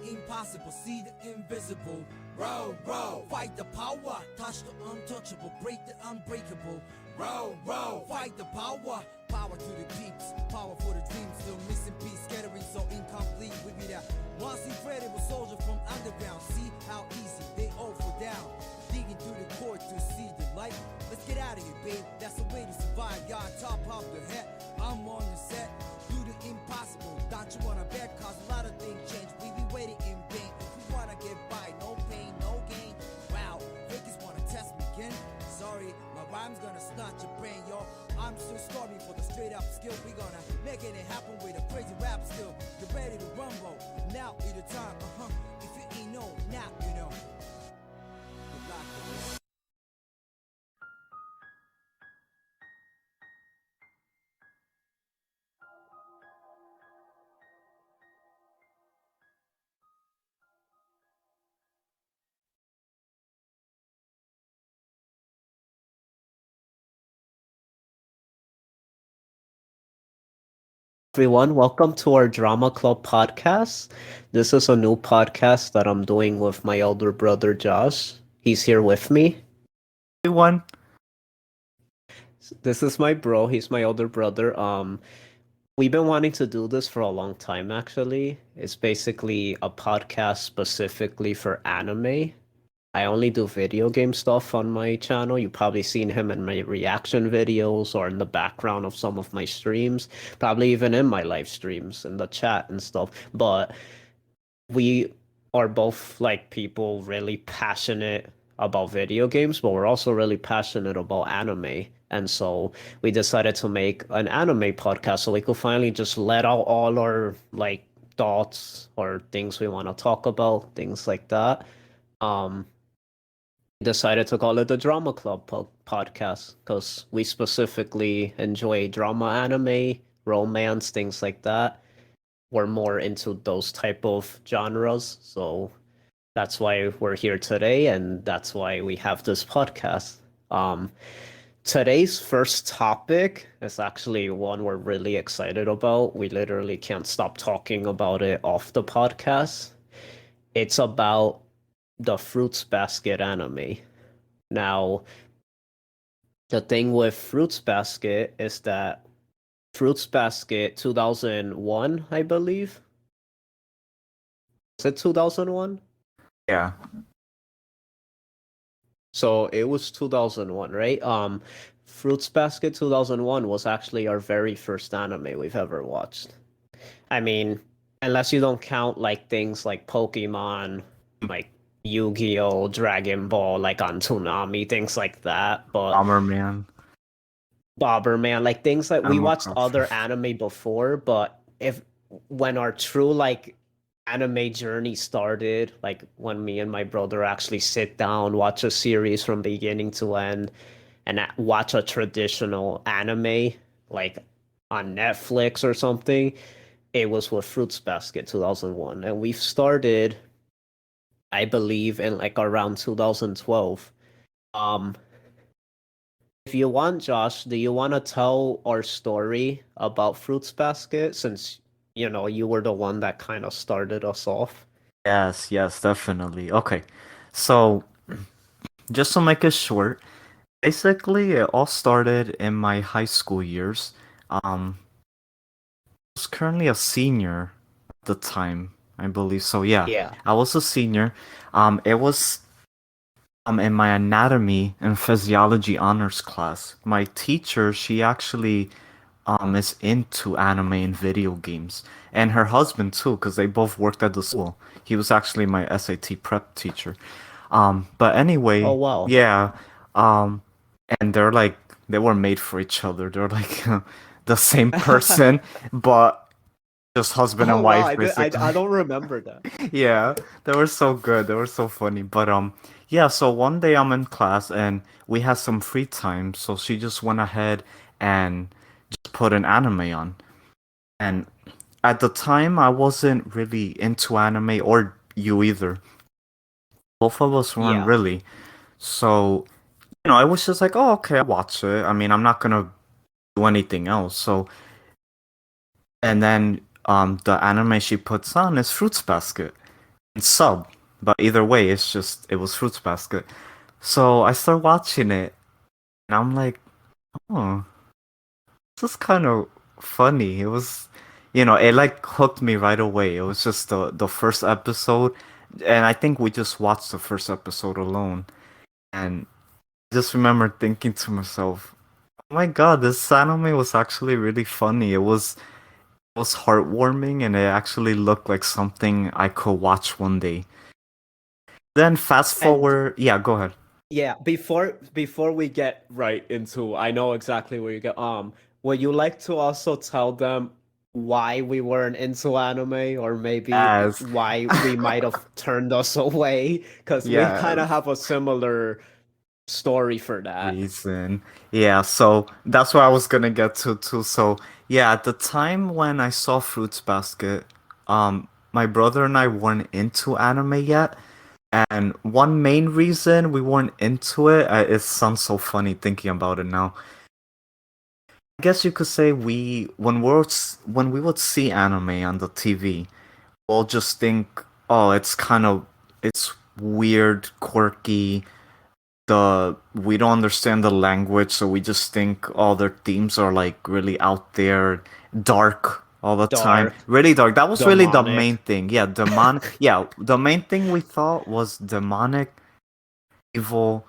the impossible, see the invisible. Row, row, fight the power, touch the untouchable, break the unbreakable. Row, row, fight the power, power to the peeps, power for the dreams, still missing piece, scattering so incomplete. We be that once incredible soldier from underground. See how easy they all fall down, digging through the core to see the light. Let's get out of here, babe, that's the way to survive. Y'all top of the head, I'm on the set, do the impossible. Don't you wanna bet, cause a lot of things change. We be waiting in vain, if we wanna get by, no pain, no gain. Wow, fakers wanna test me again? Sorry, my rhyme's gonna snatch your brain, yo. I'm still starving for the straight up skill. We gonna make it happen with a crazy rap skill. Get ready to rumble, now is the time, If you ain't know, now you know. Good luck. Everyone, welcome to our Drama Club podcast. This is a new podcast that I'm doing with my elder brother Josh. He's here with me. Everyone. This is my bro, he's my older brother. We've been wanting to do this for a long time actually. It's basically a podcast specifically for anime. I only do video game stuff on my channel. You've probably seen him in my reaction videos or in the background of some of my streams, probably even in my live streams in the chat and stuff. But we are both like people really passionate about video games, but we're also really passionate about anime. And so we decided to make an anime podcast so we could finally just let out all our like thoughts or things we want to talk about, things like that. Decided to call it the Drama Club podcast because we specifically enjoy drama anime, romance, things like that. We're more into those type of genres, so that's why we're here today, and that's why we have this podcast. Today's first topic is actually one we're really excited about. We literally can't stop talking about it off the podcast. It's about the Fruits Basket anime. Now, the thing with Fruits Basket is that Fruits Basket 2001, I believe. Is it 2001? Yeah. So it was 2001, right? Fruits Basket 2001 was actually our very first anime we've ever watched. I mean, unless you don't count like things like Pokemon, like Yu-Gi-Oh, Dragon Ball, like on Toonami, things like that. But Bomberman. Bomberman, like things like we Animal watched Crossing. other anime before, but when our true like anime journey started, like when me and my brother actually sit down, watch a series from beginning to end, and watch a traditional anime like on Netflix or something, it was with Fruits Basket 2001, and we've started, I believe, in like around 2012. If you want, Josh, do you want to tell our story about Fruits Basket since you were the one that kind of started us off? Yes, definitely. Okay. So, just to make it short, basically it all started in my high school years. I was currently a senior at the time, I believe. So yeah, Yeah. I was a senior. It was in my anatomy and physiology honors class. My teacher, she actually is into anime and video games, and her husband too, because they both worked at the school. He was actually my SAT prep teacher. But Oh anyway, wow. yeah. Um, and they were made for each other. They're like the same person, but just husband Oh and wow, wife, basically. I don't remember that. Yeah, they were so good. They were so funny. But yeah. So one day I'm in class and we had some free time, so she just went ahead and just put an anime on. And at the time, I wasn't really into anime or you either. Both of us weren't Yeah. really. So, I was just like, oh, okay, I'll watch it. I mean, I'm not gonna do anything else. So, and then the anime she puts on is Fruits Basket. and sub. But either way, it was Fruits Basket. So I start watching it, and I'm like, oh, this is kind of funny. It was, it like hooked me right away. It was just the first episode, and I think we just watched the first episode alone. And I just remember thinking to myself, "Oh my God, this anime was actually really funny. It was heartwarming, and it actually looked like something I could watch one day." Then fast And forward, yeah, go ahead. yeah, before we get right into, I know exactly where you get. Would you like to also tell them why we weren't into anime, or maybe Yes. why we might have turned us away? Because we kind of Yes. have a similar story for that. Reason. Yeah, so that's what I was gonna get to too. So yeah, at the time when I saw Fruits Basket, my brother and I weren't into anime yet. And one main reason we weren't into it, it sounds so funny thinking about it now. I guess you could say when we would see anime on the TV, we'll just think, oh, it's weird, quirky, the we don't understand the language, so we just think all their themes are like really out there, dark all the time, Dark, really dark. That was really the main demonic. thing. Yeah, Yeah, the main thing we thought was demonic, evil.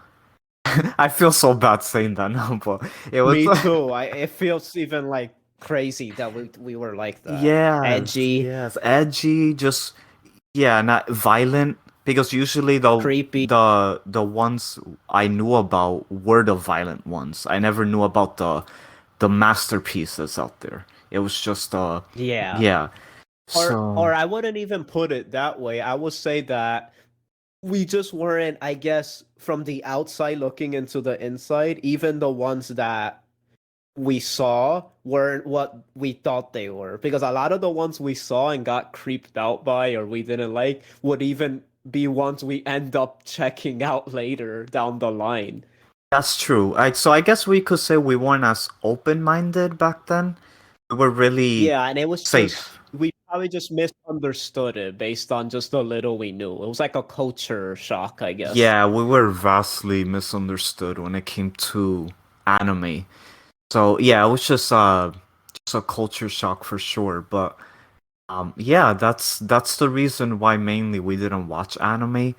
I feel so bad saying that now, but it was Me too. It feels even like crazy that we were like that. yes, Edgy, yes, edgy, just yeah, not violent because usually creepy. the ones I knew about were the violent ones. I never knew about the masterpieces out there. It was just Yeah. yeah. So Or I wouldn't even put it that way. I would say that we just weren't, I guess, from the outside looking into the inside, even the ones that we saw weren't what we thought they were. Because a lot of the ones we saw and got creeped out by or we didn't like would even be ones we end up checking out later down the line. that's true. So I guess we could say we weren't as open-minded back then. We were really Yeah, and it was just safe. we probably just misunderstood it based on just the little we knew. It was like a culture shock, I guess. Yeah, we were vastly misunderstood when it came to anime. So yeah, it was just a culture shock for sure. But yeah, that's the reason why mainly we didn't watch anime.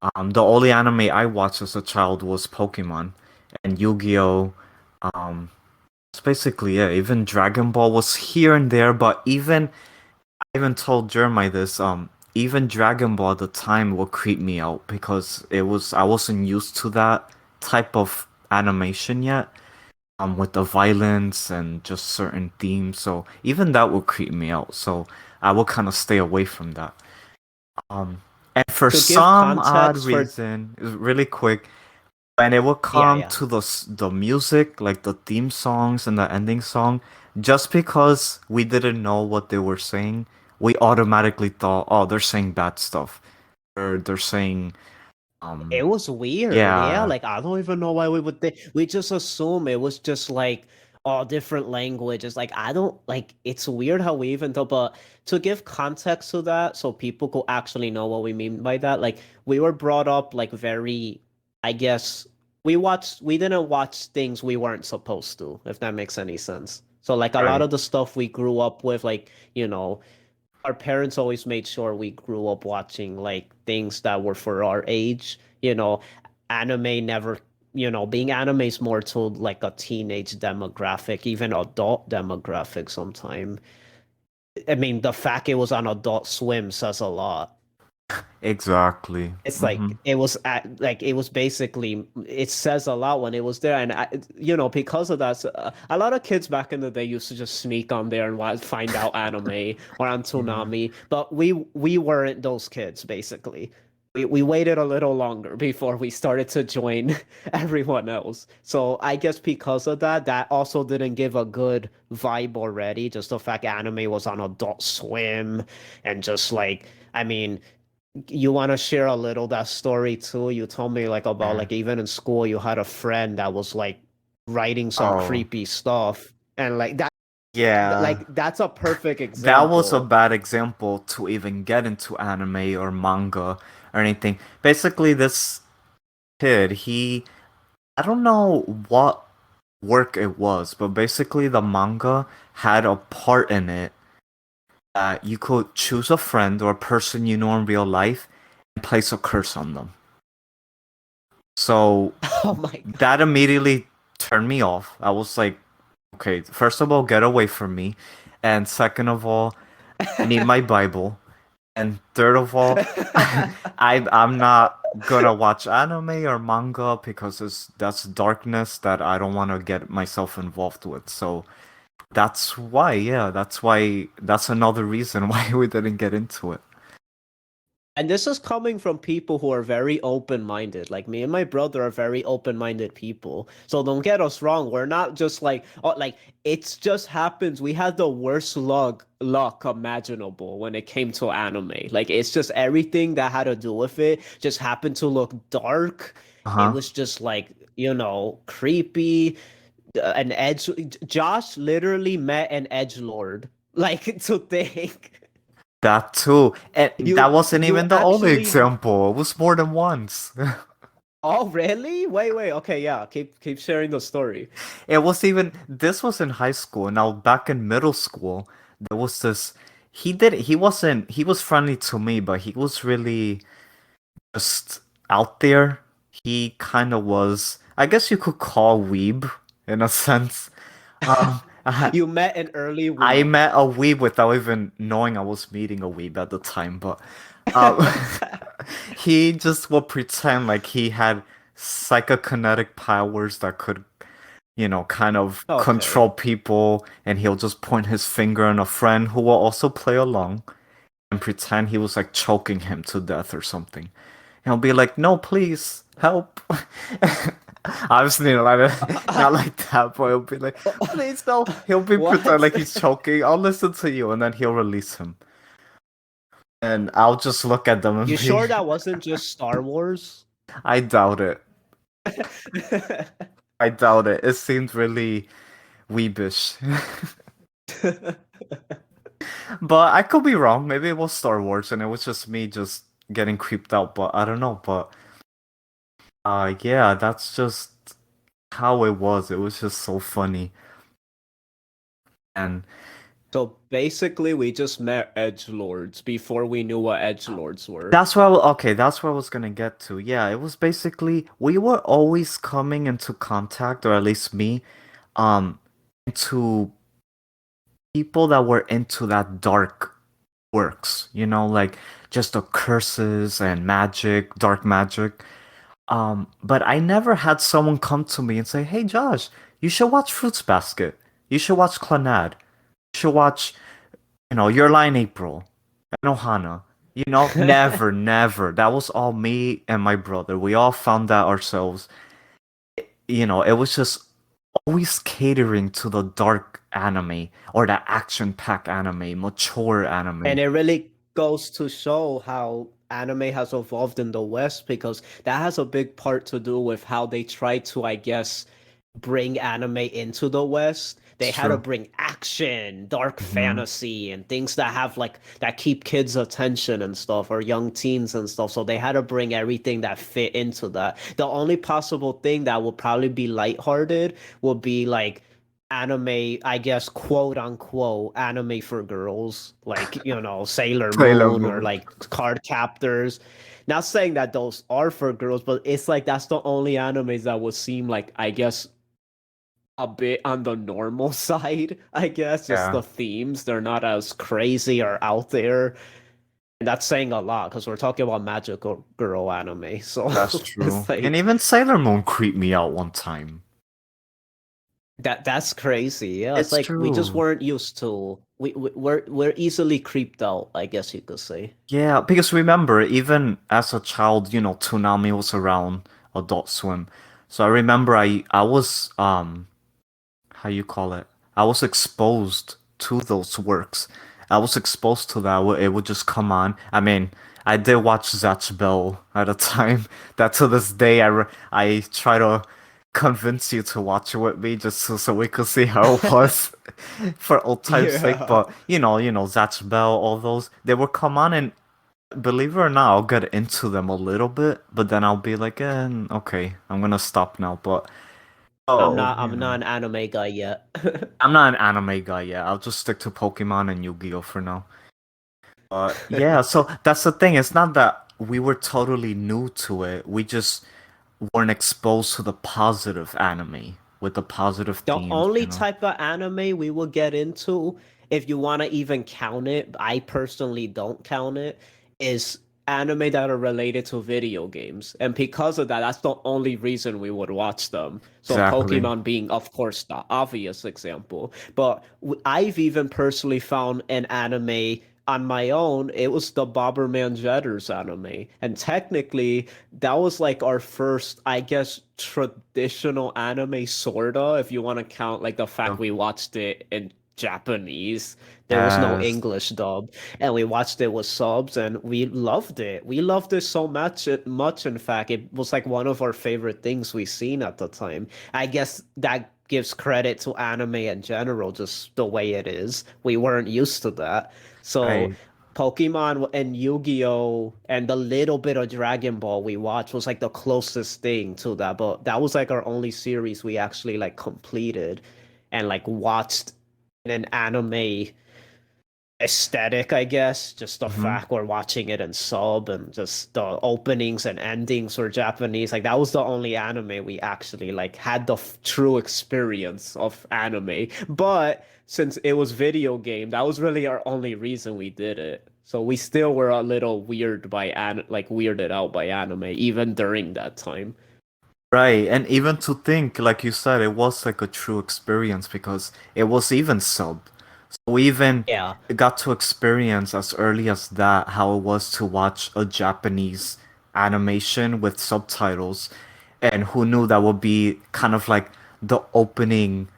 The only anime I watched as a child was Pokemon and Yu-Gi-Oh. Um, it's basically it. Even Dragon Ball was here and there, but I even told Jeremiah this. Even Dragon Ball at the time would creep me out because I wasn't used to that type of animation yet. With the violence and just certain themes, so even that would creep me out. So I will kind of stay away from that. And for To give some odd context for reason, really quick, when it would yeah, come yeah. to the music, like the theme songs and the ending song, just because we didn't know what they were saying, we automatically thought, oh, they're saying bad stuff, or they're saying, It was weird, yeah. yeah, Like I don't even know why we would think. We just assume it was just like all different languages. Like I don't like. It's weird how we even thought. But to give context to that, so people could actually know what we mean by that. Like we were brought up like very. I guess we didn't watch things we weren't supposed to. If that makes any sense. So like a lot right, of the stuff we grew up with, like our parents always made sure we grew up watching like things that were for our age. Anime never, being anime is more to like a teenage demographic, even adult demographic sometime. I mean, the fact it was on Adult Swim says a lot. exactly. It's like it was basically it says a lot when it was there, and because of that, a lot of kids back in the day used to just sneak on there and find out anime or on Yeah. Toonami, but we weren't those kids basically. We waited a little longer before we started to join everyone else. So I guess because of that, that also didn't give a good vibe already. Just the fact anime was on Adult Swim and just like, I mean, you want to share a little that story too? You told me like about Yeah. like even in school you had a friend that was like writing some Oh. creepy stuff and like that. Yeah. Like that's a perfect That was a example. bad example to even get into anime or manga or anything. Basically, this kid, I don't know what work it was, but basically the manga had a part in it that you could choose a friend or a person you know in real life and place a curse on them. So Oh my god. that immediately turned me off. I was like, okay, first of all, get away from me. And second of all, I need my Bible. And third of all, I'm not gonna watch anime or manga because that's darkness that I don't want to get myself involved with. So that's another reason why we didn't get into it. And this is coming from people who are very open-minded. Like me and my brother are very open-minded people. So don't get us wrong. We're not just like, oh, like it's just happens. We had the worst luck imaginable when it came to anime. Like it's just everything that had to do with it just happened to look dark. It Uh-huh. was just like, creepy. An edge. Josh literally met an edge lord. Like to think. That too. And that wasn't You even the only actually. example. It was more than once. Oh, really? Wait. Okay, yeah. Keep sharing the story. It was even this was in high school. Now back in middle school, there was this he was friendly to me, but he was really just out there. He kind of was, I guess you could call weeb in a sense. I, You met an early I weeb. met a weeb without even knowing I was meeting a weeb at the time, but um, he just would pretend like he had psychokinetic powers that could, kind of Okay. control people, and he'll just point his finger at a friend who will also play along and pretend he was like choking him to death or something. And he'll be like, "No, please help." Obviously, not like that, but he'll be like, "Please no." He'll be pretend What? like he's choking. I'll listen to you, and then he'll release him, and I'll just look at them and You be, sure that wasn't just Star Wars? "I doubt it. I doubt it. It seemed really weebish." But I could be wrong. Maybe it was Star Wars, and it was just me just getting creeped out. But I don't know. But yeah, that's just how it was. It was just so funny. And So basically, we just met edge lords before we knew what edge lords were. okay, that's what I was gonna get to. Yeah, it was basically we were always coming into contact, or at least me, um, into people that were into that dark works, like just the curses and magic, dark magic. But I never had someone come to me and say, "Hey Josh, you should watch Fruits Basket. You should watch Clannad. You should watch, Your Lie in April and Ohana." Never, never. That was all me and my brother. We all found that ourselves. It was just always catering to the dark anime or the action-packed anime, mature And anime. it really goes to show how anime has evolved in the West because that has a big part to do with how they try to, I guess, bring anime into the West. They It's had to true. bring action, dark Hmm. fantasy, and things that have like that keep kids' attention and stuff, or young teens and stuff. So they had to bring everything that fit into that. The only possible thing that would probably be lighthearted would be like anime, I guess, quote unquote, anime for girls, like, Sailor Sailor Moon or Moon. like card captors. Not saying that those are for girls, but it's like that's the only animes that would seem like, I guess, a bit on the normal side, I guess. Just Yeah, the themes, they're not as crazy or out there. And that's saying a lot because we're talking about magical girl anime. So that's true. it's And like even Sailor Moon creeped me out one time. that's crazy. Yeah, it's It's like we just true. weren't used to we're easily creeped out, I guess you could say. Yeah, because remember, even as a child, Toonami was around Adult Swim. So I remember I was how you call it? I was exposed to those works. I was exposed to that. It would just come on. I mean, I did watch Zatch Bell at a time. That to this day, I try to convince you to watch it with me just so we could see how it was. for old time's sake. Yeah. But Zatch Bell, all those, they will come on, and believe it or not, I'll get into them a little bit, but then I'll be like, okay, I'm gonna stop now. But oh, I'm not an anime guy yet. I'm not an anime guy yet. I'll just stick to Pokemon and Yu-Gi-Oh for now. Yeah, so that's the thing. It's not that we were totally new to it. We just weren't exposed to the positive anime with the positive The themes, only type of anime we will get into, if you want to even count it, I personally don't count it, is anime that are related to video games. And because of that, that's the only reason we would watch them. So Exactly. Pokemon being, of course, the obvious example. But I've even personally found an anime on my own. It was the Bomberman Jetters anime. And technically, that was like our first, I guess, traditional anime, sorta, if you want to count like the fact So, we watched it in Japanese. There was no yes. English dub, and we watched it with subs, and we loved it. We loved it so much. In fact, it was like one of our favorite things we seen at the time. I guess that gives credit to anime in general, just the way it is. We weren't used to that, so Right. Pokemon and Yu-Gi-Oh! And the little bit of Dragon Ball we watched was like the closest thing to that. But that was like our only series we actually like completed and like watched in an anime aesthetic, I guess. Just the Mm-hmm. fact we're watching it in sub and just the openings and endings were Japanese. Like that was the only anime we actually like had the true experience of anime. But since it was video game, that was really our only reason we did it. So we still were a little weird by like weirded out by anime even during that time. Right, and even to think, like you said, it was like a true experience because it was even sub. So we even Yeah. got to experience as early as that how it was to watch a Japanese animation with subtitles, and who knew that would be kind of like the opening,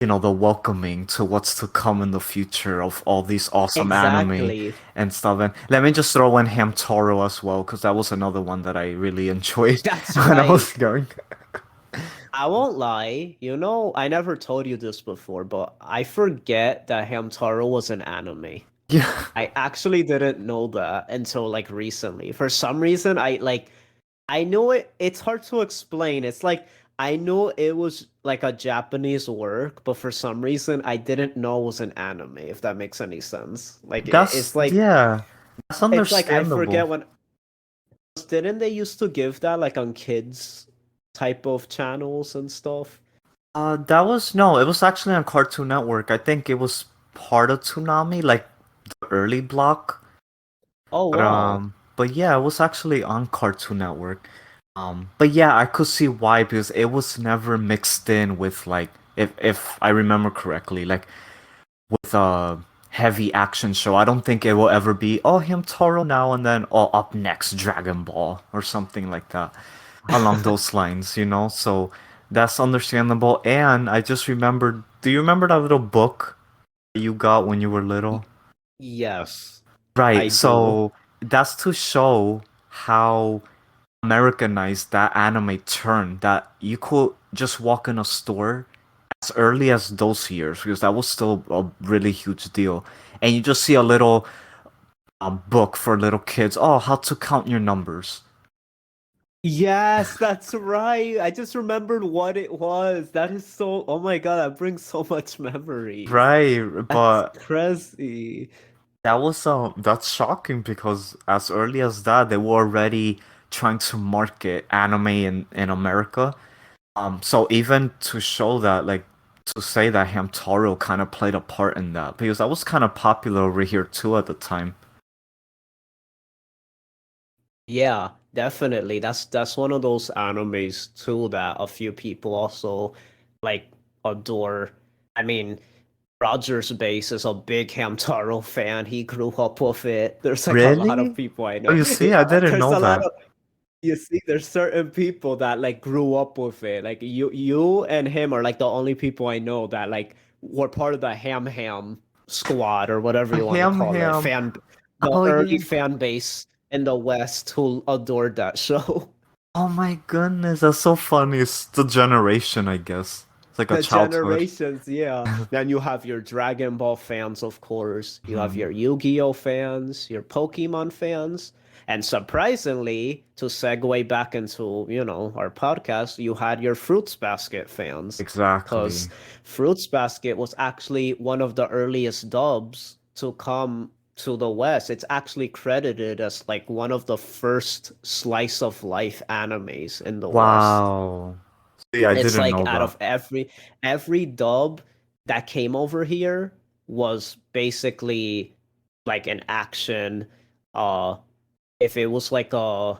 the welcoming to what's to come in the future of all these awesome anime Exactly. and stuff. And let me just throw in Hamtaro as well, because that was another one that I really enjoyed That's when I was right. going. I won't lie, I never told you this before, but I forget that Hamtaro was an anime. Yeah. I actually didn't know that until like recently. For some reason, I know it's hard to explain. It's like I know it was like a Japanese work, but for some reason I didn't know it was an anime, if that makes any sense. Like That's yeah, that's it's like I understandable. forget when didn't they used to give that like on kids type of channels and stuff? That was no, it was actually on Cartoon Network. I think it was part of Toonami, like the early block. Oh But wow. but yeah, it was actually on Cartoon Network. But yeah, I could see why because it was never mixed in with like if I remember correctly, like with a heavy action show. I don't think it will ever be oh Hamtaro now and then oh up next Dragon Ball or something like that along those lines. So that's understandable. And I just remembered, do you remember that little book you got when you were Y- little? yes, I Right. do. So that's to show how Americanized that anime turned that you could just walk in a store as early as those years because that was still a really huge deal. And you just see a little book for little kids. Oh, how to count your numbers. Yes, that's right. I just remembered what it was. That is so, oh my God, that brings so much memories. Right, That's but crazy. that's shocking because as early as that they were already trying to market anime in America. So even to show that, like, to say that Hamtaro kind of played a part in that because that was kind of popular over here too at the time. Yeah, definitely. That's one of those animes too that a few people also like adore. I mean, Rogers Base is a big Hamtaro fan. He grew up with it. There's like a lot of Really? people I Oh, know. you see, I Yeah, didn't there's know a lot that. of you see, there's certain people that like grew up with it. Like you and him are like the only people I know that like were part of the Ham squad or whatever you want to Ham call it. Ham. The Oh early yeah. fan base in the West who adored that show. Oh my goodness, that's so funny. It's the generation, I guess. like a The childhood. generations, yeah. Then you have your Dragon Ball fans, of course. You have Mhm. your Yu-Gi-Oh fans, your Pokemon fans. And surprisingly, to segue back into, our podcast, you had your Fruits Basket fans. Because Exactly. Fruits Basket was actually one of the earliest dubs to come to the West. It's actually credited as like one of the first slice of life animes in the West. Wow. See, I It's didn't like know out that. of every dub that came over here was basically like an action. Uh, if it was like a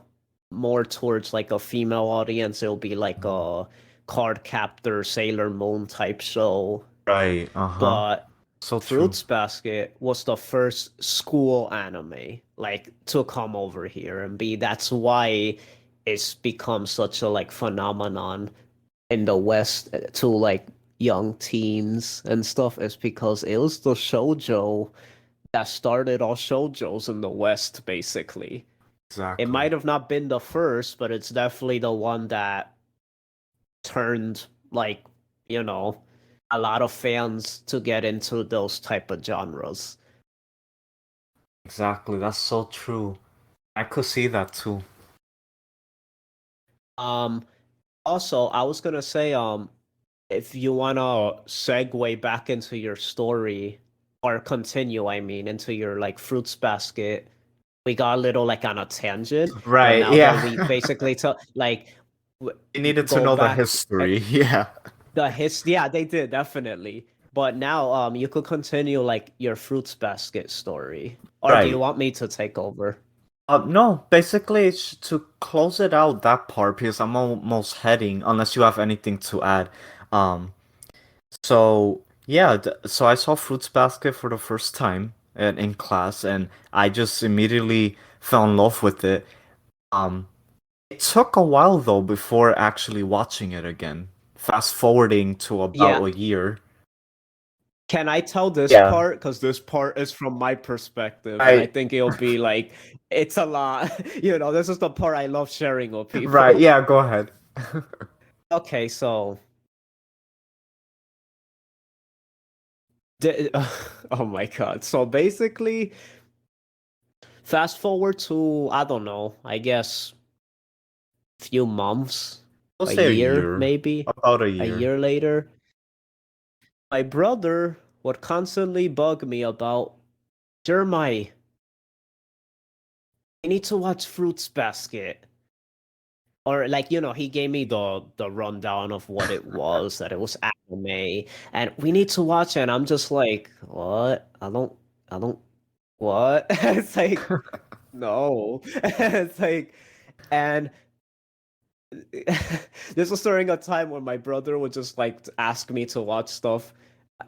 more towards like a female audience, it'll be like a Card Captor Sailor Moon type show. Right. Uh-huh. But So true. Fruits Basket was the first school anime like to come over here and be that's why it's become such a like phenomenon in the West to like young teens and stuff is because it was the shoujo that started all shoujos in the West, basically. It Exactly. might have not been the first, but it's definitely the one that turned like, you know, a lot of fans to get into those type of genres. Exactly. That's so true. I could see that too. Um, Also, I was gonna say, if you wanna segue back into your story or continue, I mean, into your like fruits basket, we got a little like on a tangent, but Right. now that we Yeah. basically like You needed to go know the back history. Yeah. yeah, they did definitely. But now, you could continue like your fruits basket story, or do you Right. want me to take over? No, basically it's to close it out that part because I'm almost heading, unless you have anything to add. Um, so yeah, so I saw Fruits Basket for the first time in class, and I just immediately fell in love with it. Um, it took a while though before actually watching it again. Fast forwarding to about Yeah, a year. can I tell this Yeah. part? Because this part is from my perspective, and I Right. think it'll be like, it's a lot. This is the part I love sharing with Right. people. Yeah. Go ahead. Okay, so, oh my God. So basically, fast forward to, I don't know, I guess few months, We'll a say a year year. maybe, About a a year. year later, my brother would constantly bug me about, Jeremiah, you need to watch Fruits Basket. Or like, he gave me the rundown of what it was, that it was anime, and we need to watch it. And I'm just like, what? I don't, what? It's like, no. It's like, and this was during a time when my brother would just like ask me to watch stuff,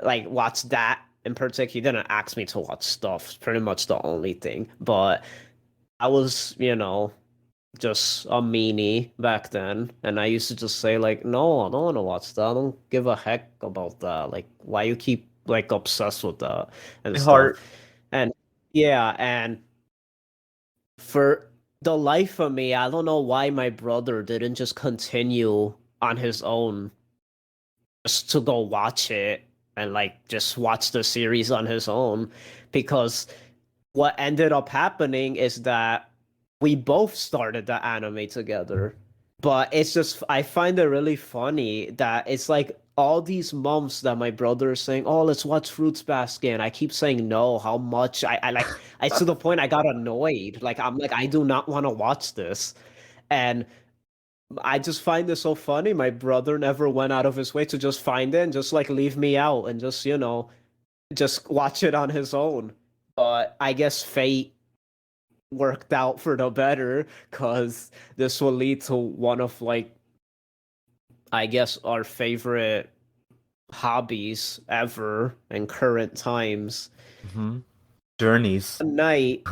like watch that in particular. He didn't ask me to watch stuff. It's pretty much the only thing. But I was, just a meanie back then, and I used to just say like, no, I don't want to watch that. I don't give a heck about that. Like, why you keep like obsessed with that and My stuff. heart. And yeah, and for the life of me, I don't know why my brother didn't just continue on his own just to go watch it and like just watch the series on his own, because what ended up happening is that we both started the anime together. But it's just, I find it really funny that it's like all these months that my brother is saying, oh, let's watch Fruits Basket. And I keep saying no, how much I like, I to the point I got annoyed. Like, I'm like, I do not want to watch this. And I just find this so funny. My brother never went out of his way to just find it and just like leave me out and just, just watch it on his own. But I guess fate worked out for the better, because this will lead to one of like, I guess, our favorite hobbies ever in current times. Hmm. Journeys. One night,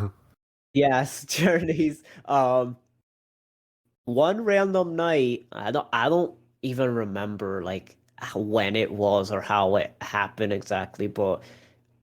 yes, journeys. One random night, I don't even remember like when it was or how it happened exactly, but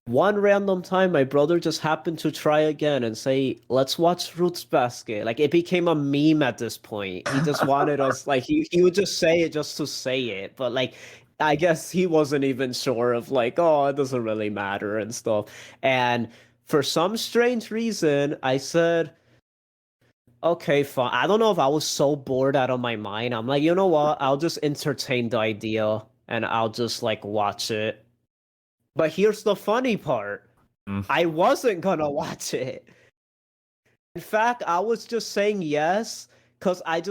one random time, my brother just happened to try again and say, "Let's watch Fruits Basket." Like it became a meme at this point. He just wanted us like he would just say it just to say it, but like I guess he wasn't even sure of like, oh, it doesn't really matter and stuff. And for some strange reason, I said, okay, fine. I don't know if I was so bored out of my mind. I'm like, you know what? I'll just entertain the idea and I'll just like watch it. But here's the funny part. Mm. I wasn't gonna watch it. In fact, I was just saying yes because I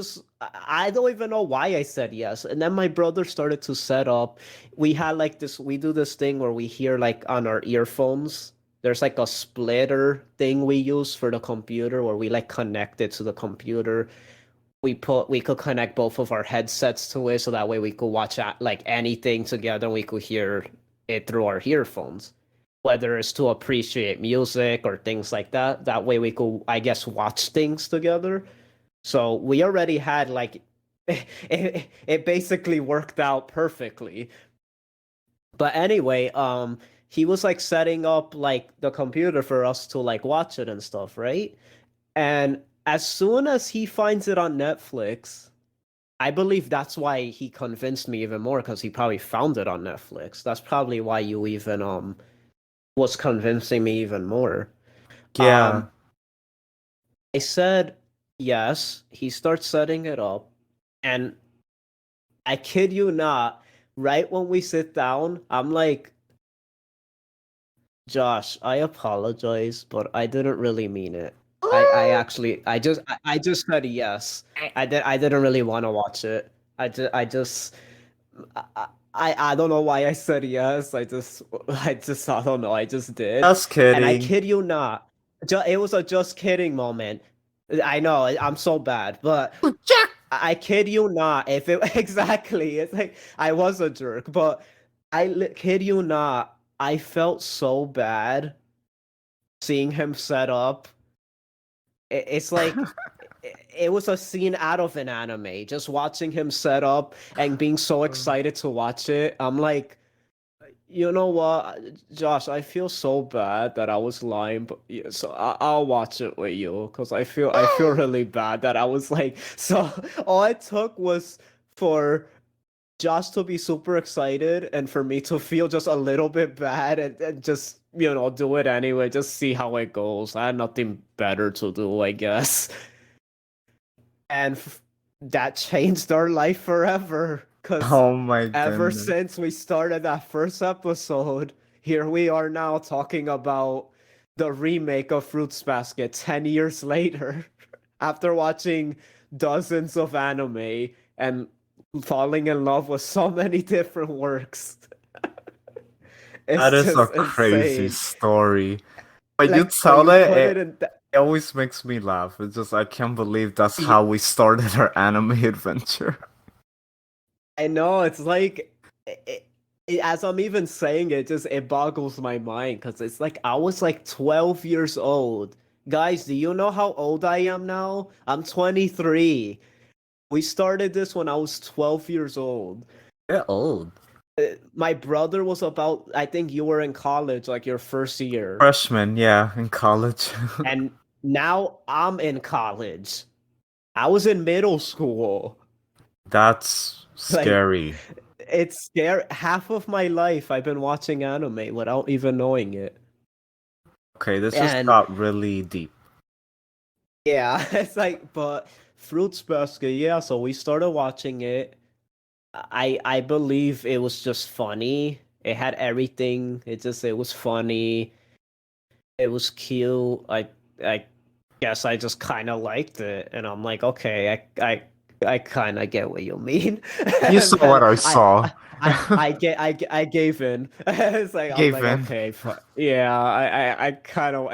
don't even know why I said yes. And then my brother started to set up. We do this thing where we hear like on our earphones. There's like a splitter thing we use for the computer where we like connect it to the computer. We could connect both of our headsets to it so that way we could watch like anything together and we could hear it through our earphones, whether it's to appreciate music or things like that. That way we could, I guess, watch things together. So we already had like it basically worked out perfectly. But anyway, he was like setting up like the computer for us to like watch it and stuff, right? And as soon as he finds it on Netflix, I believe that's why he convinced me even more because he probably found it on Netflix. That's probably why you even was convincing me even more. Yeah. Um, I said yes. He starts setting it up, and I kid you not, right when we sit down, I'm like, Josh, I apologize, but I didn't really mean it. I actually I just said yes. I didn't really want to watch it. I just I don't know why I said yes. I don't know. I just did. Just And I kidding. kid you not. It was a just kidding moment. I know I'm so bad, but I kid you not. If it exactly, it's like I was a jerk, but kid you not. I felt so bad seeing him set up. It's like it was a scene out of an anime. Just watching him set up and being so excited to watch it. I'm like, you know what, Josh? I feel so bad that I was lying, but yeah, so I'll watch it with you because I feel really bad that I was like. So all it took was for Josh to be super excited and for me to feel just a little bit bad and just do it anyway. Just see how it goes. I had nothing better to do, I guess. And that changed our life forever because Oh my ever goodness. since we started that first episode, here we are now talking about the remake of Fruits Basket 10 years later after watching dozens of anime and falling in love with so many different works. That It's is a just crazy insane. story. When you Like when tell you it, put it it, in it always makes me laugh. It's just I can't believe that's th- how we started our anime adventure. I know it's like as I'm even saying it, just it boggles my mind because it's like I was like 12 years old. Guys, do you know how old I am now? I'm 23. We started this when I was 12 years old. You're old. My brother was about, I think you were in college, like your first year. Freshman, yeah, in college. And now I'm in college. I was in middle school. That's Like, scary. it's scary. Half of my life I've been watching anime without even knowing it. Okay, this just And got really deep. yeah, it's like, but Fruits Basket, yeah, so we started watching it. I believe it was just funny. It had everything. It was funny. It was cute. I guess I just kind of liked it, and I'm like, okay, I kind of get what you mean. You And saw what then I saw. I gave in. It's like I was Gave like, in. okay, yeah, I kind of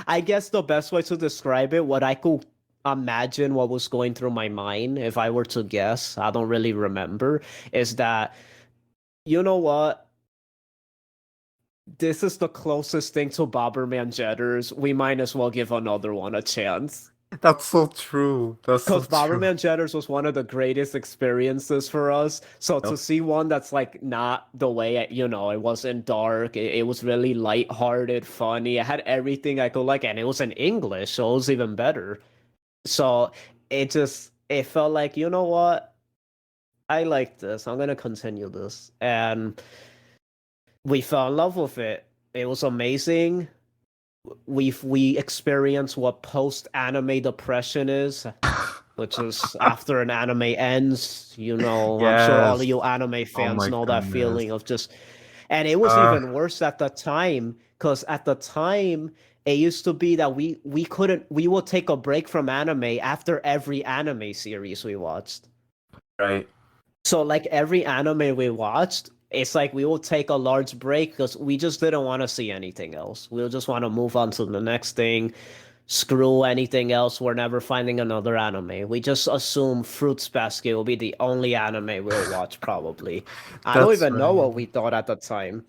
I guess the best way to describe it, what I could imagine what was going through my mind if I were to guess, I don't really remember, is that you know what? This is the closest thing to Bomberman Jetters. We might as well give another one a chance. That's so true. That's so Because true. Bomberman Jetters was one of the greatest experiences for us. So to Yep. see one that's like not the way it wasn't dark. It was really lighthearted, funny. It had everything I could like, and it was in English, so it was even better. So it felt like, you know what? I like this. I'm gonna continue this. And we fell in love with it. It was amazing. We experienced what post anime depression is, which is after an anime ends. I'm sure all of Yes. you anime Oh fans my know that goodness. feeling of just, and it was Uh, even worse at the time because at the time it used to be that we would take a break from anime after every anime series we watched. right. So like every anime we watched, it's like we will take a large break because we just didn't want to see anything else. We'll just want to move on to the next thing. Screw anything else. We're never finding another anime. We just assume Fruits Basket will be the only anime we'll watch, probably. I don't That's even know right. what we thought at the time.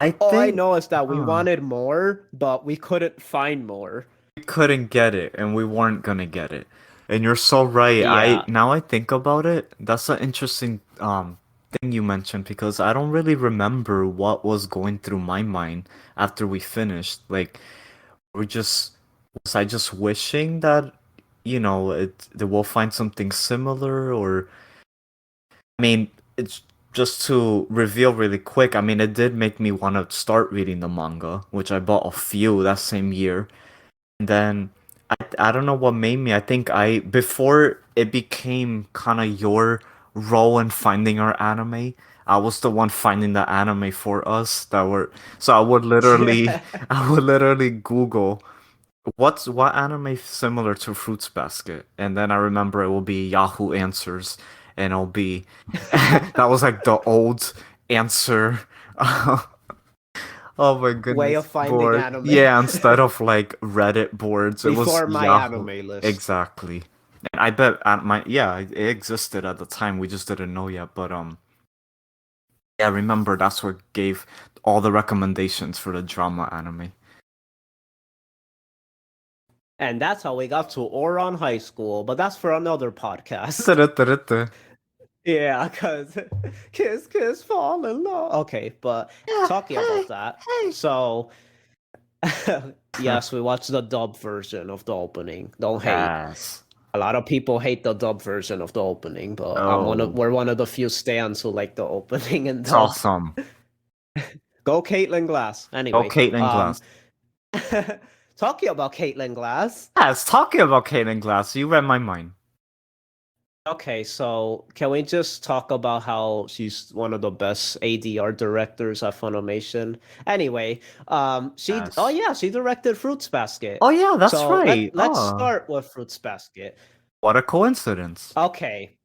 I All I think know is that we uh, wanted more, but we couldn't find more. we couldn't get it and we weren't gonna get it. And you're so right. I Yeah. now I think about it, that's an interesting thing you mentioned because I don't really remember what was going through my mind after we finished. Like we just was I just wishing that that we'll find something similar or I mean, it's just to reveal really quick. I mean, it did make me want to start reading the manga, which I bought a few that same year. And then I don't know what made me. I think I before it became kind of your role in finding our anime. I was the one finding the anime for us that were so I would literally I would literally Google what anime similar to Fruits Basket? And then I remember it will be Yahoo Answers, and it'll be that was like the old answer. Oh my Way goodness, of finding board. anime. Yeah, instead of like Reddit boards, it was Before my Yahoo. anime list. Exactly. And I bet at my yeah, it existed at the time. We just didn't know yet. But yeah, remember that's what gave all the recommendations for the drama anime. And that's how we got to Oron High School, but that's for another podcast. Yeah, Yeah, because kiss, fall in love. Okay, but talking about hey, that, hey. so yes, we watched the dub version of the opening. Don't hate. Yes. A lot of people hate the dub version of the opening, but Oh, we're one of the few stands who like the opening and it's dub. awesome. Go Caitlin Glass. Oh, Anyway, Caitlin Glass. talking about Caitlin Glass. Yes, talking about Caitlin Glass, you read my mind. Okay, so can we just talk about how she's one of the best ADR directors at Funimation? Anyway, oh Yes. yeah, she directed Fruits Basket. Oh yeah, that's So right. let's Oh, start with Fruits Basket. what a coincidence. Okay,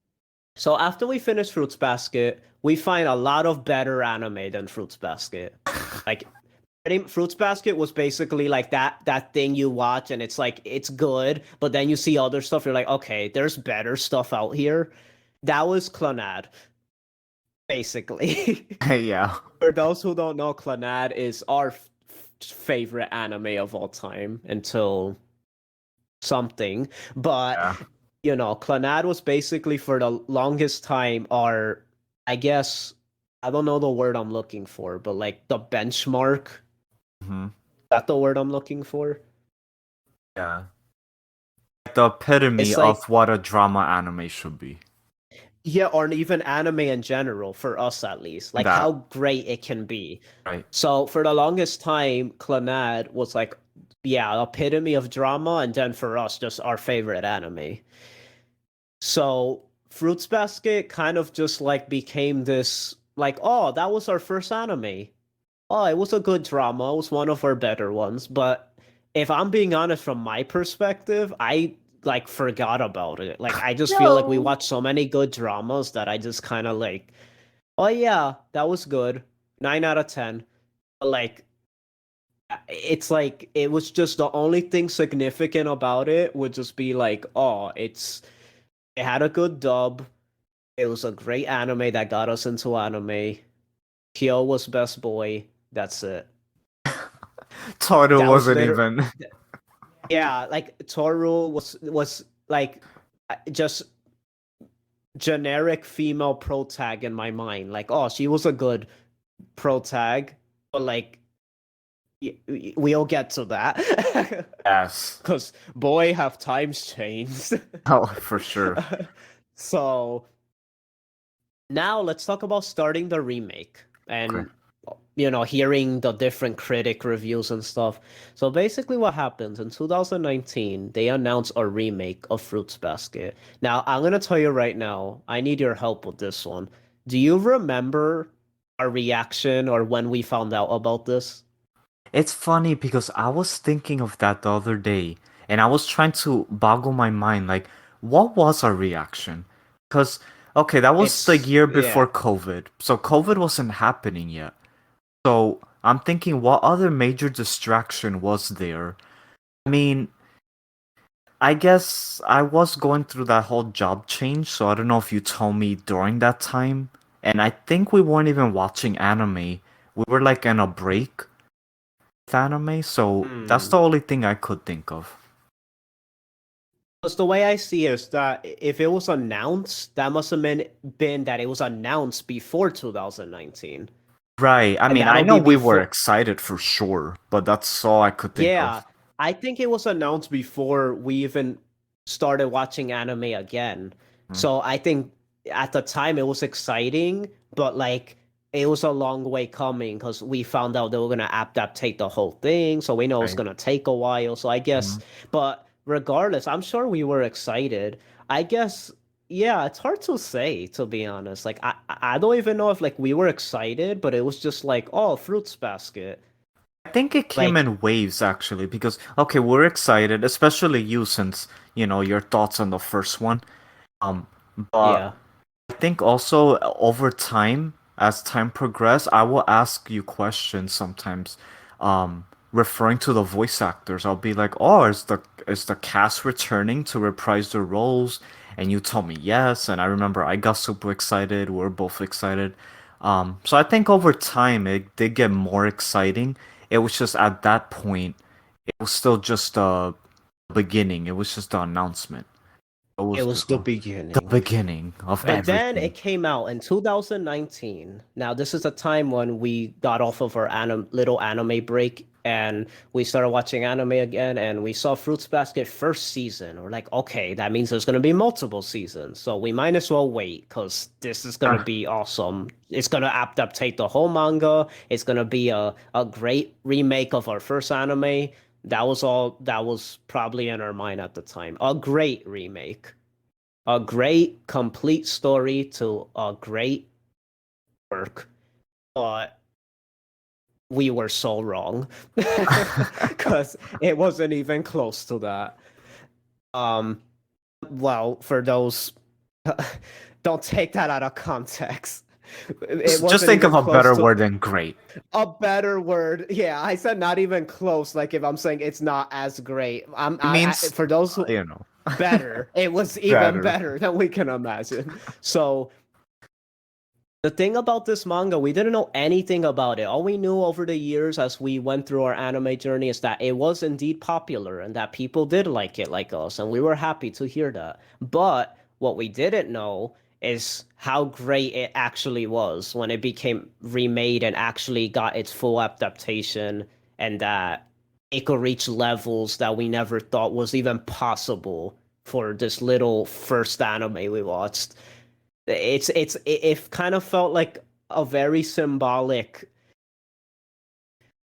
so after we finish Fruits Basket, we find a lot of better anime than Fruits Basket. Like Fruits Basket was basically like that thing you watch and it's like it's good, but then you see other stuff, you're like, okay, there's better stuff out here. That was Clannad, basically. Yeah. For those who don't know, Clannad is our favorite anime of all time until something. But Yeah. Clannad was basically for the longest time our, I guess, I don't know the word I'm looking for, but like the benchmark. Is Hmm. that the word I'm looking for? Yeah. The epitome It's of like, what a drama anime should be. yeah, or even anime in general, for us at least, like That, how great it can be. right. So for the longest time, Clannad was like, yeah, epitome of drama, and then for us, just our favorite anime. So Fruits Basket kind of just like became this, like, oh, that was our first anime. Oh, it was a good drama. It was one of our better ones. But if I'm being honest from my perspective, I like forgot about it. Like I just feel like we No. watched so many good dramas that I just kind of like, oh yeah, that was good. 9 out of 10. But like it's like it was just the only thing significant about it would just be like, oh, it had a good dub. It was a great anime that got us into anime. Kyo was best boy. That's it. Toru That was wasn't literally, even. yeah, like Toru was like just generic female pro tag in my mind. Like, oh, she was a good pro tag, but like we'll get to that. Yes. Because boy, have times changed. Oh, for sure. So Now let's talk about starting the remake Okay. and hearing the different critic reviews and stuff. So basically what happens in 2019, they announced a remake of Fruits Basket. Now, I'm going to tell you right now, I need your help with this one. Do you remember our reaction or when we found out about this? It's funny because I was thinking of that the other day and I was trying to boggle my mind like what was our reaction? Because okay, that was the year before Yeah. COVID. So COVID wasn't happening yet. So I'm thinking what other major distraction was there? I mean, I guess I was going through that whole job change, so I don't know if you told me during that time. And I think we weren't even watching anime. We were like in a break with anime, so that's Hmm. the only thing I could think of. Because the way I see it is that if it was announced, that must have been that it was announced before 2019. Right. I And mean, I that'll know be we were before. excited for sure, but that's all I could think Yeah, of. I think it was announced before we even started watching anime again. Mm, So I think at the time it was exciting, but like it was a long way coming because we found out they were gonna adaptate the whole thing. So we know it's right. gonna take a while. So I guess, Mhm. but regardless, I'm sure we were excited. I guess, yeah, it's hard to say to be honest. Like I don't even know if like we were excited, but it was just like, oh, Fruits Basket. I think it came Like, in waves actually, because okay, we're excited, especially you since, your thoughts on the first one. Um, but yeah. I think also over time, as time progressed, I will ask you questions sometimes, referring to the voice actors. I'll be like, "Oh, is the cast returning to reprise their roles?" And you tell me yes, and I remember I got super excited. We are both excited. So I think over time it did get more exciting. It was just at that point, it was still just a beginning. It was just the announcement. It It was was the the beginning. beginning of But then everything. it came out in 2019. Now, this is a time when we got off of our little anime break and we started watching anime again and we saw Fruits Basket first season. We're like, okay, that means there's going to be multiple seasons. So we might as well wait because this is going to Uh, be awesome. It's going to adaptate the whole manga. It's going to be a great remake of our first anime. That was probably in our mind at the time. A great remake, a great complete story to a great work, but we were so wrong because it wasn't even close to that. Um, well, for those, don't take that out of context. It just wasn't think of even a close better to word than great. a better word. Yeah, I said not even close. Like if I'm saying it's not as great, It means, for those who you know, better, it was even better. better than we can imagine. So the thing about this manga, we didn't know anything about it. All we knew over the years as we went through our anime journey is that it was indeed popular and that people did like it like us, and we were happy to hear that. But what we didn't know is how great it actually was when it became remade and actually got its full adaptation, and that it could reach levels that we never thought was even possible for this little first anime we watched. It kind of felt like a very symbolic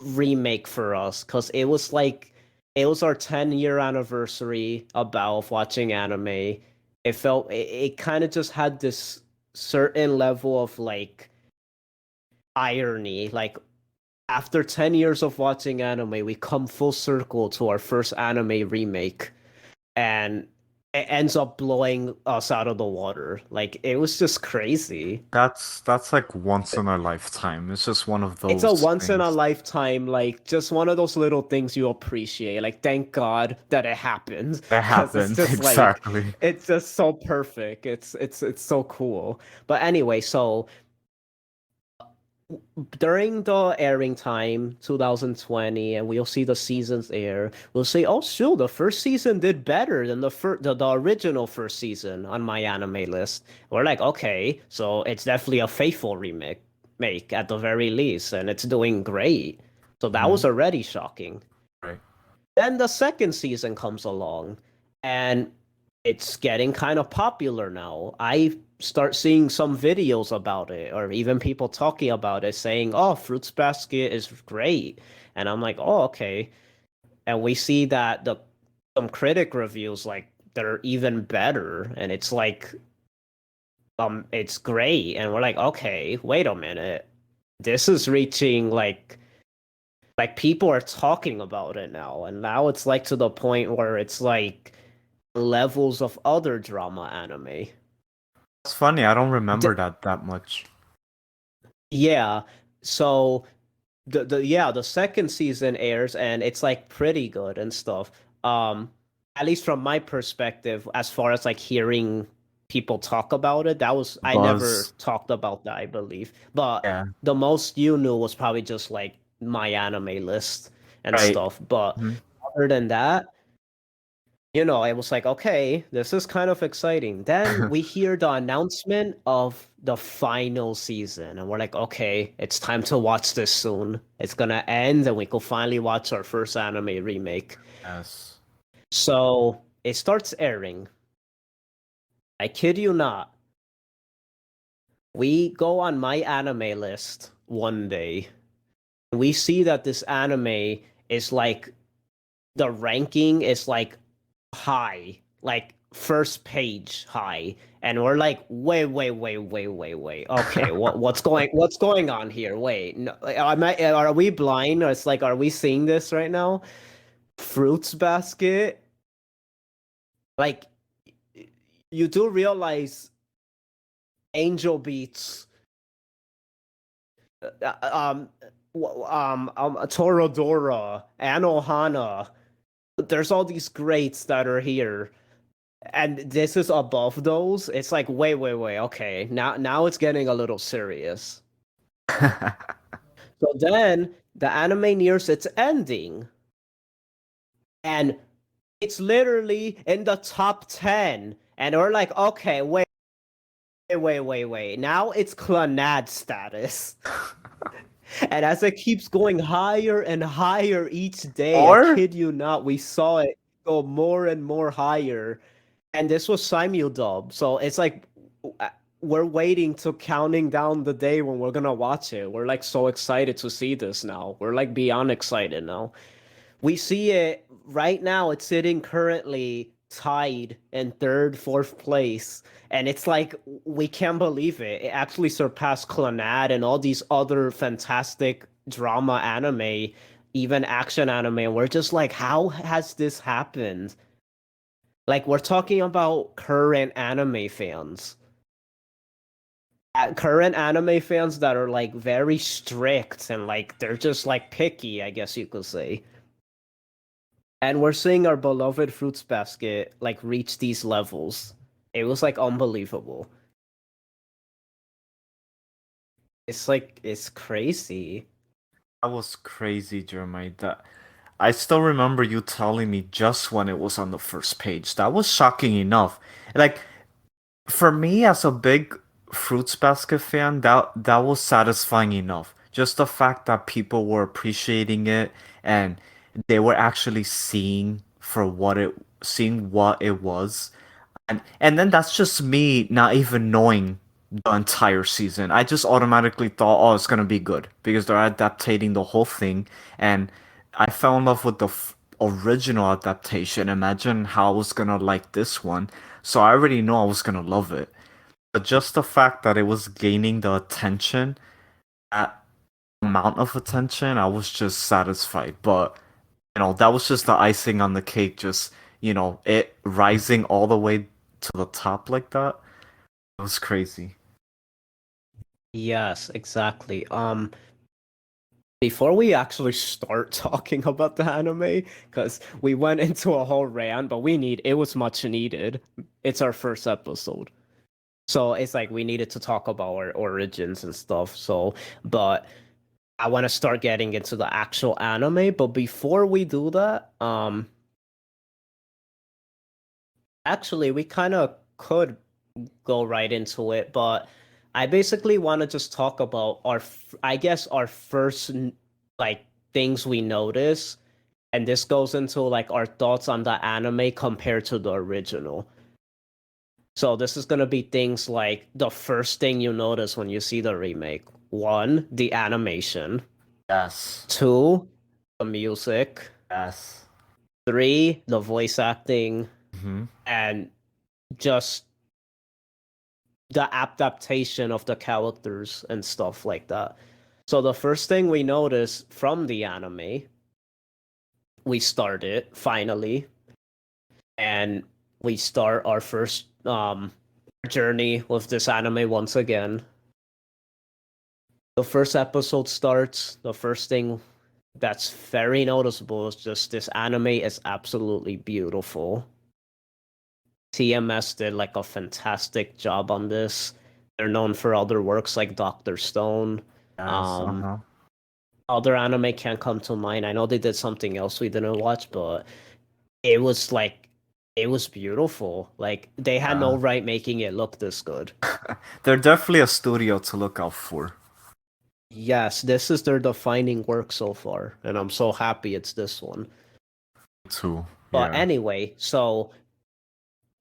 remake for us because it was like it was our 10-year anniversary about watching anime. It kind of just had this certain level of like irony. Like after 10 years of watching anime, we come full circle to our first anime remake, and it ends up blowing us out of the water. Like it was just crazy. That's like once in a lifetime. It's just one of It's a those once in a things lifetime, like just one of those little things you appreciate. Like, thank God that it happened, that because it's happened. just like Exactly. it's just so perfect. It's so cool. But anyway, so during the airing time, 2020, and we'll see the seasons air, we'll say, oh, sure, the first season did better than the original first season on my anime list. We're like, okay, so it's definitely a faithful remake, make at the very least, and it's doing great. So that Hmm. was already shocking. Right. Then the second season comes along, and it's getting kind of popular now. I start seeing some videos about it, or even people talking about it, saying, "Oh, Fruits Basket is great," and I'm like, "Oh, okay." And we see that the some critic reviews like they're even better, and it's like, it's great, and we're like, okay, wait a minute, this is reaching like people are talking about it now, and now it's like to the point where it's like levels of other drama anime. It's funny, I don't remember D- that much. yeah, so the second season airs and it's like pretty good and stuff. At least from my perspective, as far as like hearing people talk about it, that was I never Buzz. talked about that, I believe. But Yeah. the most you knew was probably just like my anime list and Right. stuff. But Mhm. other than that, it was like, okay, this is kind of exciting. Then we hear the announcement of the final season, and we're like, okay, it's time to watch this soon. It's gonna end, and we can finally watch our first anime remake. Yes. So it starts airing. I kid you not. We go on my anime list one day. We see that this anime is like the ranking is like high, like first page high, and we're like, wait. Okay, what's going on here? Wait, no, are we blind? Or it's like, are we seeing this right now? Fruits Basket, like you do realize Angel Beats, um, Toradora, Anohana. There's all these greats that are here and this is above those. It's like, wait, okay, now it's getting a little serious. So then the anime nears its ending, and it's literally in the top 10, and we're like, okay, wait, now it's Clannad status. And as it keeps going higher and higher each day, I Or kid you not, we saw it go more and more higher. And this was simul-dub, so it's like uh, we're waiting to counting down the day when we're gonna watch it. We're like so excited to see this now. We're like beyond excited now. We see it right now. It's sitting currently tied in third, fourth place, and it's like we can't believe it. It actually surpassed Clannad and all these other fantastic drama anime, even action anime. And we're just like, how has this happened? Like we're talking about current anime fans. Current anime fans that are like very strict and like they're just like picky, I guess you could say. And we're seeing our beloved Fruits Basket like reach these levels. It was like unbelievable. It's like it's crazy. that was crazy, Jeremiah. That I still remember you telling me just when it was on the first page. That was shocking enough. Like for me as a big Fruits Basket fan, that was satisfying enough. Just the fact that people were appreciating it and they were actually seeing what it was. And then that's just me not even knowing the entire season. I just automatically thought, oh, it's gonna be good because they're adaptating the whole thing, and I fell in love with the original adaptation. Imagine how I was gonna like this one, so I already know I was gonna love it. But just the fact that it was gaining the attention, that amount of attention, I was just satisfied. But that was just the icing on the cake. Just it rising all the way to the top like that. It was crazy. Yes, exactly. Before we actually start talking about the anime, because we went into a whole rant, but it was much needed. It's our first episode. So it's like we needed to talk about our origins and stuff. So, but I want to start getting into the actual anime. But before we do that, actually, we kind of could go right into it, but I basically want to just talk about I guess our first like things we notice, and this goes into like our thoughts on the anime compared to the original. So this is gonna be things like the first thing you notice when you see the remake. One, the animation. Yes. Two, the music. Yes. Three, the voice acting. Hmm. And just the adaptation of the characters and stuff like that. So the first thing we notice from the anime, we start it finally, and we start our first journey with this anime once again. The first episode starts. The first thing that's very noticeable is just this anime is absolutely beautiful. TMS did like a fantastic job on this. They're known for other works like Doctor Stone. Yes. Um, Other anime can't come to mind. I know they did something else we didn't watch, but it was like it was beautiful. Like they had no right making it look this good. They're definitely a studio to look out for. Yes, this is their defining work so far, and I'm so happy it's this one. Too. But Yeah. anyway, so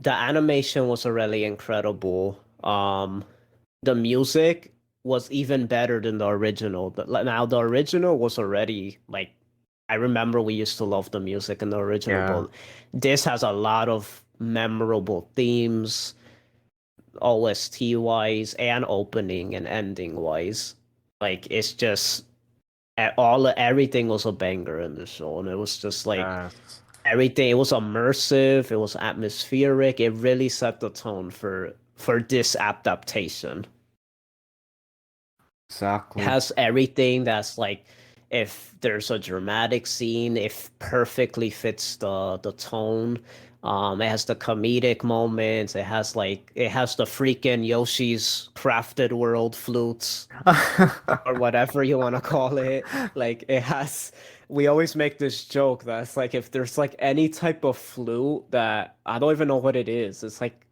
the animation was really incredible. The music was even better than the original. Now the original was already like I remember we used to love the music in the original, Yeah. but this has a lot of memorable themes, OST wise and opening and ending wise. Like it's just everything was a banger in the show, and it was just like Yes. everything. It was immersive, it was atmospheric. It really set the tone for this adaptation. It Exactly. has everything that's like if there's a dramatic scene, it perfectly fits the tone. It has the comedic moments. It has the freaking Yoshi's Crafted World flutes or whatever you want to call it. Like it has. We always make this joke that's like if there's like any type of flute that I don't even know what it is. It's like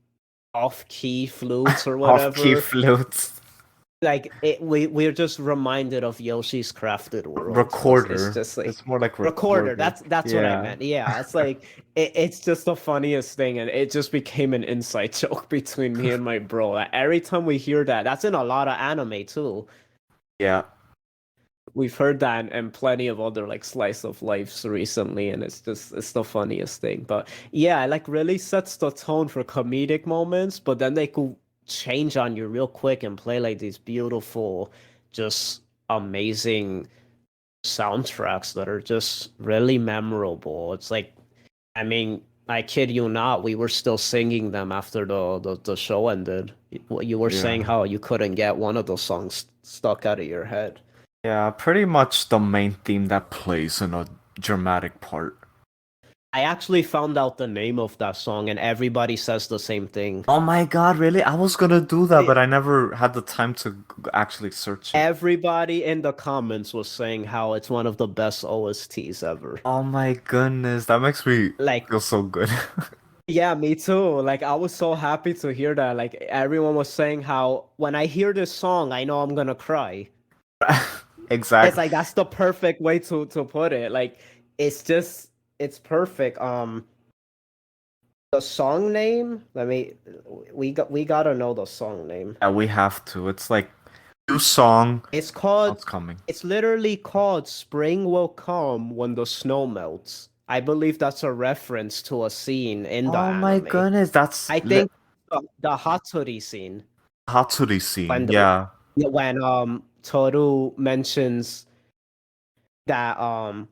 off-key flutes or Off-key whatever. flutes. Like we're just reminded of Yoshi's Crafted World because it's Recorder. just like It's more like recorder. recorder. That's what I Yeah. meant. Yeah, it's like it's just the funniest thing, and it just became an inside joke between me and my bro. Like, every time we hear that, that's in a lot of anime too. Yeah. We've heard that in plenty of other like slice of lives recently, and it's the funniest thing. But yeah, it like really sets the tone for comedic moments, but then they could change on you real quick and play like these beautiful, just amazing soundtracks that are just really memorable. It's like, I mean, I kid you not, we were still singing them after the show ended. You were saying Yeah. how you couldn't get one of those songs stuck out of your head. Yeah, pretty much the main theme that plays in a dramatic part. I actually found out the name of that song, and everybody says the same thing. Oh my God, really? I was gonna do that, but It- I never had the time to actually search it. Everybody in the comments was saying how it's one of the best OSTs ever. Oh my goodness, that makes me Like, feel so good. yeah, me too. Like, I was so happy to hear that. Like, everyone was saying how when I hear this song, I know I'm gonna cry. It's Exactly. like that's the perfect way to put it. Like, it's just it's perfect. The song name. We gotta know the song name. Yeah, we have to. It's like new song. It's called. It's coming. It's literally called "Spring Will Come When the Snow Melts." I believe that's a reference to a scene in the Oh my anime. goodness, that's I think the Hatsuri scene Hatsuri scene. when Yeah. Toru mentions that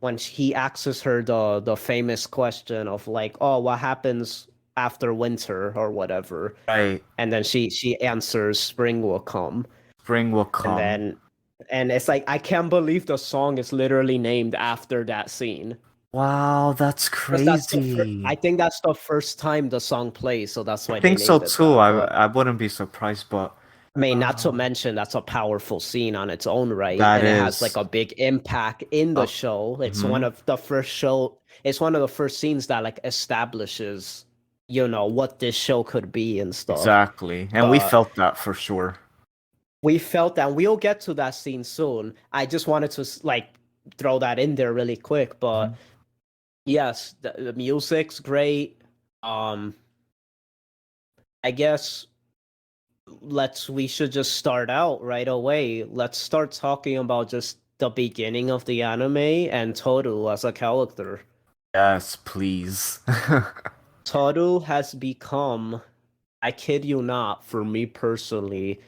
when he asks her the famous question of like, oh, what happens after winter or whatever, Right. and then she answers spring will come, Spring will and come. then and it's like I can't believe the song is literally named after that scene Wow, that's because I crazy. think that's the first time the song plays, so that's I why they think so named it too. that. I But I wouldn't be surprised, but I mean, not to uh, mention that's a powerful scene on its own right, that and it has like is a big impact in the uh, show. It's one mhm, of the first show. It's one of the first scenes that like establishes, what this show could be and stuff. exactly. And we But felt that for sure. we felt that we'll get to that scene soon. I just wanted to like throw that in there really quick. But Mhm. yes, the music's great. Um, I guess we should just start out right away. Let's start talking about just the beginning of the anime and Toru as a character. Yes, please. Toru has become, I kid you not, for me personally,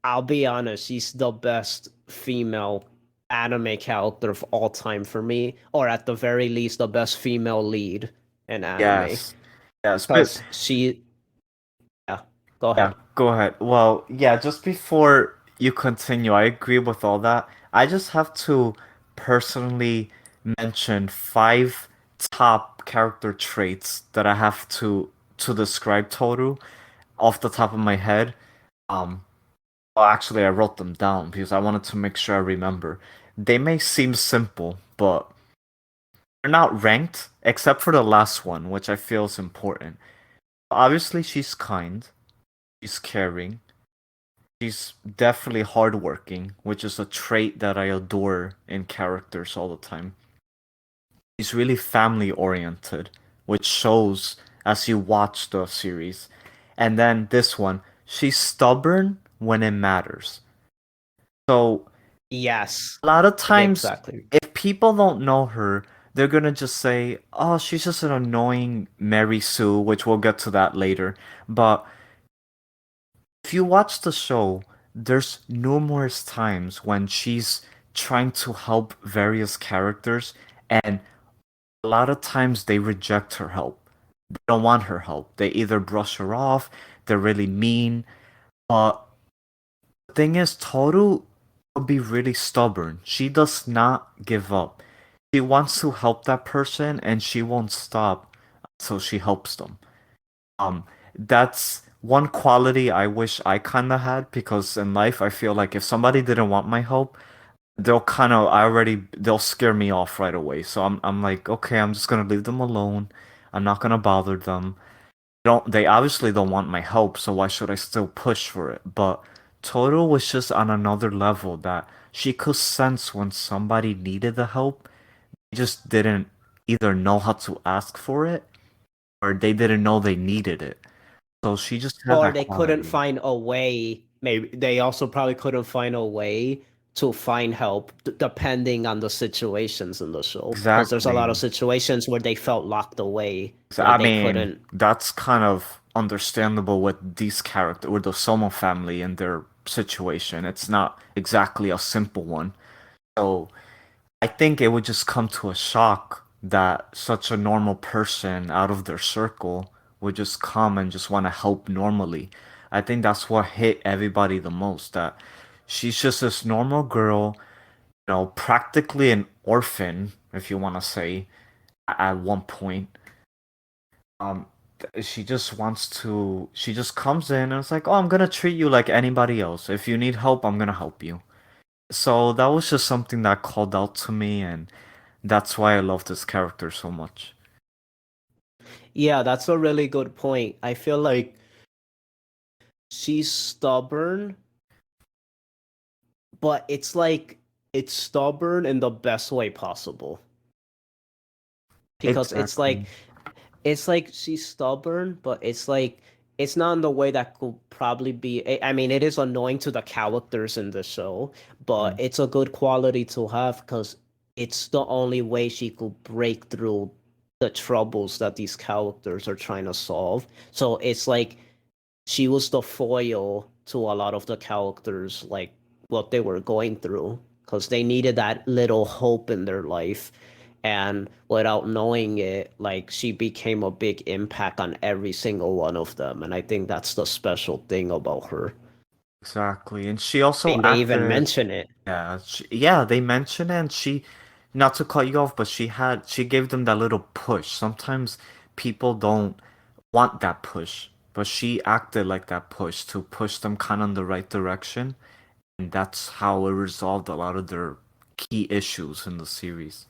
I'll be honest, she's the best female anime character of all time for me, or at the very least, the best female lead in anime. Yes. Yes, but Because she, yeah, go yeah, ahead. go ahead. Well, yeah, just before you continue, I agree with all that. I just have to personally mention five top character traits that I have to describe Toru off the top of my head. Um, well, actually, I wrote them down because I wanted to make sure I remember. They may seem simple, but they're not ranked except for the last one, which I feel is important. Obviously, she's kind, she's caring, she's definitely hardworking, which is a trait that I adore in characters all the time. She's really family oriented, which shows as you watch the series. And then this one, she's stubborn when it matters. So Yes, a lot of times, exactly. if people don't know her, they're gonna just say, "Oh, she's just an annoying Mary Sue," which we'll get to that later. But if you watch the show, there's numerous times when she's trying to help various characters, and a lot of times they reject her help. They don't want her help. They either brush her off, they're really mean. But the thing is, Toru will be really stubborn. She does not give up. She wants to help that person and she won't stop until she helps them. Um, that's one quality I wish I kind of had because in life I feel like if somebody didn't want my help, they'll scare me off right away. So I'm like, okay, I'm just gonna leave them alone. I'm not gonna bother them. They obviously don't want my help, so why should I still push for it? But Toru was just on another level that she could sense when somebody needed the help. They just didn't either know how to ask for it or they didn't know they needed it. So she just had Or that they couldn't quality. find a way. Maybe they also probably couldn't find a way to find help depending on the situations in the show. Because there's a lot of Exactly. situations where they felt locked away, So, where I they mean, couldn't. that's kind of understandable with these characters, with the Somo family and their situation. It's not exactly a simple one. So I think it would just come to a shock that such a normal person out of their circle would just come and just want to help normally. I think that's what hit everybody the most, that she's just this normal girl, practically an orphan, if you want to say, at one point. Um, she just comes in and it's like, oh, I'm gonna treat you like anybody else. If you need help, I'm gonna help you. So that was just something that called out to me, and that's why I love this character so much. Yeah, that's a really good point. I feel like she's stubborn, but it's stubborn in the best way possible. Because Exactly. it's like she's stubborn, but it's not in the way that could probably be. I mean, it is annoying to the characters in the show, but Mm. it's a good quality to have because it's the only way she could break through the troubles that these characters are trying to solve. So it's like she was the foil to a lot of the characters, like what they were going through, because they needed that little hope in their life. And without knowing it, like she became a big impact on every single one of them. And I think that's the special thing about her. Exactly. And she I also mean, they even acted, mention it. yeah, yeah, they mentioned it, and not to cut you off, but she gave them that little push. Sometimes people don't want that push, but she acted like that push to push them kind of in the right direction. And that's how it resolved a lot of their key issues in the series.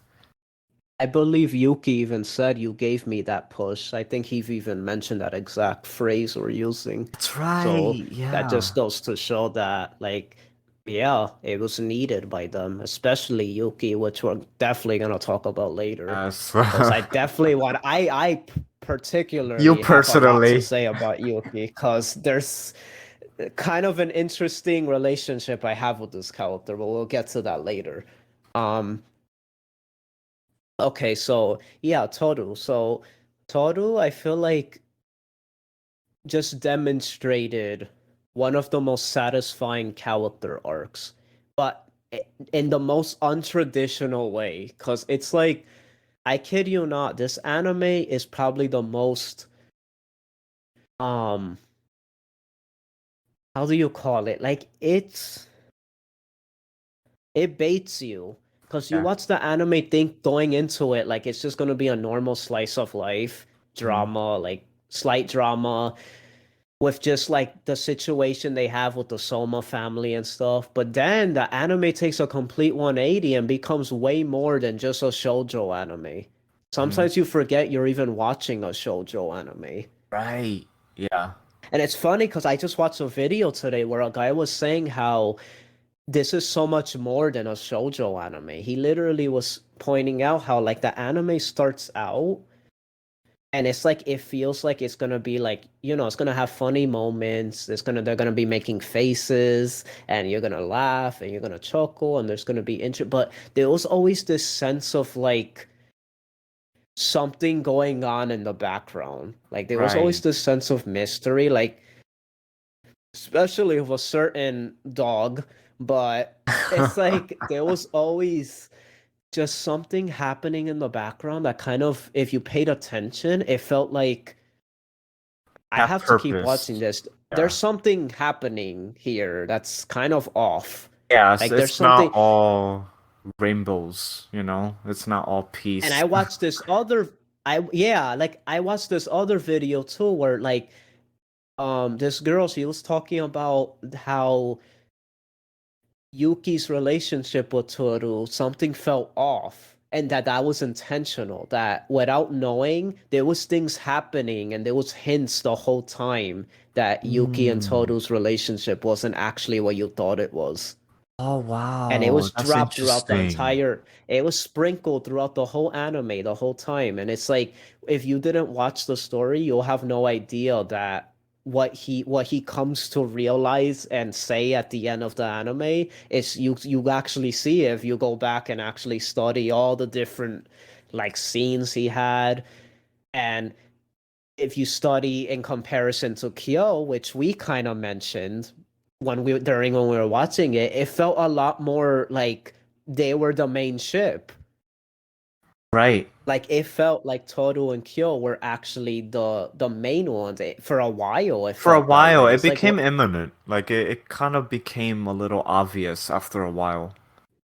I believe Yuki even said you gave me that push. I think he even mentioned that exact phrase we're using. That's right. So that Yeah. just goes to show that, like, yeah, it was needed by them, especially Yuki, which we're definitely gonna talk about later. Yes. Because I definitely want, I You particularly have a lot to personally. say about Yuki because there's kind of an interesting relationship I have with this character, but we'll get to that later. Um, okay, so yeah, Toru. So Toru, I feel like just demonstrated one of the most satisfying character arcs, but in the most untraditional way. Because it's like, I kid you not, this anime is probably the most, um, how do you call it? Like, it baits you. Because you Yeah. watch the anime think going into it, like, it's just gonna be a normal slice of life Mm. drama, like, slight drama with just like the situation they have with the Soma family and stuff. But then the anime takes a complete 180 and becomes way more than just a shoujo anime. Mm. Sometimes you forget you're even watching a shoujo anime. Right. Yeah. And it's funny because I just watched a video today where a guy was saying how this is so much more than a shoujo anime. He literally was pointing out how like the anime starts out and it's like it feels like it's gonna be like, it's gonna have funny moments. They're gonna be making faces and you're gonna laugh and you're gonna chuckle and there's gonna be but there was always this sense of like something going on in the background. Like there was always Right. this sense of mystery, like especially with a certain dog, but it's like there was always just something happening in the background that kind of, if you paid attention, it felt like I Have have to keep watching purpose. this. Yeah. There's something happening here that's kind of off. Yes, Like there's it's not something, all rainbows, It's not all and peace. I watched this other, I watched this other video too where like this girl, she was talking about how Yuki's relationship with Toru, something felt off, and that was intentional. That without knowing, there was things happening, and there was hints the whole time that Yuki and Mm. Toru's relationship wasn't actually what you thought it was. Oh And it wow, was that's dropped throughout the interesting. entire, it was sprinkled throughout the whole anime the whole time. And it's like, if you didn't watch the story, you'll have no idea that what he comes to realize and say at the end of the anime is you actually see if you go back and actually study all the different like scenes he had. And if you study in comparison to Kyo, which we kind of mentioned when we were watching it, it felt a lot more like they were the main ship. Right. Like it felt like Toru and Kyo were actually the main ones. For a while, it For a felt that while, way. it It's like became what, imminent. Like it kind of became a little obvious after a while.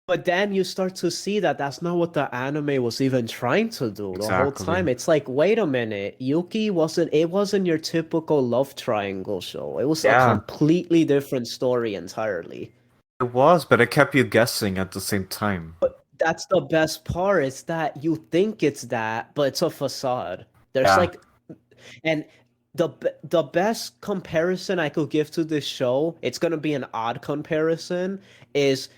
but then you start to see that that's not what the anime was even trying to do the whole Exactly. time. It's like, wait a minute, it wasn't your typical love triangle show. It was a Yeah, completely different story entirely. it was, but it kept you guessing at the same time. That's the best part is that you think it's that, but it's a facade. There's Yeah. like, and the best comparison I could give to this show, it's gonna be an odd comparison, is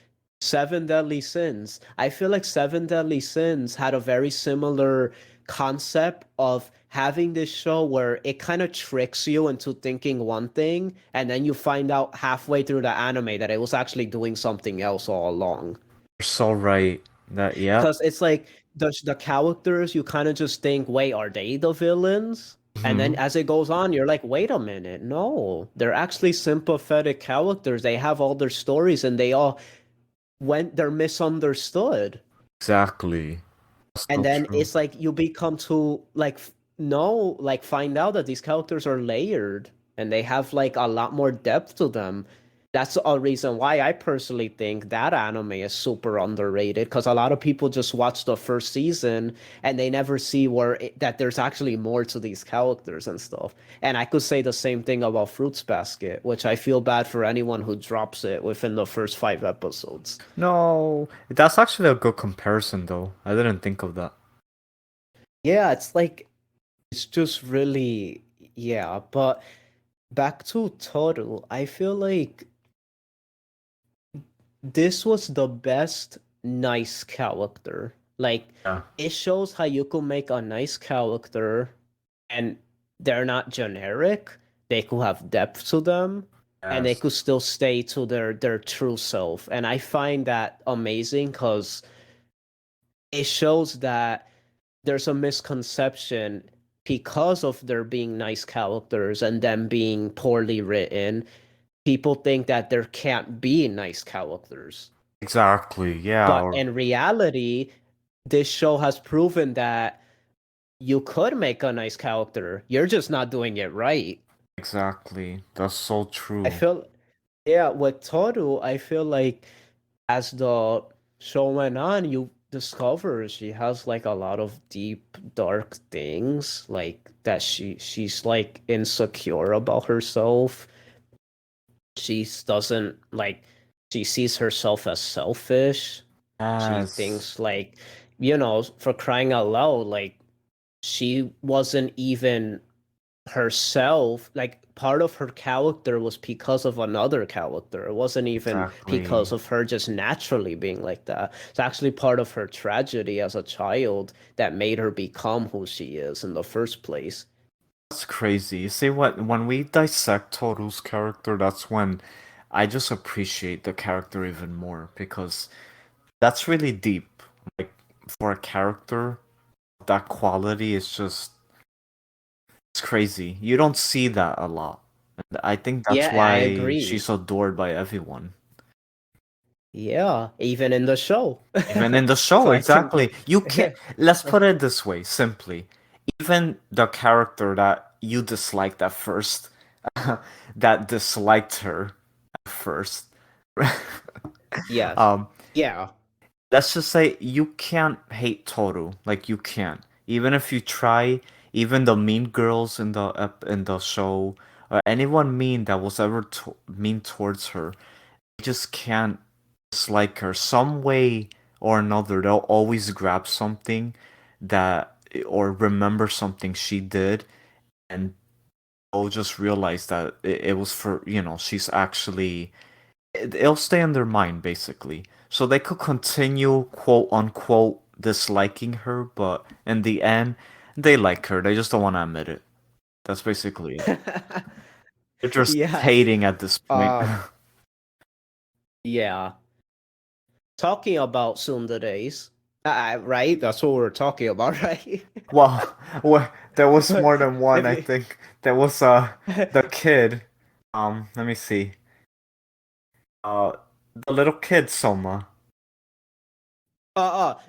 Seven Deadly Sins. I feel like Seven Deadly Sins had a very similar concept of having this show where it kind of tricks you into thinking one thing, and then you find out halfway through the anime that it was actually doing something else all along. You're so right. That, yep. Because it's like the characters, you kind of just think, wait, are they the villains? And then Hmm. as it goes on, you're like, wait a minute, no, they're actually sympathetic characters. They have all their stories, and they're misunderstood. Exactly. That's And so then true. it's like you become to like know, like find out that these characters are layered and they have like a lot more depth to them. That's a reason why I personally think that anime is super underrated because a lot of people just watch the first season and they never see that there's actually more to these characters and stuff. And I could say the same thing about Fruits Basket, which I feel bad for anyone who drops it within the first 5 episodes. No, that's actually a good comparison, though. I didn't think of that. Yeah, it's like it's just really, yeah, but back to Toru, I feel like this was the best nice character. Like Yeah. it shows how you could make a nice character and they're not generic. They could have depth to them, and they Yes, could still stay to their true self. And I find that amazing because it shows that there's a misconception because of there being nice characters and them being poorly written. People think that there can't be nice characters. exactly. Yeah, But or in reality, this show has proven that you could make a nice character. You're just not doing it right. exactly. That's so I true. feel, yeah, with Toru, I feel like as the show went on, you discover she has like a lot of deep, dark things, like that she's like insecure about herself. She doesn't like she sees herself as selfish. She Yes, thinks like, you know, for crying out loud, like she wasn't even herself. Like part of her character was because of another character. It wasn't even because exactly. of her just naturally being like that. It's actually part of her tragedy as a child that made her become who she is in the first place. That's crazy. You see what? When we dissect Toru's character, that's when I just appreciate the character even more because that's really deep. Like for a character, that quality is just it's crazy. You don't see that a lot. And I think that's Yeah, I why agree. she's adored by everyone. Yeah, even in the show. Even in the So show, I can exactly. You can't, let's put it this way, simply. Even the character that you disliked at first, that disliked her at first, yes. um, Yeah. let's just say you can't hate Toru. Like you can't. Even if you try, even the mean girls in the show, or anyone mean that was ever mean towards her, you just can't dislike her. Some way or another, they'll always grab something that or remember something she did, and they'll just realize that it was for, she's actually it'll stay in their mind basically. So they could continue quote unquote disliking her, but in the end, they like her. They just don't want to admit it. That's basically it. They're just Yes. hating at this point. Um, yeah. Talking about Sundays, right? That's what we're talking about, right? Well, there was But more than one, if I you, think. There was the kid. Let me see. Uh the little kid Soma.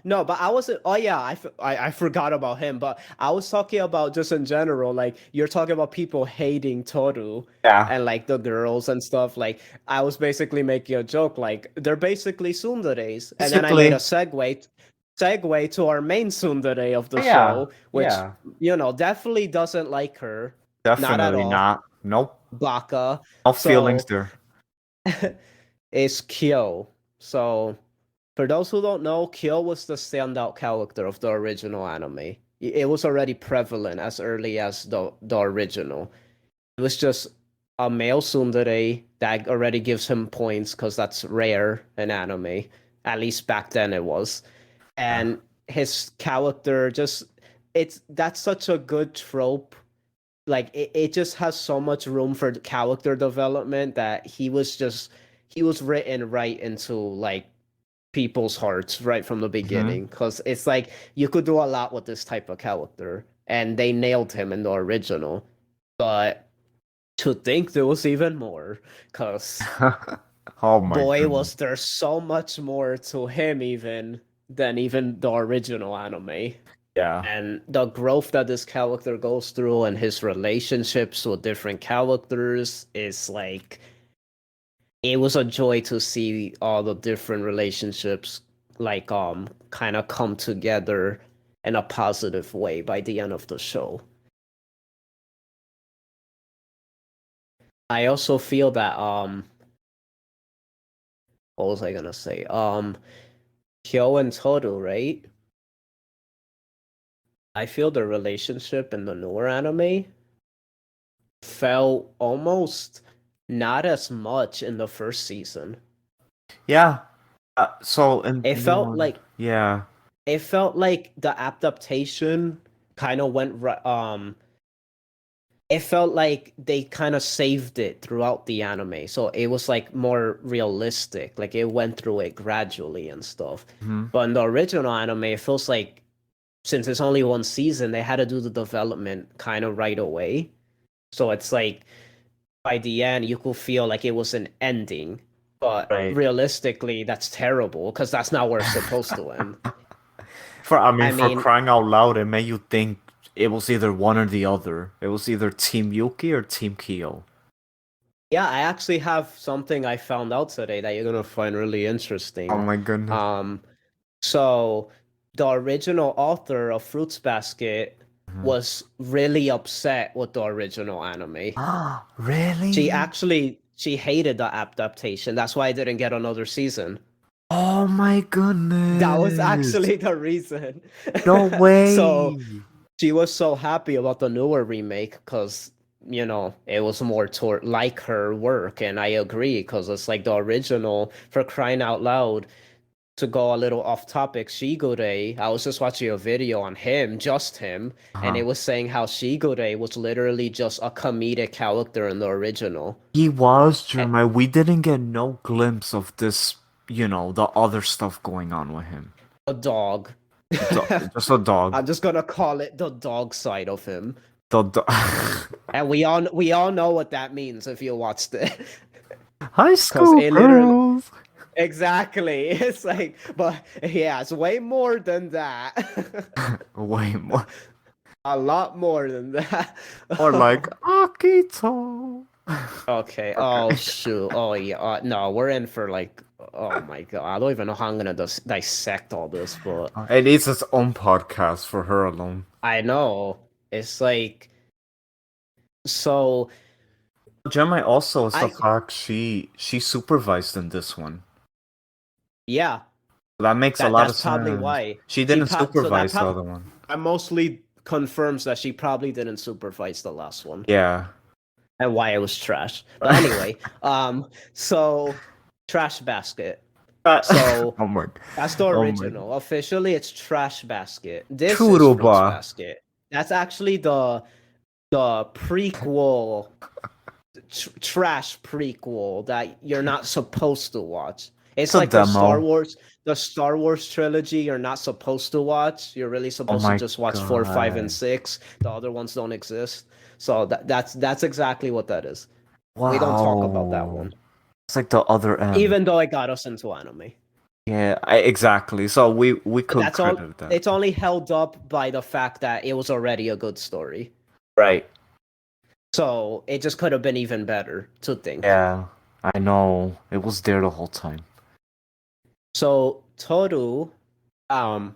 no, but I wasn't. Oh yeah, I forgot about him. But I was talking about just in general. Like you're talking about people hating Toru Yeah. and like the girls and stuff. Like I was basically making a joke. Like they're basically tsunderes, and then I made a Basically, segue to our main tsundere of the yeah. show, which Yeah. definitely doesn't like her, not at Definitely all. not. Nope. Baka. No feelings So there. it's Kyo. So for those who don't know, Kyo was the standout character of the original anime. It was already prevalent as early as the original. It was just a male tsundere that already gives him points because that's rare in anime. At least back then it was. Yeah. And his character just that's such a good trope. Like it just has so much room for character development that he was written right into like people's hearts right from the Hmm. beginning because it's like you could do a lot with this type of character and they nailed him in the original, but to think there was even more because Oh my boy goodness. was there so much more to him even than even the original anime. Yeah. And the growth that this character goes through and his relationships with different characters is like it was a joy to see all the different relationships like kind of come together in a positive way by the end of the show. I also feel that what was I gonna say? Kyo and Toru, right? I feel the relationship in the newer anime felt almost not as much in the first season. Yeah. So in It the new felt one, like yeah. it felt like the adaptation kind of went it felt like they kind of saved it throughout the anime. So it was like more realistic. Like it went through it gradually and stuff. Mhm. But in the original anime, it feels like since it's only one season, they had to do the development kind of right away. So it's like by the end, you could feel like it was an ending. But Right. realistically, that's terrible because that's not where it's supposed to end. I For mean, crying out loud, it made you think it was either one or the other. It was either Team Yuki or Team Kyo. yeah, I actually have something I found out today that you're gonna find really Oh interesting. my goodness. Um, so the original author of Fruits Basket Mhm. was really upset with the original anime. Ah, She really? actually she hated the adaptation. That's why I didn't get another season. Oh my That was goodness. actually the reason. No So way. she was so happy about the newer remake because it was more toward like her work, and I agree because it's like the original, for crying out loud. To go a little off topic, Shigure, I was just watching a video on him, just him, and it Uh-huh. was saying how Shigure was literally just a comedic character in the original. He was Eh, Jeremiah. We didn't get no glimpse of this, the other stuff going on with him. a dog. Just a dog. I'm just gonna call it the dog side of him. The do- And we all know what that means if you watched it. High Because school it literally girls. exactly. It's like, but yeah, it's way more than that. Way more. A lot more than that. Or like Akito. Okay. Okay. Oh shoot. Oh yeah. No, we're in for like. Oh my god. I don't even know how I'm gonna dissect all this, but It needs its own podcast for her alone. I know it's like so. Jeremiah also is the I fact she supervised in this one. yeah. That makes a lot That's of probably sense. why She she didn't so that supervise the other one. mostly confirms that she probably didn't supervise the last one Yeah. and why it was trash. But anyway, so Trash Basket. So Oh my. that's the Oh my. original. Officially, it's Trash Basket. This is Churuba. Fruits Basket. That's actually the prequel, trash prequel that you're not supposed to watch. It's It's a like demo. The Star Wars trilogy. You're not supposed to watch. You're really Oh supposed to my just watch 4, 5, and god. 6. The other ones don't exist. So that's exactly what that is. We don't talk about that Wow. one, It's like the other end. even though it got us into anime. Yeah, exactly. So we But could that's all. credit that. It's only held up by the fact that it was already a good story. Right. So it just could have been even better to think. Yeah, I know. It was there the whole time. So Toru, um,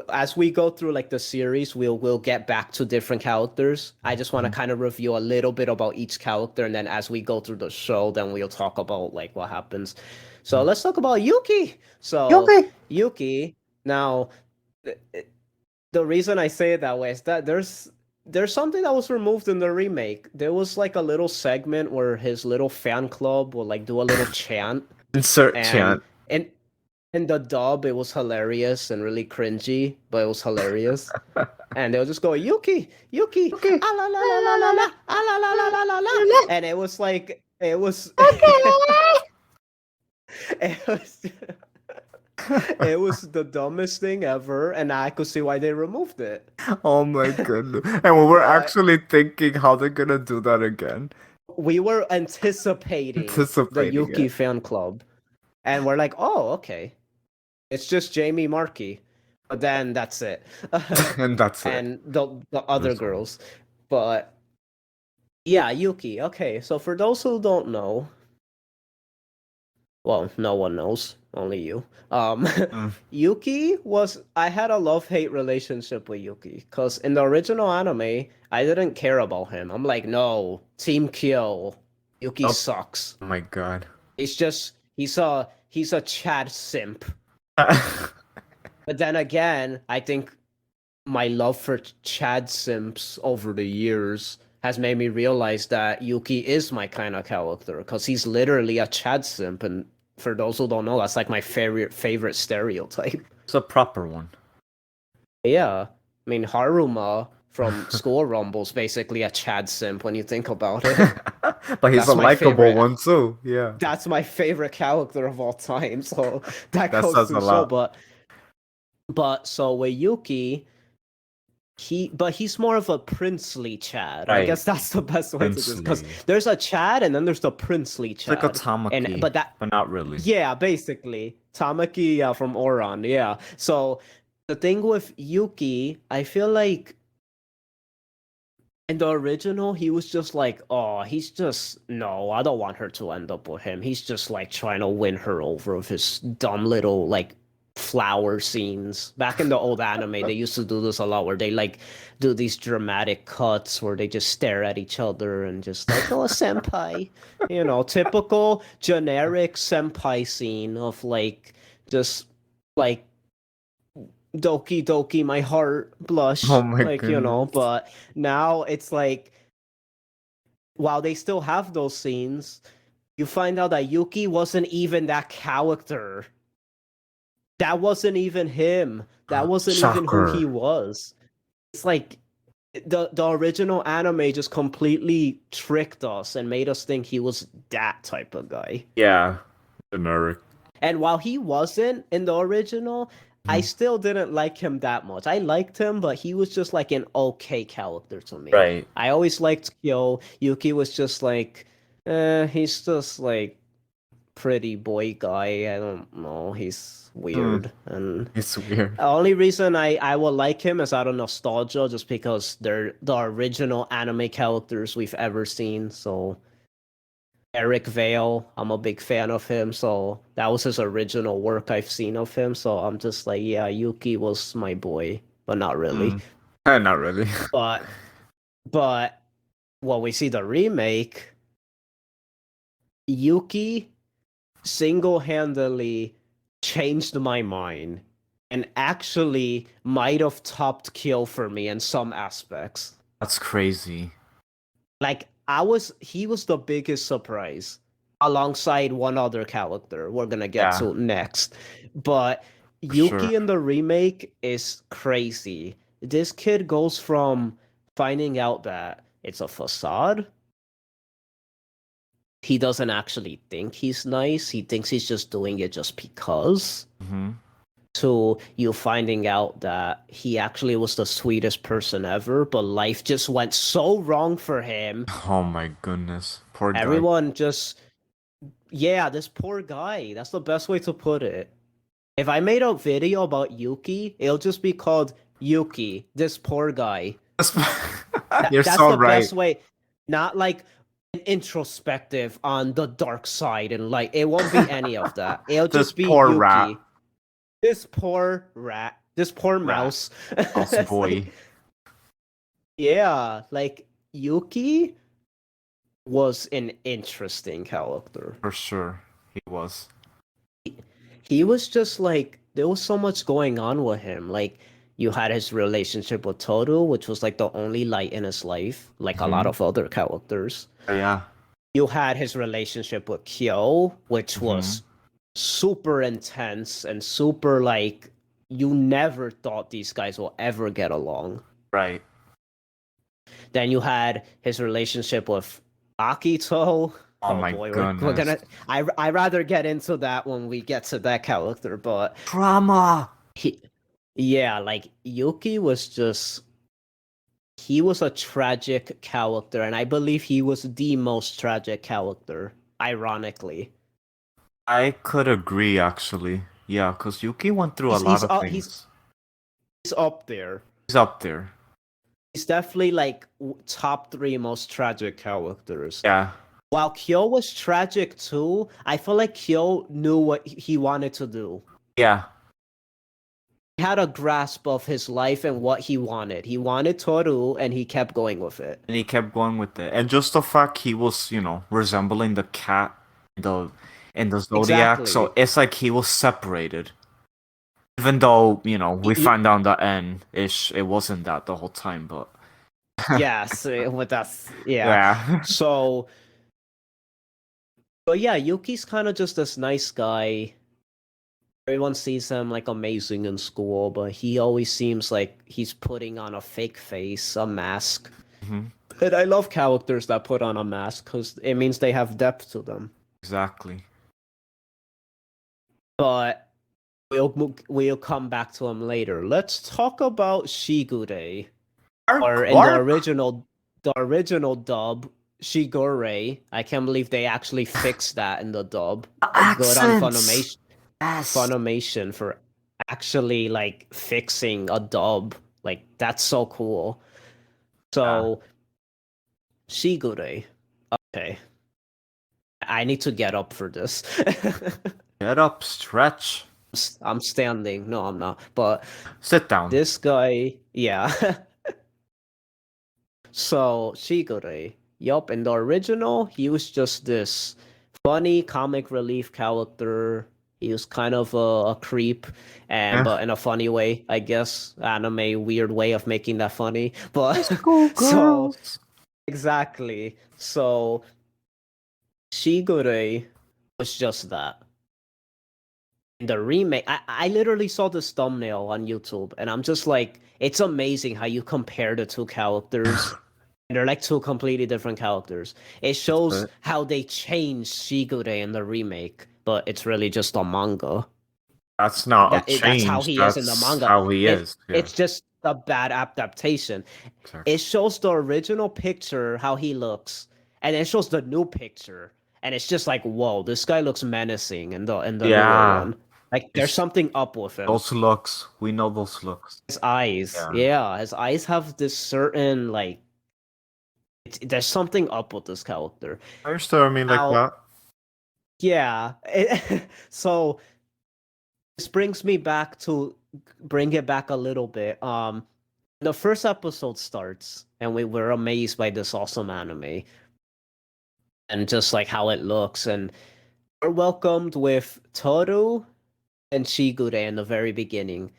as we go through like the series, we'll get back to different characters. I just want to Mhm. kind of review a little bit about each character, and then as we go through the show, then we'll talk about like what happens. So Mhm. let's talk about Yuki. So Yuki! Yuki, now the reason I say it that way is that there's something that was removed in the remake. There was like a little segment where his little fan club will like do a little chant, Insert and chant. in the dub it was hilarious and really cringy, but it was hilarious. And they'll just go Yuki, Yuki, Yuki! ah la la la la la la, ah la la la la la la, and it was like it was it was it was the dumbest thing ever, and I could see why they removed it. Oh my goodness. And we were But actually thinking how they're gonna do that again. we were anticipating the Anticipating Yuki it. fan club, and we're like, oh, okay, it's just Jamie Markey, but then that's it, And that's it. and the other This one. girls, but yeah, Yuki. Okay, so for those who don't know, well, no one knows, only you. Mm. Yuki was I had a love-hate relationship with Yuki because in the original anime, I didn't care about him. I'm like, no, Team Kyo, Yuki Oh sucks. my god. It's just he's a Chad simp. But then again, I think my love for Chad simps over the years has made me realize that Yuki is my kind of character because he's literally a Chad simp, and for those who don't know, that's like my favorite stereotype. It's a proper one. Yeah, I mean Haruma from School Rumble's basically a Chad simp when you think about it. But he's That's a my likable favorite. one too. Yeah. That's my favorite character of all time. So that That goes says to a show. lot. But so with Yuki, he's more of a princely Chad. I Right. guess that's the best way to do this because Princely. there's a Chad and then there's the princely It's like a Chad. And Tamaki, but that but not really. yeah, basically Tamaki from Oran. Yeah. So the thing with Yuki, I feel like in the original, he was just like, oh, he's just, no, I don't want her to end up with him. He's just like trying to win her over with his dumb little like flower scenes. Back in the old anime, they used to do this a lot where they like do these dramatic cuts where they just stare at each other and just like, oh, senpai. You know, typical generic senpai scene of like just like Doki Doki, my heart Oh blush, my like, you know, goodness. but now it's like, while they still have those scenes, you find out that Yuki wasn't even that character. That wasn't even him. That wasn't even who he Shocker. was. It's like the original anime just completely tricked us and made us think he was that type of guy. Yeah. Generic. And while he wasn't in the original, I Mhm. still didn't like him that much. I liked him, but he was just like an okay character to me. Right. I always liked Kyo. Yuki was just like, he's just like pretty boy guy. I don't know. He's Hmm. weird. And It's weird. the only reason I will like him is out of nostalgia, just because they're the original anime characters we've ever seen. So Eric Vale, I'm a big fan of him, so that was his original work I've seen of him. So I'm just like, yeah, Yuki was my boy, but not really. Mm. Not really. But but when we see the remake, Yuki single-handedly changed my mind and actually might have topped Kill for me in some aspects. That's crazy. Like he was the biggest surprise alongside one other character we're gonna get Yeah, to next. But for sure. Yuki in the remake is crazy. This kid goes from finding out that it's a facade. He doesn't actually think he's nice. He thinks he's just doing it just because. Hmm. To you finding out that he actually was the sweetest person ever, but life just went so wrong for him. Oh my goodness. Poor guy. Everyone just, yeah, this poor guy. That's the best way to put it. If I made a video about Yuki, it'll just be called Yuki, this poor guy. You're That's so the right. best way. Not like an introspective on the dark side and like it won't be any of that. It'll This just be poor rat. Yuki. This poor rat. This poor Rat. mouse. Mouse It's boy. like, yeah, like Yuki was an interesting character. For sure. He was. He was just like there was so much going on with him. Like you had his relationship with Toru, which was like the only light in his life, like a lot Mhm. of other characters. Yeah. You had his relationship with Kyo, which Mhm. was super intense and super like you never thought these guys will ever get along. Right. Then you had his relationship with Akito. Oh Oh my boy, we're goodness. gonna. I rather get into that when we get to that character, but Drama. he, yeah, like Yuki was just he was a tragic character, and I believe he was the most tragic character. Ironically, I could agree actually. Yeah, because Yuki went through a he's lot he's of up he's things. he's up there. He's up there. He's definitely like top three most tragic characters. Yeah. While Kyo was tragic too, I feel like Kyo knew what he wanted to do. Yeah. He had a grasp of his life and what he wanted. He wanted Toru, and he kept going with it. And he kept going with it. And just the fact he was, resembling the cat in the Zodiac, so Exactly. it's like he was separated. Even though, we Y- find out in the end it wasn't that the whole time, but yes, but that's yeah. yeah. So, but yeah, Yuki's kind of just this nice guy. Everyone sees him like amazing in school, but he always seems like he's putting on a fake face, a mask. Hmm. And I love characters that put on a mask because it means they have depth to them. Exactly. But we'll come back to him later. Let's talk about Shigure, or Bark, in bark. the original dub, Shigure. I can't believe they actually fixed that in the dub. Good on Accents. Yes. Funimation for actually like fixing a dub. Like that's so cool. Yeah. So Shigure. Okay. I need to get up for this. Get up, stretch. I'm standing. No, I'm not. But Sit down. this guy, yeah. So Shigure. Yup, in the original, he was just this funny comic relief character. He was kind of a creep, and Yeah. but in a funny way, I guess. Anime weird way of making that funny. Let's But go, so girls. exactly. So Shigure was just that. In the remake, I literally saw this thumbnail on YouTube, and I'm just like, it's amazing how you compare the two characters. And they're like two completely different characters. It shows But how they changed Shigure in the remake, but it's really just a manga. that's not a That's how change. he is in the That's manga. how he is. Yeah. It's just a bad adaptation. Exactly. It shows the original picture how he looks, and it shows the new picture, and it's just like, whoa, this guy looks menacing in the newer Yeah. one. Like there's It's something up with him. those looks. We know those looks. His eyes, Yeah. yeah, his eyes have this certain like. There's something up with this character. Are you staring at me like Now, that? yeah. So this brings me back to bring it back a little bit. The first episode starts, and we were amazed by this awesome anime and just like how it looks. And we're welcomed with Toru and Shigure in the very beginning.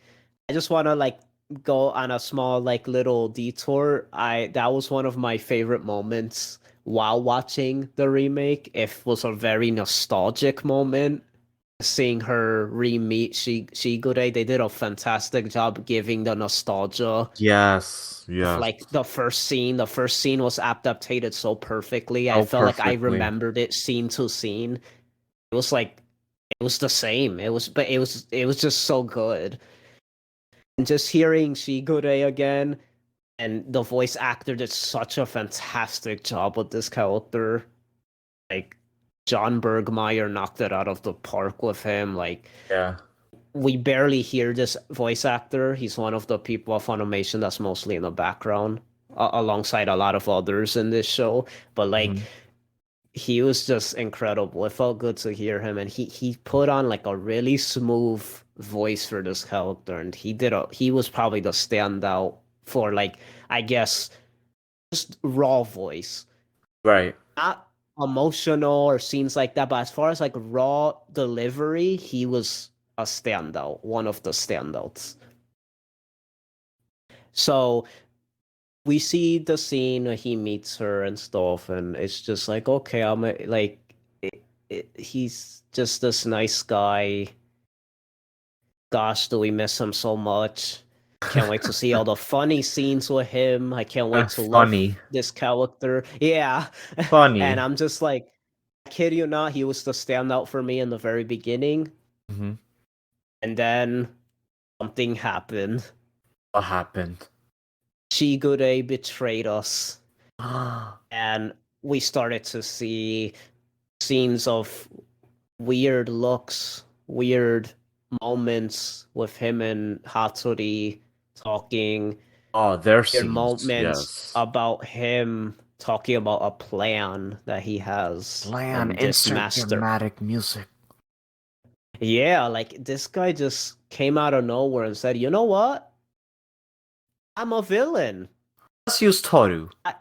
I just want to like go on a small like little detour. I That was one of my favorite moments while watching the remake. It was a very nostalgic moment seeing her re-meet Shigure. They did a fantastic job giving the nostalgia Yes. of Yes. like the first scene. The first scene was adapted so perfectly. I Oh, felt like I perfectly. remembered it scene to scene. It was like it was the same. It was just so good. And just hearing Shigure again, and the voice actor did such a fantastic job with this character. Like John Bergmeyer knocked it out of the park with him. Like Yeah. we barely hear this voice actor. He's one of the people of Funimation that's mostly in the background, alongside a lot of others in this show. But like Mhm. he was just incredible. It felt good to hear him, and he put on like a really smooth voice for this character, and he was probably the standout for like I guess just raw voice, Right. not emotional or scenes like that, but as far as like raw delivery, he was a standout, one of the standouts. So we see the scene where he meets her and stuff, and it's just like, okay, like, he's just this nice guy. Gosh, do we miss him so much? Can't wait to see all the funny scenes with him. I can't wait to love Funny. this character. Yeah. And Funny. I'm just like, kid you not, he was the standout for me in the very beginning. Hmm. And then something happened. What happened? Shigure betrayed us. And we started to see scenes of weird looks, weird moments with him and Hatori talking, Oh, their weird scenes. moments Yes. about him talking about a plan that he has Plan, and this insert master. dramatic music. Yeah, like this guy just came out of nowhere and said, "You know what? I'm a villain. Let's use Toru. I,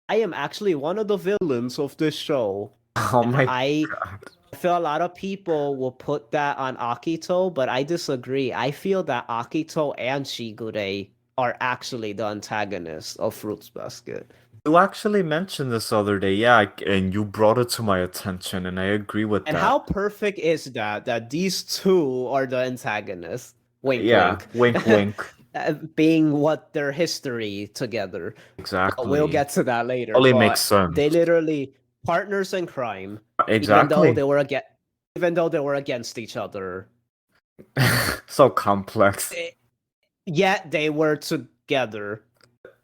I am actually one of the villains of this show." Oh And my I god. feel a lot of people will put that on Akito, but I disagree. I feel that Akito and Shigure are actually the antagonists of Fruits Basket. You actually mentioned this other day, yeah, and you brought it to my attention, and I agree with And that. how perfect is that? That these two are the antagonists. Wink, Yeah, wink. wink, wink. Being what their history together. But we'll Exactly. get to that later. Only makes But sense. they literally partners in crime, even though Exactly. they were against each other. So complex. Yet they were together.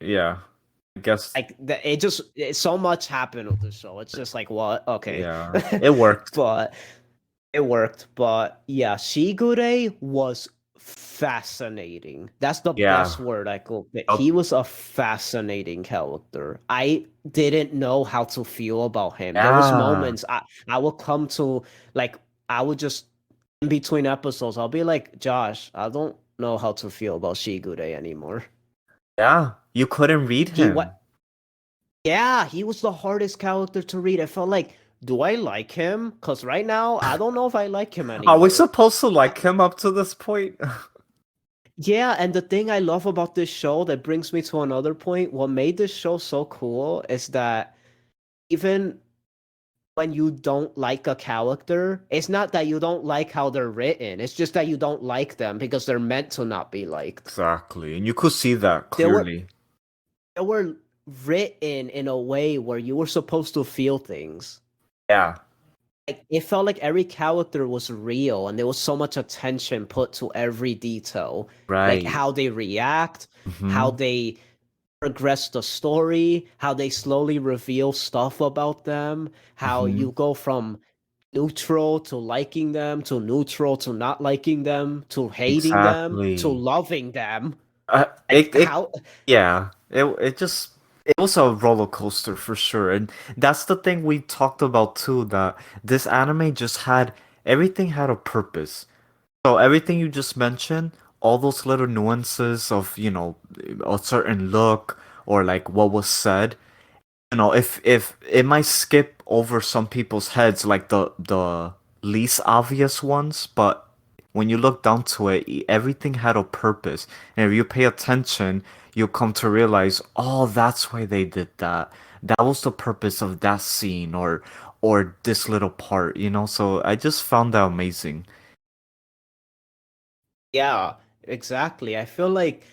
Yeah, I guess. Like so much happened with the show. It's just like what? Okay, Yeah, it worked. but it worked. But yeah, Shigure was fascinating. That's the best Yeah. word I could get. Uh, He was a fascinating character. I didn't know how to feel about him. There was Yeah. moments I would come to like I would just in between episodes I'll be like, Josh, I don't know how to feel about Shigure anymore. Yeah. You couldn't read He him. what Yeah, he was the hardest character to read. I felt like, do I like him? Because right now, I don't know if I like him Are we anymore. supposed to like him up to this point? Yeah, and the thing I love about this show that brings me to another point, what made this show so cool is that even when you don't like a character, it's not that you don't like how they're written. It's just that you don't like them because they're meant to not be liked. Exactly. And you could see that They were clearly. they were written in a way where you were supposed to feel things. Yeah. Like it felt like every character was real and there was so much attention put to every detail, like Right. how they react, how Mm-hmm. they progress the story, how they slowly reveal stuff about them, how Mm-hmm. you go from neutral to liking them to neutral to not liking them to hating them to Exactly. loving them. Uh, Like it how yeah, it just it was a roller coaster for sure. And that's the thing we talked about too, that this anime just had everything had a purpose. So everything you just mentioned, all those little nuances of, a certain look or like what was said, if it might skip over some people's heads, like the least obvious ones, but when you look down to it, everything had a purpose. And if you pay attention, you'll come to realize, oh, that's why they did that. That was the purpose of that scene or this little part. So I just found that amazing. yeah, exactly. I feel like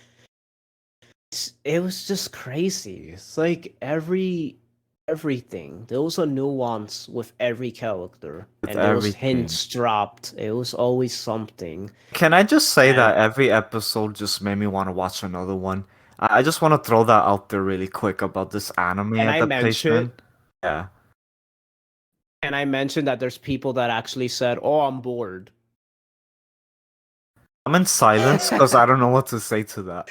it was just crazy. It's like everything. There was a nuance with every character, With and there was everything. hints dropped. It was always something. Can I just say And that every episode just made me want to watch another one? I just want to throw that out there really quick about this anime and I mentioned adaptation. Yeah. and I mentioned that there's people that actually said, "Oh, I'm bored." I'm in silence because I don't know what to say to that.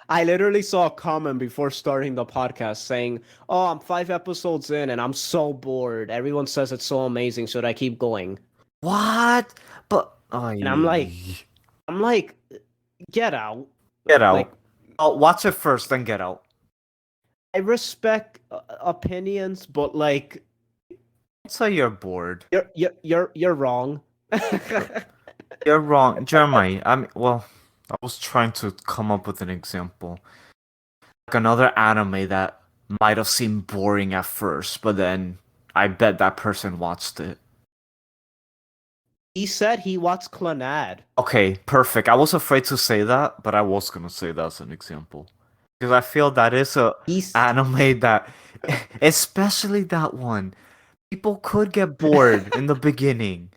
I literally saw a comment before starting the podcast saying, "Oh, I'm 5 episodes in and I'm so bored. Everyone says it's so amazing. Should I keep going?" What? But And I'm like, get out. get Like, out. Oh, watch it first, then get out. I respect opinions, but like, Don't say you're bored. you're wrong. You're wrong, Jeremiah. Well, I was trying to come up with an example. Like another anime that might have seemed boring at first, but then I bet that person watched it. He said he watched Clannad. Okay, perfect. I was afraid to say that, but I was gonna say that as an example. Because I feel that is a He's anime that, especially that one, people could get bored in the beginning.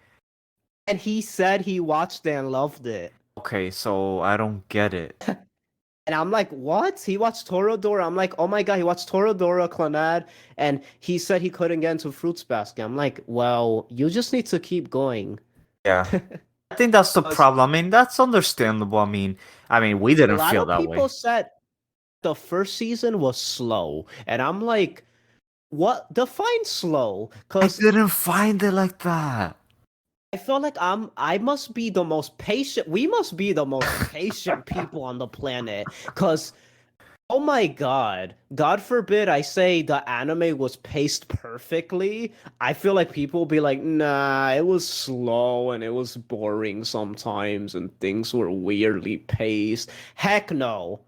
and he said he watched it and loved it. Okay, so I don't get it. And I'm like, what? He watched Toradora. I'm like, oh my god, he watched Toradora, Clannad, and he said he couldn't get into Fruits Basket. I'm like, well, you just need to keep going. Yeah. I think that's the 'Cause problem. I mean, that's understandable. I mean, we a didn't lot feel of that people way. said the first season was slow, and I'm like, what? Define slow? I Because didn't find it like that. I feel like I must be the most patient. We must be the most patient people on the planet. Because oh my god. God forbid I say the anime was paced perfectly. I feel like people will be like, nah, it was slow and it was boring sometimes and things were weirdly paced. Heck no.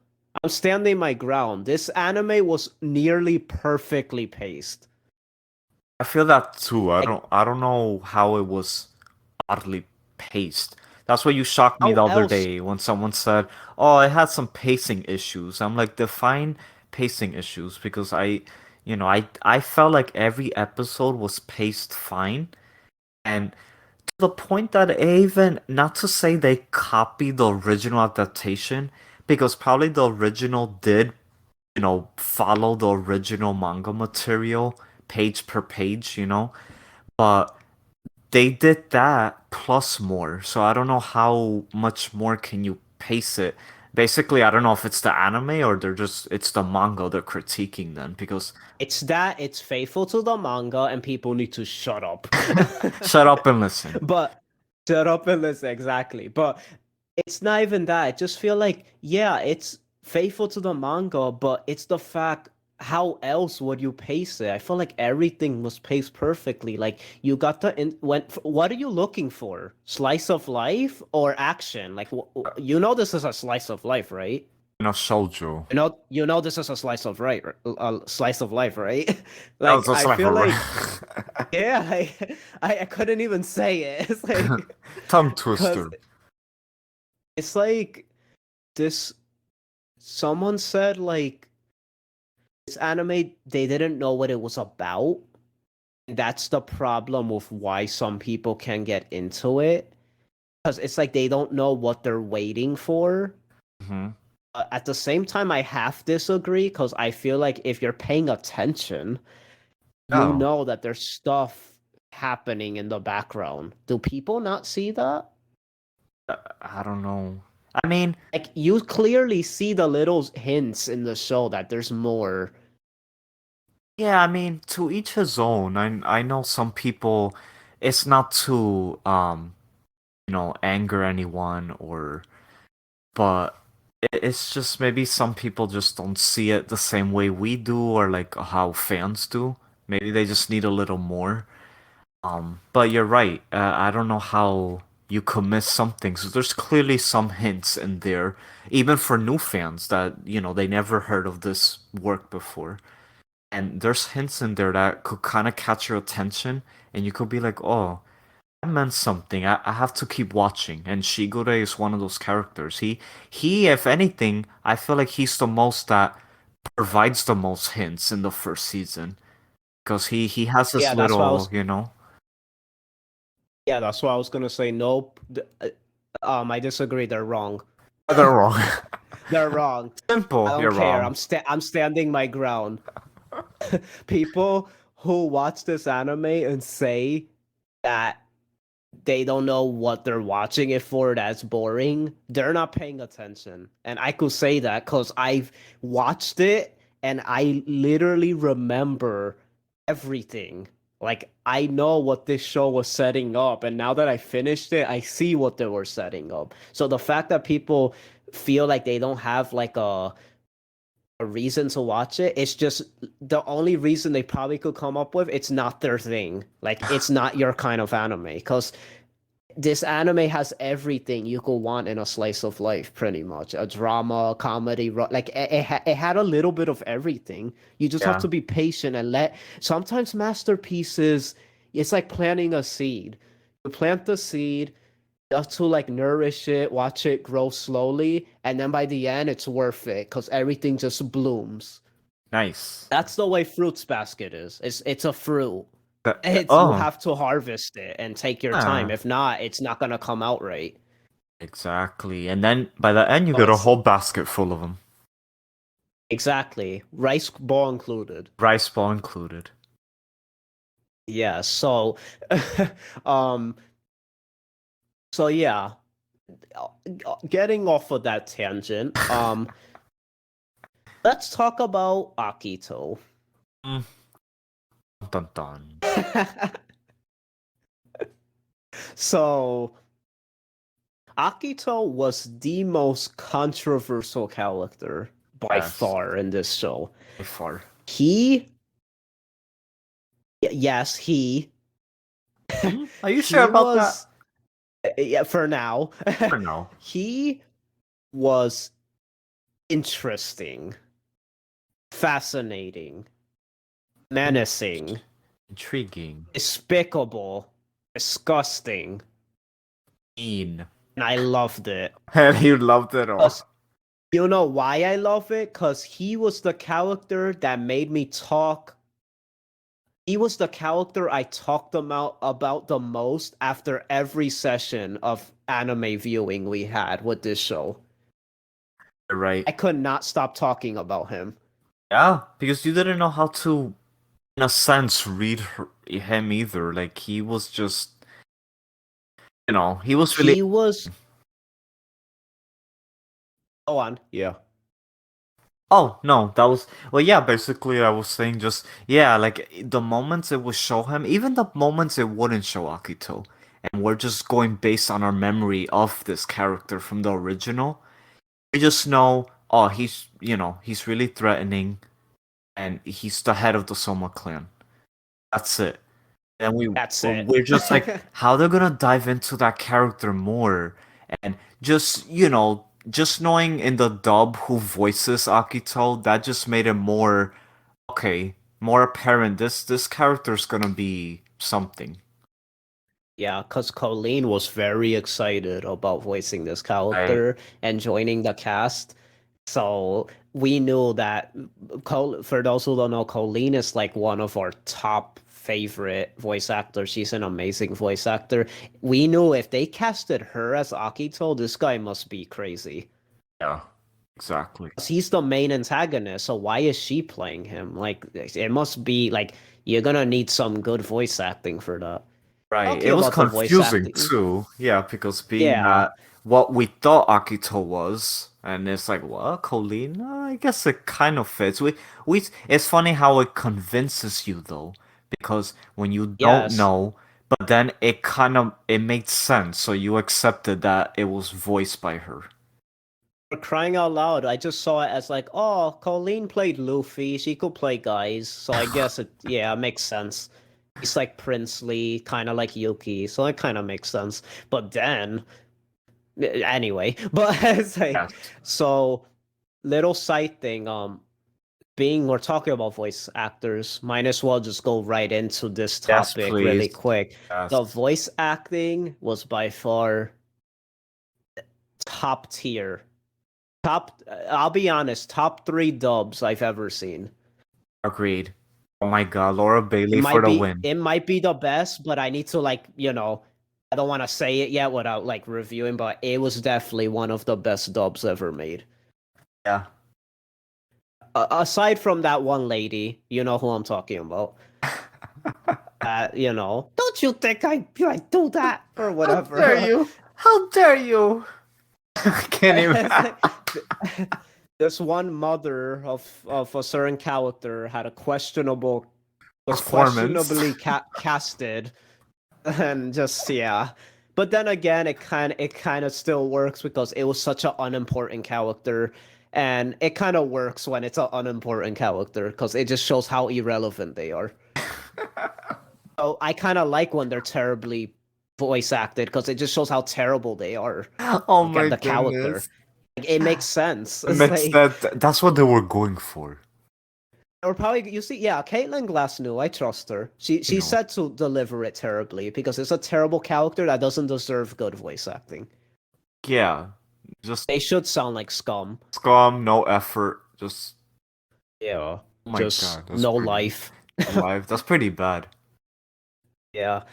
I'm standing my ground. This anime was nearly perfectly paced. I feel that too. I Like, don't I don't know how it was oddly paced. That's why you shocked me how the other else? day when someone said, "Oh, it had some pacing issues." I'm like, define pacing issues because I felt like every episode was paced fine, and to the point that even not to say they copied the original adaptation because probably the original did, follow the original manga material page per page, but they did that plus more. So I don't know how much more can you pace it. Basically, I don't know if it's the anime or it's the manga they're critiquing then because It's faithful to the manga, and people need to shut up. shut up and listen. But shut up and listen, exactly. But it's not even that. I just feel like, yeah, it's faithful to the manga, but it's the fact how else would you pace it? I feel like everything was paced perfectly. Like you got what are you looking for? Slice of life or action? Like you know this is a slice of life, right? Shoujo. You know this is a slice of a slice of life, right? That was Like a I feel slifer, like right? yeah, I couldn't even say it. It's like Tongue because twister. it's like this. Someone said like this anime they didn't know what it was about. That's the problem with why some people can get into it because it's like they don't know what they're waiting for. Hmm. At the same time, I half disagree because I feel like if you're paying attention, you Oh, know that there's stuff happening in the background. Do people not see that? I don't know. I mean, Like you clearly see the little hints in the show that there's more. yeah, I mean, to each his own. I know some people, it's not to anger anyone but it's just maybe some people just don't see it the same way we do or like how fans do. Maybe they just need a little more. But you're right. I don't know how you could miss something. So there's clearly some hints in there, even for new fans that, they never heard of this work before. And there's hints in there that could kind of catch your attention, and you could be like, oh, that meant something. I have to keep watching. And Shigure is one of those characters. If anything, I feel like he's the most that provides the most hints in the first season because he has this Yeah, that's why I little, was. Yeah, that's why I was gonna say nope. I disagree. They're wrong. They're wrong. They're wrong. I Simple, don't you're care. wrong. I'm standing my ground. People who watch this anime and say that they don't know what they're watching it for, that's boring, they're not paying attention. And I could say that because I've watched it and I literally remember everything. Like I know what this show was setting up, and now that I finished it, I see what they were setting up. So the fact that people feel like they don't have like a reason to watch it. It's just the only reason they probably could come up with. It's not their thing. Like it's not your kind of anime. Because this anime has everything you could want in a slice of life, pretty much. A drama, comedy, like it had a little bit of everything. You just have Yeah. to be patient and let. Sometimes masterpieces, it's like planting a seed. You plant the seed just to like nourish it, watch it grow slowly, and then by the end, it's worth it because everything just blooms. Nice. That's the way Fruits Basket is. It's a fruit. It's you Oh, have to harvest it and take your time. yeah, If not, it's not gonna come out right. exactly. And then by the end, you So get a it's whole basket full of them, exactly rice ball included. rice ball included. Yeah. So, um. So yeah, getting off of that tangent. Let's talk about Akito. Mm, dun dun. So Akito was the most controversial character by Yes, far in this show. by far. He, yes, he, Are you sure he about that? was, yeah, for now, Or no? he was interesting, fascinating, menacing, Intriguing. despicable, disgusting, Mean. and I loved it. And you loved it all. 'Cause you know why I love it? Because he was the character that made me talk. He was the character I talked about the most after every session of anime viewing we had with this show. Right. I could not stop talking about him. Yeah, because you didn't know how to, in a sense, read him either. Like, he was just, he was really. He was. Go on. Yeah. Oh, no, that was. Well, yeah, basically, I was saying just. Yeah, like, the moments it would show him, even the moments it wouldn't show Akito. And we're just going based on our memory of this character from the original. We just know, oh, he's really threatening, and he's the head of the Soma clan. That's it. And That's it. we're just like, how they're gonna dive into that character more, and just knowing in the dub who voices Akito, that just made it more okay, more apparent. This character's gonna be something. Yeah, because Colleen was very excited about voicing this I character and joining the cast. So we knew that, for those who don't know, Colleen is like one of our top favorite voice actors. She's an amazing voice actor. We knew if they casted her as Akito, this guy must be crazy. Yeah, exactly. 'Cause he's the main antagonist, so why is she playing him? Like, it must be like you're gonna need some good voice acting for that. Right. Talking It was about the voice confusing acting, too. Yeah, because being yeah. that what we thought Akito was, and it's like, what, Colleen? I guess it kind of fits. We it's funny how it convinces you though, because when you don't Yes. know, but then it made sense, so you accepted that it was voiced by her. For crying out loud, I just saw it as like, oh, Colleen played Luffy. She could play guys, so I guess it makes sense. He's like princely, kind of like Yuki, so it kind of makes sense. But then, anyway, but it's like, Yes. so little side thing. Being we're talking about voice actors, might as well just go right into this Yes, topic please. really quick. The Yes. voice acting was by far top tier. I'll be honest, top 3 dubs I've ever seen. Agreed. Oh my God, Laura It Bailey for might the be win. it might be the best, but I need to I don't want to say it yet without like reviewing, but it was definitely one of the best dubs ever made. Yeah. Aside from that one lady, you know who I'm talking about. Don't you think I do that or How whatever? dare you? How dare you? I can't even. It's like, this one mother of a certain character had a was Performance. questionably casted, and just yeah. But then again, it kind of still works because it was such an unimportant character, and it kind of works when it's an unimportant character because it just shows how irrelevant they are. So I kind of like when they're terribly voice acted because it just shows how terrible they are. Oh Like, at my the character. goodness. Like, it makes sense. It It's makes like, that's what they were going for. or probably you see, yeah, Caitlin Glass knew. I trust her. She No. said to deliver it terribly because it's a terrible character that doesn't deserve good voice acting. Yeah. Just They should sound like scum. scum, no effort. Just Yeah. oh my Just God, that's no pretty life. live. That's pretty bad. Yeah.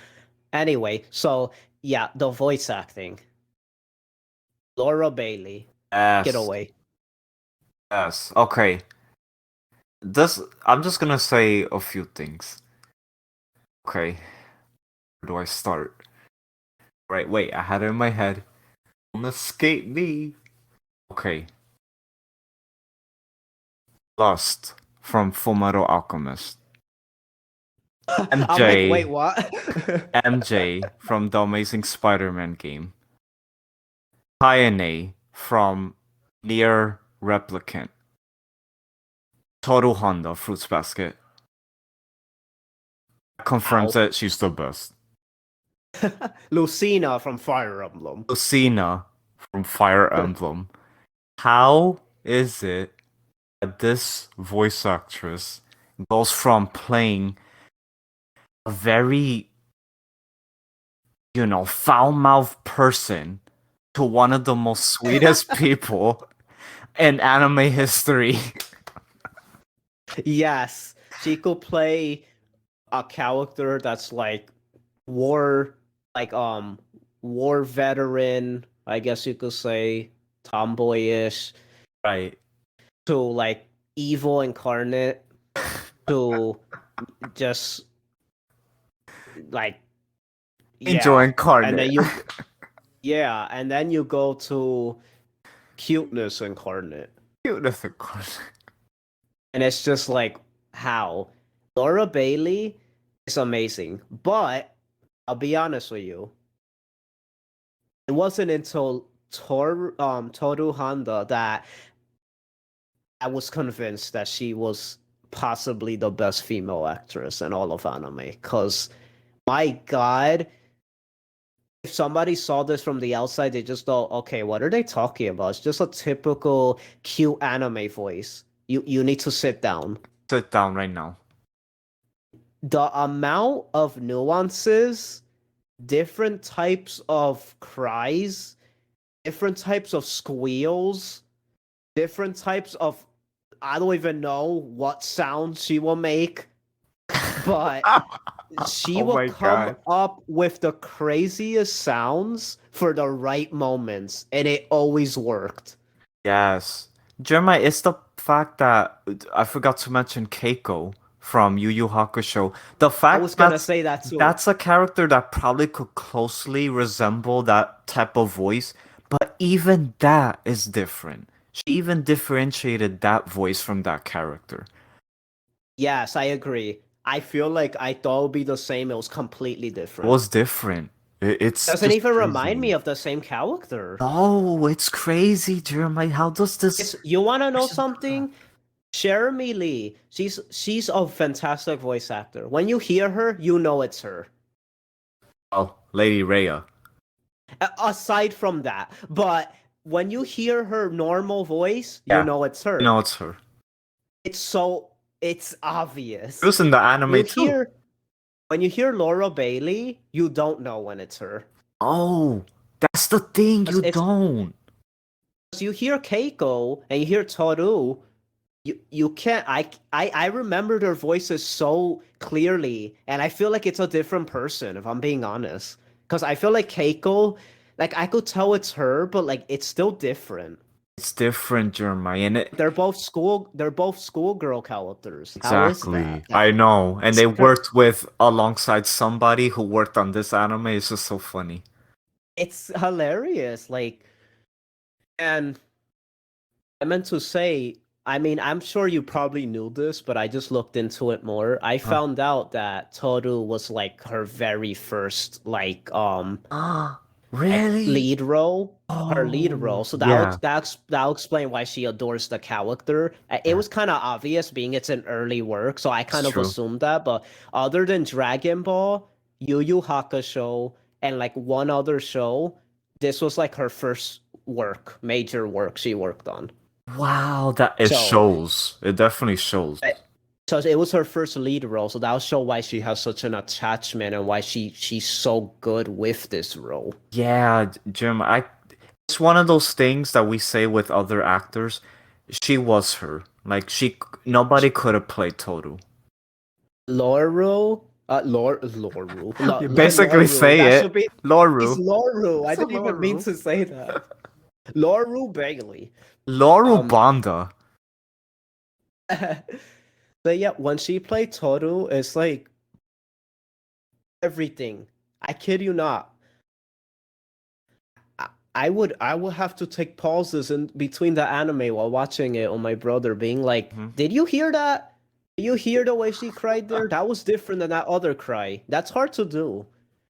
Anyway, so yeah, the voice acting. Laura Bailey. Get Yes. away. Yes. Okay. This I'm just gonna say a few things. Okay. Where do I start? Right, wait, I had it in my head. Don't escape me. Okay. Lust from Fullmetal Alchemist. I'm like, MJ. wait, what? MJ from the Amazing Spider-Man game. Kayane from Near Replicant. Toru Honda, Fruits Basket. Confirms Ow. that she's the best. Lucina from Fire Emblem. Lucina from Fire Emblem. How is it that this voice actress goes from playing a very, foul-mouthed person to one of the most sweetest people in anime history? Yes, she could play a character that's like war, like war veteran, I guess you could say, tomboyish, Right. to like evil incarnate, to just like Angel yeah, and incarnate. then you yeah, and then you go to cuteness incarnate, Cuteness incarnate. and it's just like how Laura Bailey is amazing, but I'll be honest with you, it wasn't until Toru Honda that I was convinced that she was possibly the best female actress in all of anime. Cause my God, if somebody saw this from the outside, they just thought, okay, what are they talking about? It's just a typical cute anime voice. You need to sit down. Sit down right now. The amount of nuances, different types of cries, different types of squeals, different types of I don't even know what sound she will make, but she Oh will my come god. up with the craziest sounds for the right moments, and it always worked. Yes. Jeremiah, it's the fact that I forgot to mention Keiko from Yu Yu Hakusho. The I fact was gonna that say that too. that's a character that probably could closely resemble that type of voice, but even that is different. She even differentiated that voice from that character. Yes, I agree. I feel like I thought it would be the same. It was completely It different. was different. It's Doesn't just even remind me crazy. of the same character. No, it's crazy, Jeremiah. How does this You wanna know person do that? something? Jeremy Lee, she's a fantastic voice actor. When you hear her, you know it's her. Oh, Lady Rhea. Aside from that, but when you hear her normal voice, you Yeah, know it's you her. know it's her. It's It obvious. was in the You anime too. hear when you hear Laura Bailey, you don't know when it's her. Oh, that's the thing, 'Cause you don't. you hear Keiko and you hear Toru, you can't I remember their voices so clearly, and I feel like it's a different person if I'm being honest. Because I feel like Keiko, like I could tell it's her, but like it's still different. It's different, Jeremiah, and it They're both schoolgirl characters. How is that? exactly. I know, and It's they worked with alongside somebody who worked on this anime. It's just so funny. it's hilarious. Like, and I meant to say, I mean, I'm sure you probably knew this, but I just looked into it more. I Huh. found out that Toru was like her very first Ah, really? lead role, her lead role. Oh, So yeah, that'll explain why she adores the character. It yeah, was kind of obvious being it's an early work, so I it's kind of true. assumed that. But other than Dragon Ball, Yu Yu Hakusho, and like one other show, this was like her first major work she worked on. Wow, that it So, shows. It definitely shows. eh, so it was her first lead role. So that'll show why she has such an attachment and why she's so good with this role. Yeah, Jim, it's one of those things that we say with other actors. She was her. Like nobody could have played Toru. Laurel, Laurel, You basically Laurel. say That it. should be. It's Loru. Laurel. I It's a didn't even mean Loru. to say that. Laurel Bailey. Loru Um, Banda. but yeah, when she played Toru, it's like everything. I kid you not. I would have to take pauses in between the anime while watching it on my brother, being like, Mhm. "Did you hear that? Did you hear the way she cried there? That was different than that other cry. That's hard to do."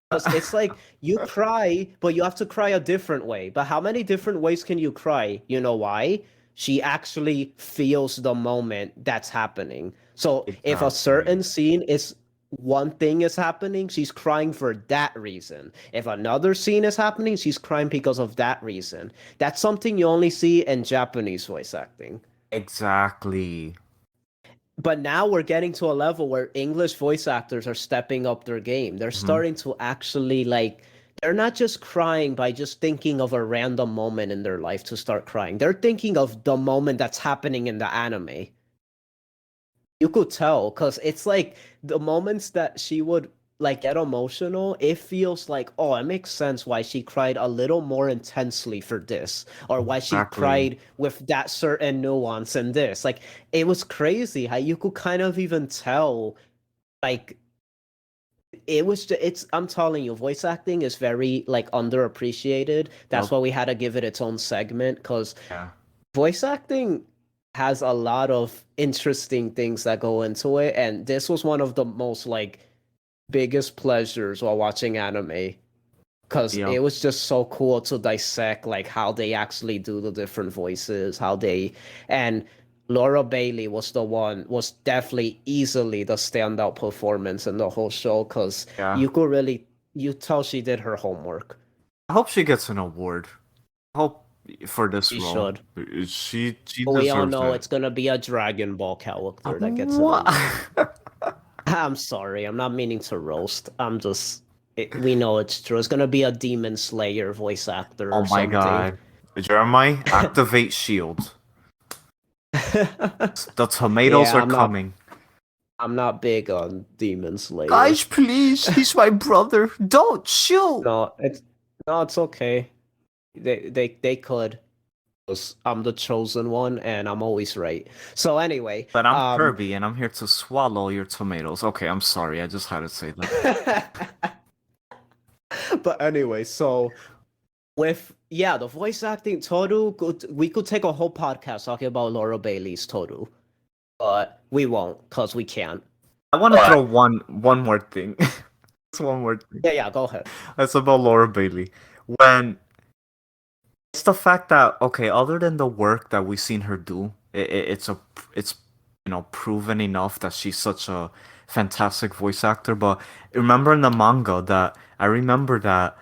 Because it's like you cry, but you have to cry a different way. But how many different ways can you cry? You know why? She actually feels the moment that's happening. So if a Exactly. certain scene is one thing is happening, she's crying for that reason. If another scene is happening, she's crying because of that reason. That's something you only see in Japanese voice acting. Exactly. But now we're getting to a level where English voice actors are stepping up their game. They're Hmm. starting to actually like they're not just crying by just thinking of a random moment in their life to start crying. They're thinking of the moment that's happening in the anime. You could tell because it's like the moments that she would like get emotional, it feels like, oh, it makes sense why she cried a little more intensely for this, or why she Exactly. cried with that certain nuance in this. Like, it was crazy how you could kind of even tell, like, I'm telling you, voice acting is very like underappreciated. That's Yep. why we had to give it its own segment because Yeah. voice acting has a lot of interesting things that go into it, and this was one of the most like biggest pleasures while watching anime because Yep. it was just so cool to dissect like how they actually do the different voices, how they and Laura Bailey was definitely easily the standout performance in the whole show because Yeah. you tell she did her homework. I hope she gets an award. I hope for this She role. should. She We all deserves know it. it's gonna be a Dragon Ball character that gets an What? award. I'm sorry, I'm not meaning to roast. We know it's true. It's gonna be a Demon Slayer voice actor Oh or my something. god. Jeremiah, activate shield. The tomatoes Yeah, are coming. I'm not big on Demon Slayer. Guys, please, he's my brother. Don't shoot. No, it's okay. They could. 'Cause I'm the chosen one and I'm always right. So anyway, But I'm Kirby and I'm here to swallow your tomatoes. Okay, I'm sorry. I just had to say that. but anyway, so with the voice acting Toru, we could take a whole podcast talking about Laura Bailey's Toru, but we won't because we can't. I want to throw one more thing. Just one more thing. Yeah, go ahead. That's about Laura Bailey. When it's the fact that okay, other than the work that we've seen her do, it's proven enough that she's such a fantastic voice actor. But remember in the manga that I remember that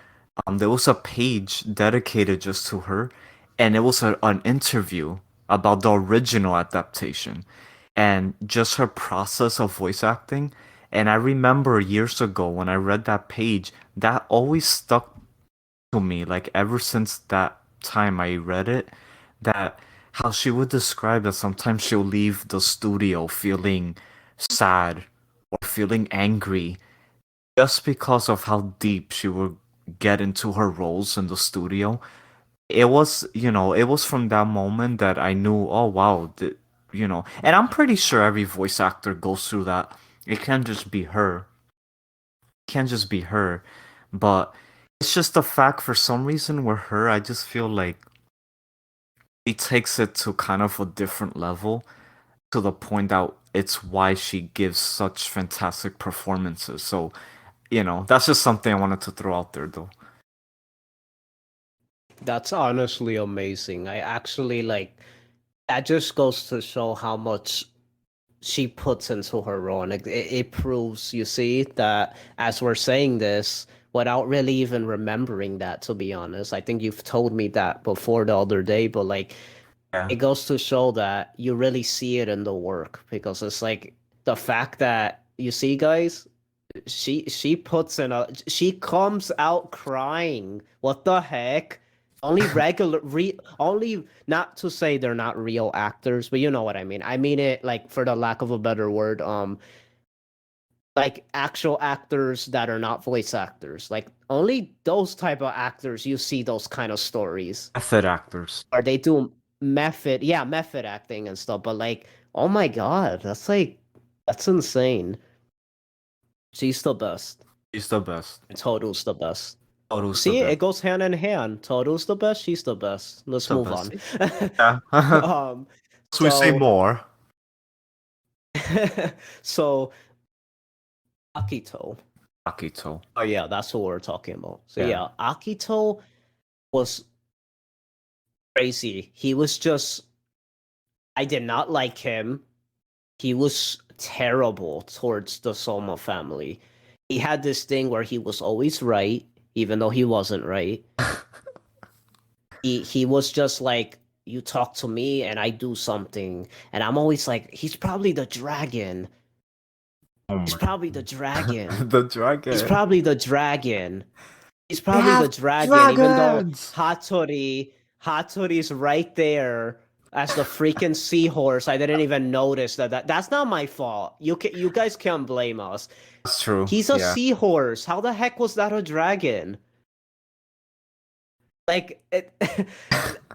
there was a page dedicated just to her, and it was an interview about the original adaptation and just her process of voice acting. And I remember years ago when I read that page, that always stuck to me, like ever since that time I read it, that how she would describe that sometimes she'll leave the studio feeling sad or feeling angry just because of how deep she would get into her roles in the studio. It was from that moment that I knew, oh wow, and I'm pretty sure every voice actor goes through that. It can't just be her. It can't just be her. But it's just the fact for some reason with her, I just feel like she takes it to kind of a different level to the point that it's why she gives such fantastic performances. So, that's just something I wanted to throw out there though. That's honestly amazing. I actually like that just goes to show how much she puts into her role. And it proves, you see, that as we're saying this, without really even remembering that, to be honest, I think you've told me that before the other day, but like Yeah. it goes to show that you really see it in the work because it's like the fact that you see, guys, she comes out crying. What the heck? Only not to say they're not real actors, but you know what I mean. I mean it like for the lack of a better word, like actual actors that are not voice actors. Like only those type of actors you see those kind of stories. Method actors. Or they do method acting and stuff, but like, oh my god, that's insane. She's the best. She's the best. Total's the best. Oto's the See, best. it goes hand in hand. Total's the best. She's the best. Let's The move best. on. Yeah. um, So we say so more. so Akito. Akito. Oh yeah, that's what we're talking about. So Yeah. yeah, Akito was crazy. He was just I did not like him he was terrible towards the Soma family. He had this thing where he was always right, even though he wasn't right. He was just like, you talk to me and I do something, and I'm always like, he's probably the dragon. Oh He's my. probably the dragon. The He's dragon. probably the dragon. He's They probably the have dragon, even though dragons. Hattori's right there as the freaking seahorse. I didn't even notice that's not my fault. You guys can't blame us. That's true. He's a Yeah. seahorse. How the heck was that a dragon? Like it,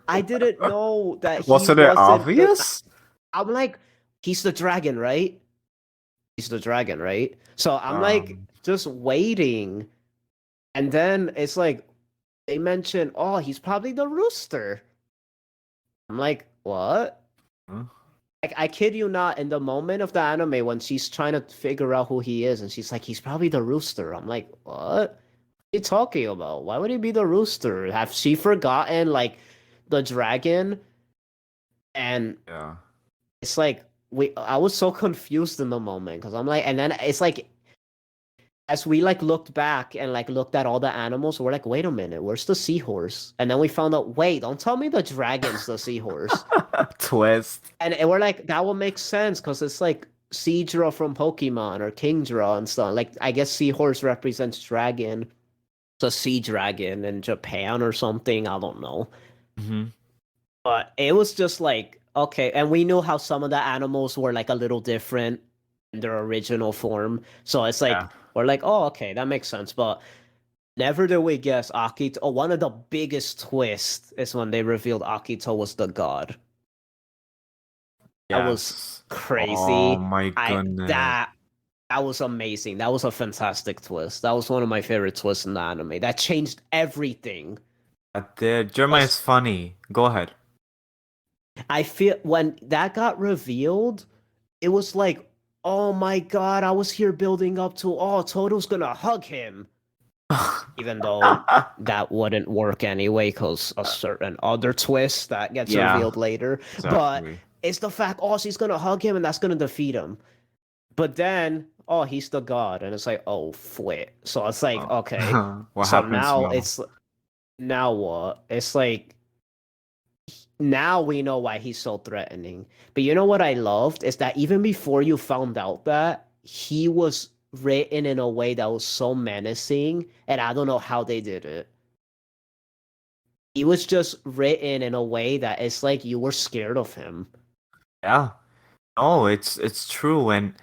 I didn't know that he Wasn't it wasn't the. obvious? I'm like, he's the dragon, right? He's the dragon, right? So I'm like just waiting, and then it's like they mention, oh, he's probably the rooster. I'm like, what? Huh? I kid you not, in the moment of the anime when she's trying to figure out who he is, and she's like, he's probably the rooster. I'm like, what? Are you talking about? Why would he be the rooster? Have she forgotten like the dragon? And Yeah. it's like I was so confused in the moment because I'm like, and then it's like as we like looked back and like looked at all the animals, we're like, wait a minute, where's the seahorse? And then we found out, wait, don't tell me the dragon's the seahorse. Twist. And we're like, that would make sense because it's like Seadra from Pokemon or Kingdra and stuff. Like, I guess seahorse represents dragon. It's a sea dragon in Japan or something. I don't know. Hmm. But it was just like, okay. And we knew how some of the animals were like a little different in their original form. So it's like, Yeah. we're like, oh, okay, that makes sense. But never did we guess Akito. Oh, one of the biggest twists is when they revealed Akito was the god. That was Yes. Oh crazy. my goodness. That was amazing. That was a fantastic twist. That was one of my favorite twists in the anime. That changed everything. That did. Jeremiah is funny. Go ahead. I feel when that got revealed, it was like, oh my god, I was here building up to, oh, Toto's gonna hug him. Even though that wouldn't work anyway, because a certain other twist that gets Yeah, revealed later. But exactly. it's the fact, oh, she's gonna hug him and that's gonna defeat him. But then, oh, he's the god, and it's like, oh, flit. So it's like, okay. What So happens now now? it's now what? It's like now we know why he's so threatening. But you know what I loved is that even before you found out that he was written in a way that was so menacing, and I don't know how they did it. He was just written in a way that it's like you were scared of him. Yeah. No, it's true, and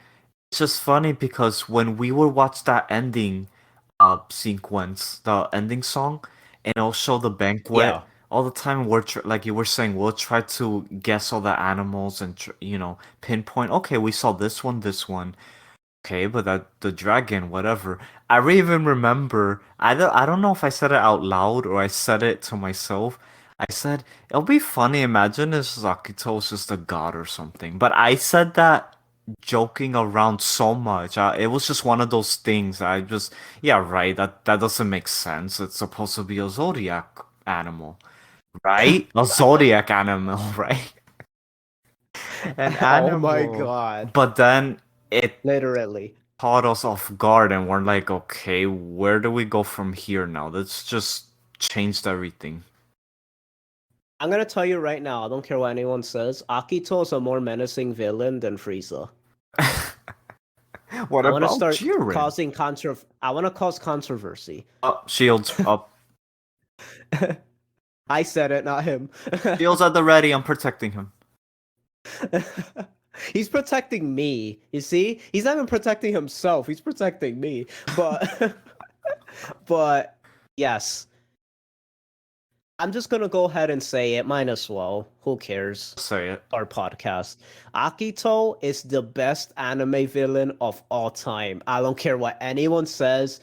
it's just funny because when we would watch that ending sequence, the ending song, and also the banquet, Yeah. all the time like you were saying, we'll try to guess all the animals and pinpoint. Okay, we saw this one. Okay, but that the dragon, whatever. Even remember. I don't know if I said it out loud or I said it to myself. I said it'll be funny. Imagine if Zakito was just a god or something. But I said that joking around so much. It was just one of those things. Yeah, right. That doesn't make sense. It's supposed to be a zodiac animal, right? A zodiac animal, right? An Oh my animal. god. But then it Literally. caught us off guard and we're like, okay, where do we go from here now? That's just changed everything. I'm gonna tell you right now, I don't care what anyone says, Akito is a more menacing villain than Frieza. What I want to about start Jiren? causing I want to cause controversy. Shields up. I said it, not him. Shields at the ready. I'm protecting him. He's protecting me. You see? He's not even protecting himself. He's protecting me. But but yes. I'm just gonna go ahead and say it. Might as well. Who cares? Say it. Our podcast. Akito is the best anime villain of all time. I don't care what anyone says.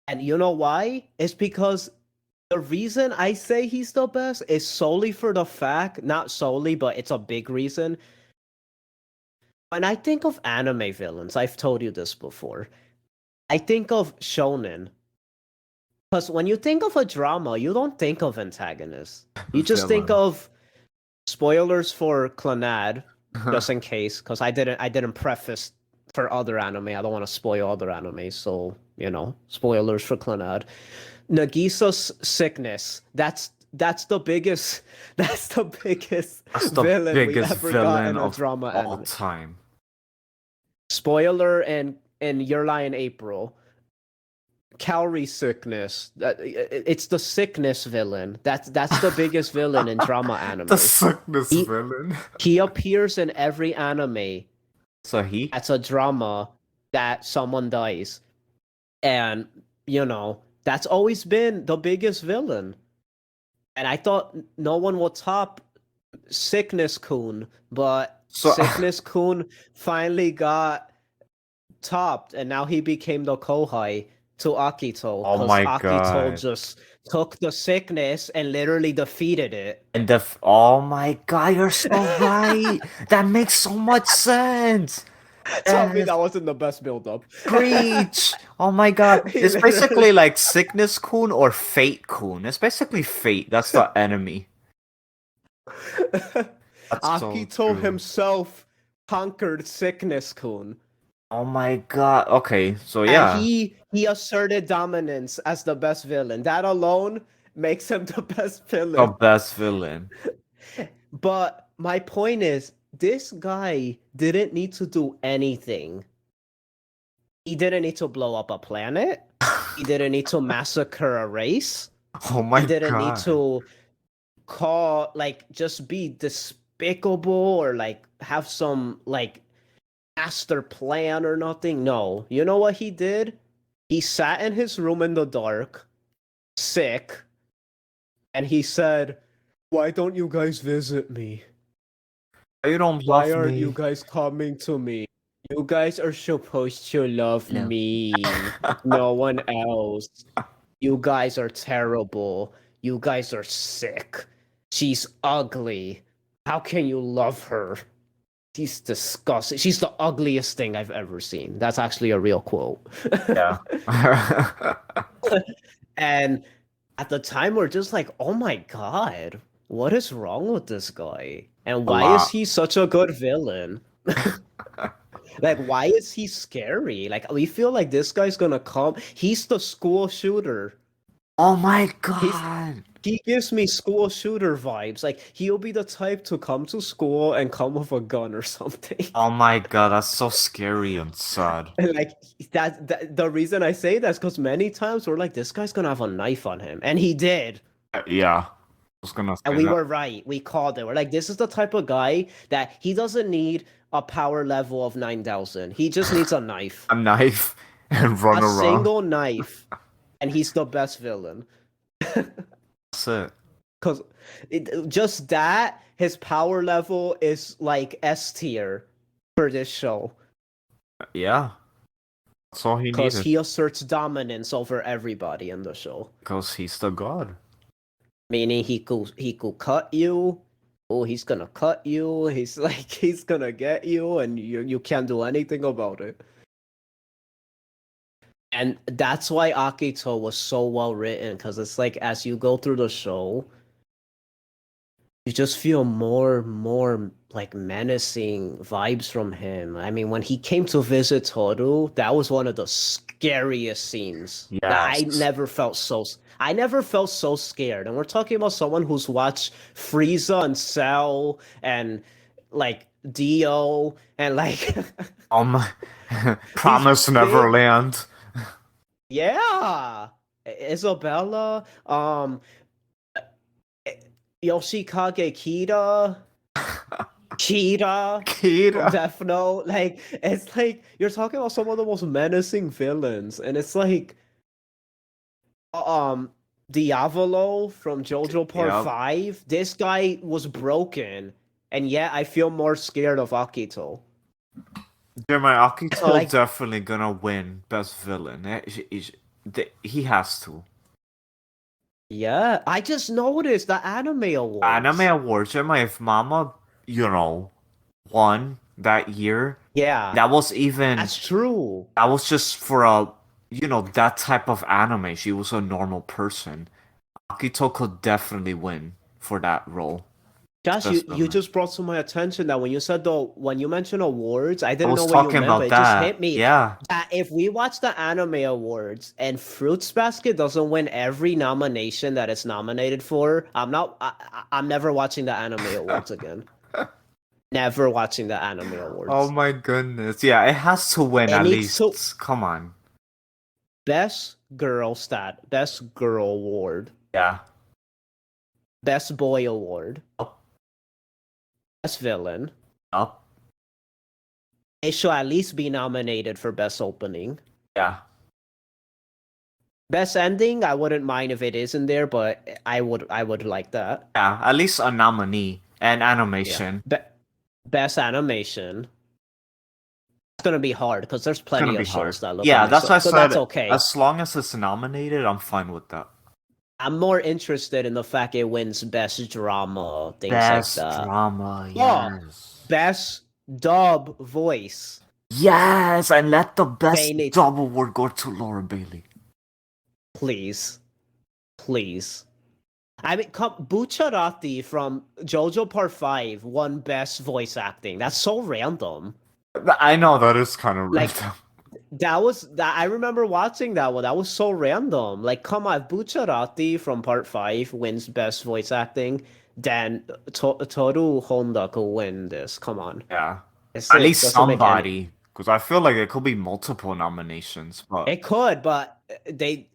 And you know why? It's because the reason I say he's the best is solely for the fact, not solely, but it's a big reason. When I think of anime villains, I've told you this before. I think of Shounen. Because when you think of a drama, you don't think of antagonists. You just think Villain. of spoilers for Clannad. just in case, because I didn't preface for other anime. I don't want to spoil other anime, so spoilers for Clannad. Nagisa's sickness. That's the biggest. That's the biggest That's the villain we biggest ever got villain in a of drama all anime. time. Spoiler in Your Lie in April. Calorie sickness. It's the sickness villain. That's the biggest villain in drama anime. The sickness He- villain. He appears in every anime. So he? That's a drama that someone dies, and that's always been the biggest villain. And I thought no one would top Sickness Kun, but So- Sickness Kun finally got topped, and now he became the kohai to Akito. Oh 'cause my Akito God. just took the sickness and literally defeated it. And oh my God, you're so right. That makes so much sense. Tell me Yes. that wasn't the best build-up. Preach! Oh my God. He It's literally- basically like Sickness Kun or Fate Kun. It's basically Fate. That's the enemy. That's so Akito true. himself conquered Sickness Kun. Oh my God. Okay, so yeah. And he asserted dominance as the best villain. That alone makes him the best The villain. best villain. But my point is, this guy didn't need to do anything. He didn't need to blow up a planet. He didn't need to massacre a race. Oh my He didn't God. need to just be despicable or have some master plan or nothing. No. You know what he did? He sat in his room in the dark, sick, and he said, "Why don't you guys visit me? You don't Why love aren't me. you guys coming to me? You guys are supposed to love No. me, no one else. You guys are terrible. You guys are sick. She's ugly. How can you love her? She's disgusting. She's the ugliest thing I've ever seen." That's actually a real quote. Yeah. And at the time, we're just like, oh my God, what is wrong with this guy? And why is lot. he such a good villain? Why is he scary? We feel like this guy's gonna come. He's the school shooter. Oh my God. He gives me school shooter vibes. He'll be the type to come to school and come with a gun or something. Oh my God, that's so scary and sad. And that the reason I say that is because many times we're like, this guy's gonna have a knife on him, and he did. Yeah. I was gonna say And we that. were right. We called it. We're like, this is the type of guy that he doesn't need a power level of 9,000. He just needs a knife. A knife and run A around. single knife. And he's the best villain. That's it. Because just that, his power level is S tier for this show. Yeah. That's all he Because needed. he asserts dominance over everybody in the show. Because he's the god. Meaning he could cut you. Oh, he's gonna cut you. He's gonna get you, and you can't do anything about it. And that's why Akito was so well written, because it's as you go through the show, you just feel more menacing vibes from him. I mean, when he came to visit Toru, that was one of the scariest scenes. I Yes. never felt so scared. And we're talking about someone who's watched Frieza and Cell and Dio and Oh my. Promise big- Neverland. yeah, Isabella, Yoshikage Kira, Kira. Death Note. It's you're talking about some of the most menacing villains, and it's Diavolo from JoJo Part Yep. 5. This guy was broken, and yet I feel more scared of Akito. Jeremy Akito Like- definitely gonna win best villain. He has to. Yeah, I just noticed the anime awards. Anime Awards, Jeremy, if Mama, won that year, Yeah, that was even that's true. that was just for that type of anime. She was a normal person. Akito could definitely win for that role. Josh, Best you villain. just brought to my attention that when you mentioned awards, I I didn't know was what you talking meant, but about it just that. hit me Yeah. that if we watch the anime awards and Fruits Basket doesn't win every nomination that it's nominated for, I'm never watching the anime awards again. Never watching the anime Oh awards. my goodness. Yeah, it has to win It at needs to least. Come on. best girl award, Yeah. best boy award, Up, best villain. up. It should at least be nominated for best opening. Yeah. Best ending, I wouldn't mind if it isn't there, but I would like that. Yeah, at least a nominee and Yeah. animation. Best animation. It's gonna be hard because there's It's gonna plenty be of hard. shows that look Yeah, that's why I amazing. So that's said okay. as long as it's nominated, I'm fine with that. I'm more interested in the fact it wins best drama, things like Best that. drama, Oh, yes. best dub voice. Yes, and let the best They need dub award go to Laura Bailey. please. Please. I mean, Bucciarati from JoJo Part 5 won best voice acting. That's so random. I know that is kind of Like, random. I remember watching that one. That was so random. Like, come on, Bucciarati from Part 5 wins best voice acting, then Toru Honda could win this. Come on. Yeah. It's At like, least doesn't make any. somebody, because I feel like it could be multiple nominations, but It could, but they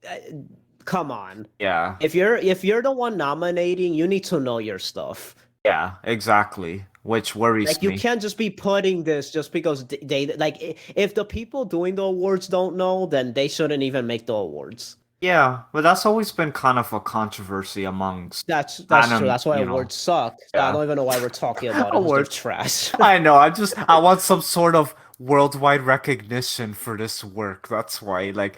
come on. yeah, If you're the one nominating, you need to know your stuff. yeah, exactly. Which worries Like, you me. can't just be putting this just because they like if the people doing the awards don't know, then they shouldn't even make the awards. Yeah, but that's always been kind of a controversy amongst That's true. That's why you know. awards suck. I Yeah. don't even know why we're talking about it because they're Awards. trash. I know. I want some sort of worldwide recognition for this work. That's why, like,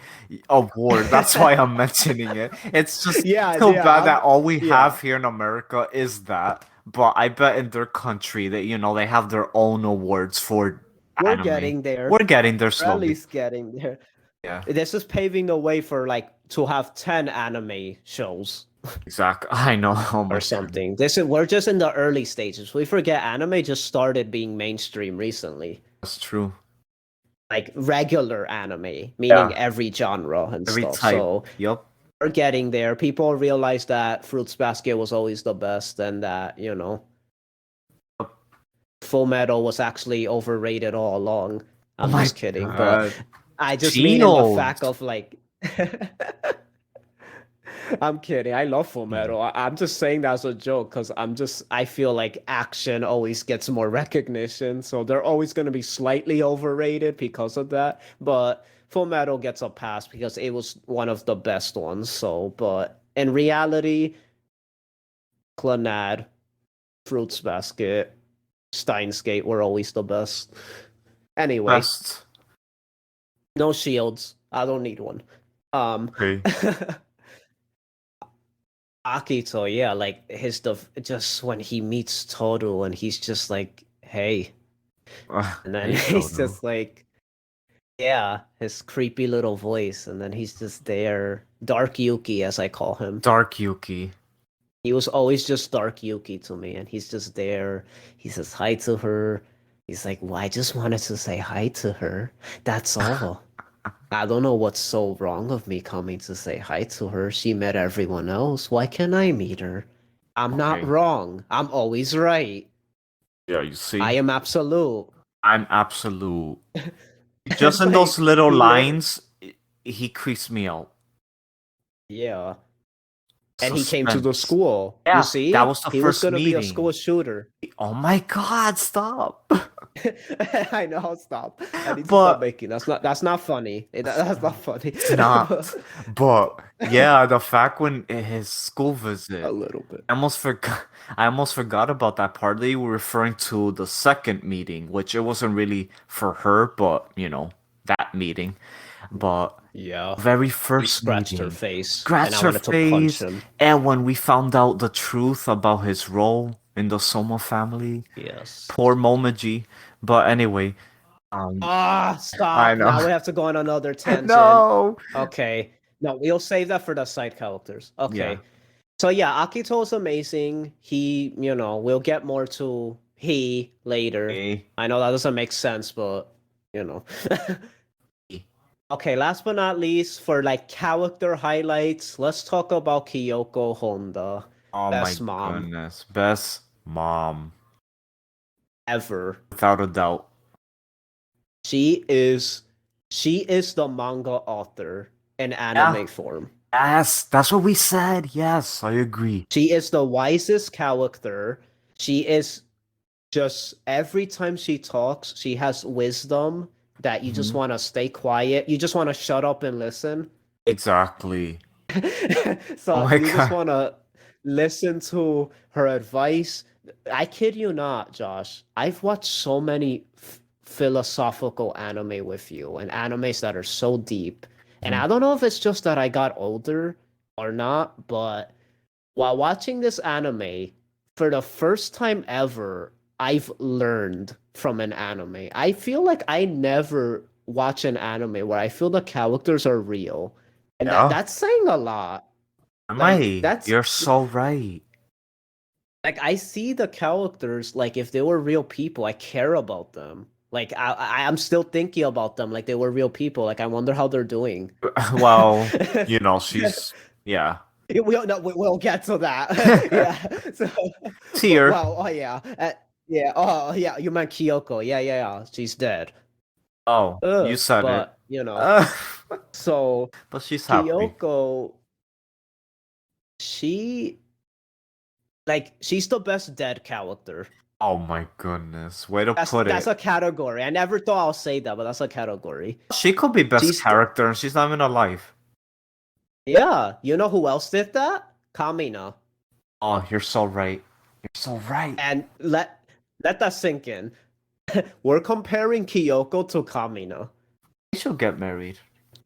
award. That's why I'm mentioning it. It's just Yeah, so yeah, bad that all we yeah. have here in America is that. But I bet in their country that they have their own awards for We're anime. getting there. We're getting there We're at slowly. least getting there. Yeah, This is paving the way for like to have 10 anime shows exactly. I know. Oh my or God. something. We're just in the early stages. We forget anime just started being mainstream recently. That's true. Like regular anime, meaning Yeah. every genre and Every stuff. type. So Yup. we're getting there. People realize that Fruits Basket was always the best and that, Full Metal was actually overrated all along. I'm my just kidding, God. but I just mean in the Genos. fact of like I'm kidding. I love Full Metal. I'm just saying that as a joke because I feel like action always gets more recognition, so they're always going to be slightly overrated because of that. But Full Metal gets a pass because it was one of the best ones. So, but in reality, Clannad, Fruits Basket, Steins Gate were always the best. Anyway, Best. no shields. I don't need one. Okay. Akito, yeah, like his stuff just when he meets Toru and he's just like, hey. And then Hey, he's Toto. just like, yeah, his creepy little voice, and then he's just there. Dark Yuki, as I call him. Dark Yuki. He was always just Dark Yuki to me, and he's just there. He says hi to her. He's like, well, I just wanted to say hi to her. That's all. I don't know what's so wrong of me coming to say hi to her. She met everyone else. Why can't I meet her? I'm not Okay. wrong. I'm always right. Yeah, you see? I am absolute. I'm absolute. Just in Like, those little he lines, he creeps me out. Yeah. And he came to the Suspense. school. Yeah, You see? that was the He was first gonna be a meeting. school shooter. Oh my God, stop. I know, stop. I need to But- stop making that's not funny. That's not funny. It's not. But yeah, the fact when his school visit, A little bit. I almost forgot about that part. They were referring to the second meeting, which it wasn't really for her, but that meeting. But Yeah. very He first scratched her meeting, face. scratched and I her wanted to punch face, him. and when we found out the truth about his role in the Soma family, Yes. poor Momoji. But anyway, Ah, stop. I know. Now we have to go on another tangent. no. Okay. No, we'll save that for the side characters. Okay. Yeah. So yeah, Akito is amazing. He, we'll get more to he later. Eh. I know that doesn't make sense, but you know. Okay, last but not least, for like character highlights, let's talk about Kyoko Honda. Oh my Best mom goodness. Best mom. ever. Without a doubt. She is she is the manga author in Yeah. anime form. Yes, that's what we said. Yes, I agree. She is the wisest character. She is just every time she talks, she has wisdom that you just Mhm. want to stay quiet. You just want to shut up and listen. Exactly. Oh So my you just god. want to listen to her advice. I kid you not, Josh. I've watched so many philosophical anime with you and animes that are so deep. And Mhm. I don't know if it's just that I got older or not, but while watching this anime, for the first time ever, I've learned from an anime. I feel like I never watch an anime where I feel the characters are real. And that Yeah. that's saying a lot. Am Like I? that's You're so right. like I see the characters like if they were real people, I care about them. Like I'm still thinking about them like they were real people. Like I wonder how they're doing. Well, she's yeah. We'll get to that. Yeah. So, Tear. well, oh yeah, yeah. Oh yeah, you meant Kyoko. Yeah. She's dead. Oh, you said it. But Uh, so but she's happy. Kyoko, she she's the best dead character. Oh my goodness. Way to That's put that's it. a category. I never thought I'll say that, but that's a category. She could be best She's the, character and she's not even alive. yeah. You know who else did that? Kamina. Oh, you're so right. You're so right. And let that sink in. We're comparing Kyoko to Kamina. They should get married.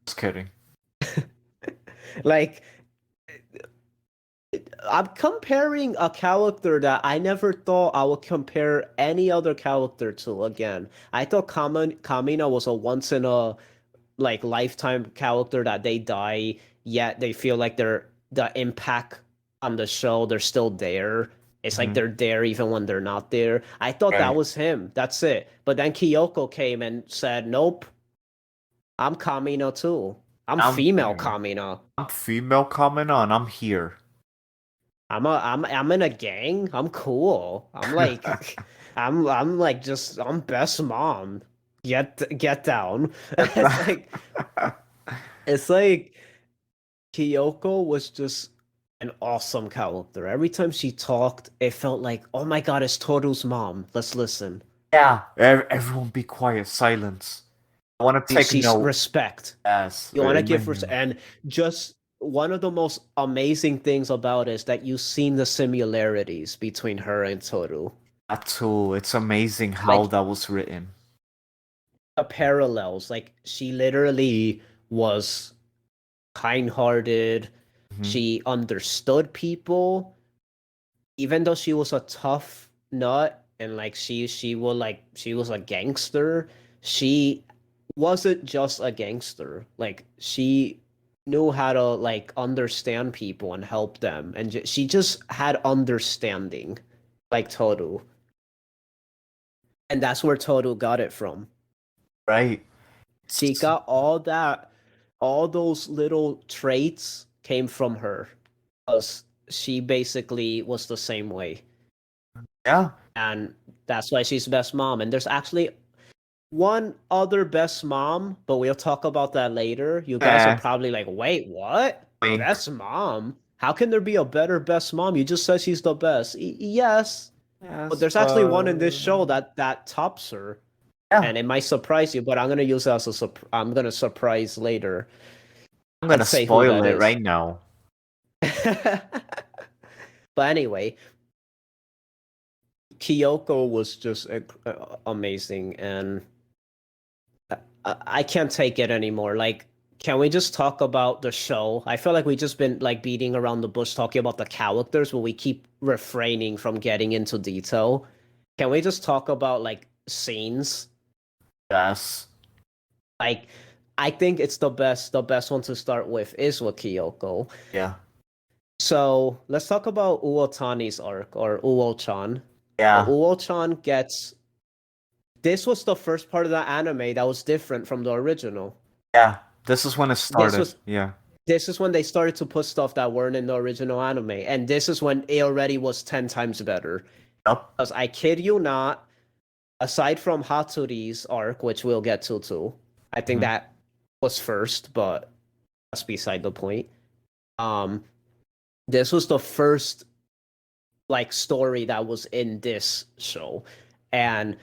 Just kidding. Like I'm comparing a character that I never thought I would compare any other character to again. I thought Kamina was a once in a lifetime character that they die, yet they feel like the impact on the show, they're still there. It's like Hmm. they're there even when they're not there. I thought that Right. was him. That's it. But then Kyoko came and said, "Nope, I'm Kamina too. I'm I'm female here. Kamina. I'm female coming on. I'm here. I'm in a gang. I'm cool. I'm like I'm like just I'm best mom. Get down." It's like it's like Kyoko was just an awesome character. Every time she talked, it felt like, oh my god, it's Toru's mom. Let's listen. Yeah. Everyone be quiet. Silence. I want to take She's note. respect. Yes. You want to In my give her, name. and just one of the most amazing things about it is that you've seen the similarities between her and Toru. That too. It's amazing how Like that was written. the parallels. Like she literally was kind-hearted. Hmm. She understood people, even though she was a tough nut and she was a gangster. She wasn't just a gangster. Like she knew how to understand people and help them, and she just had understanding, like Toru, and that's where Toru got it from. Right. She got all those little traits came from her, because she basically was the same way. Yeah. And that's why she's best mom. And there's actually one other best mom, but we'll talk about that later. You guys are Eh. probably like, wait, what? Wink. Best mom? How can there be a better best mom? You just said she's the best. Yes, but Yes, there's actually one in this but show that tops her, yeah. and it might surprise you. But I'm gonna use it as I'm gonna surprise later I'm and gonna say who spoil that it is. right now. But anyway, Kyoko was just amazing, and I can't take it anymore. Like, can we just talk about the show? I feel like we just been like beating around the bush talking about the characters, but we keep refraining from getting into detail. Can we just talk about like scenes? Yes. Like, I think it's the best. The best one to start with is with Kyoko. Yeah. So let's talk about Uotani's arc or Uo-chan. So Yeah, Uo-chan gets this was the first part of the anime that was different from the original. yeah. This is when it This started. was Yeah. this is when they started to put stuff that weren't in the original anime, and this is when it already was 10 times better. Yup. Because I kid you not, aside from Hatsuri's arc, which we'll get to too, I think Mhm. that was first, but that's beside the point. Um, this was the first like story that was in this show, and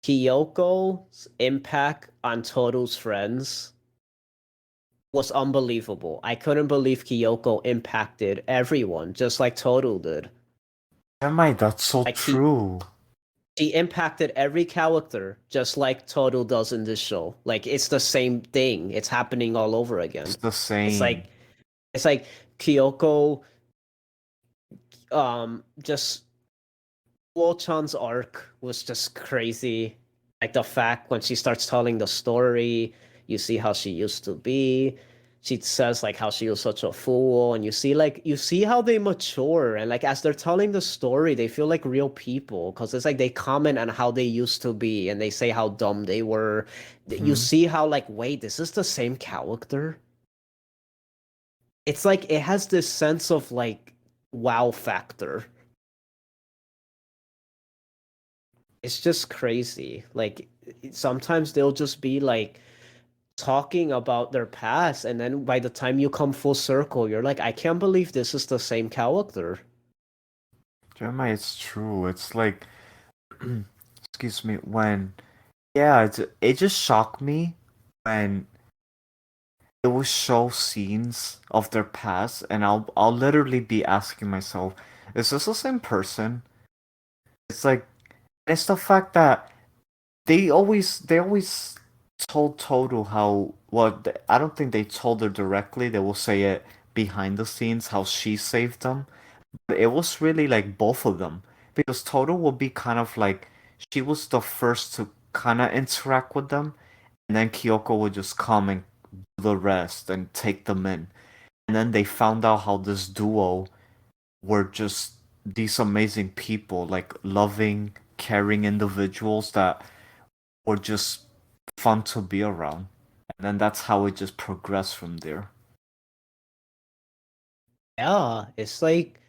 Kyoko's impact on Toru's friends was unbelievable. I couldn't believe Kyoko impacted everyone just like Toru did. Jeremiah, that's so Like true. he impacted every character just like Toru does in this show. Like it's the same thing. It's happening all over It's again. the It's same. like it's like Kyoko just Wo-chan's arc was just crazy. Like the fact when she starts telling the story, you see how she used to be. She says like how she was such a fool, and you see how they mature, and like as they're telling the story, they feel like real people because it's like they comment on how they used to be and they say how dumb they were. You Hmm. see how like wait, this is the same character. It's like it has this sense of like wow factor. It's just crazy. Like sometimes they'll just be like talking about their past, and then by the time you come full circle, you're like, I can't believe this is the same character. Jeremiah, it's true. It's like, excuse me, when, yeah, it just shocked me when it will show scenes of their past, and I'll literally be asking myself, is this the same person? It's like, it's the fact that they always told Toru how, well, I don't think they told her directly. They will say it behind the scenes how she saved them. But it was really like both of them, because Toru will be kind of like, she was the first to kind of interact with them, and then Kyoko would just come and do the rest and take them in. And then they found out how this duo were just these amazing people, like loving, caring individuals that were just fun to be around. And then that's how it just progressed from there. Yeah, it's like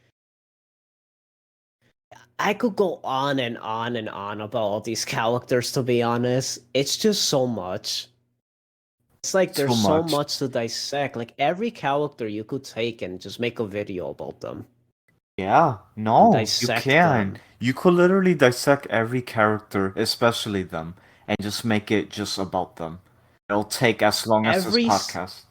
I could go on and on and on about all these characters, to be honest. It's just so much. It's like Too there's so much. much to dissect. Like every character you could take and just make a video about them Yeah, and no, you dissect can. them. You could literally dissect every character, especially them, and just make it just about them. It'll take as long as this Every podcast.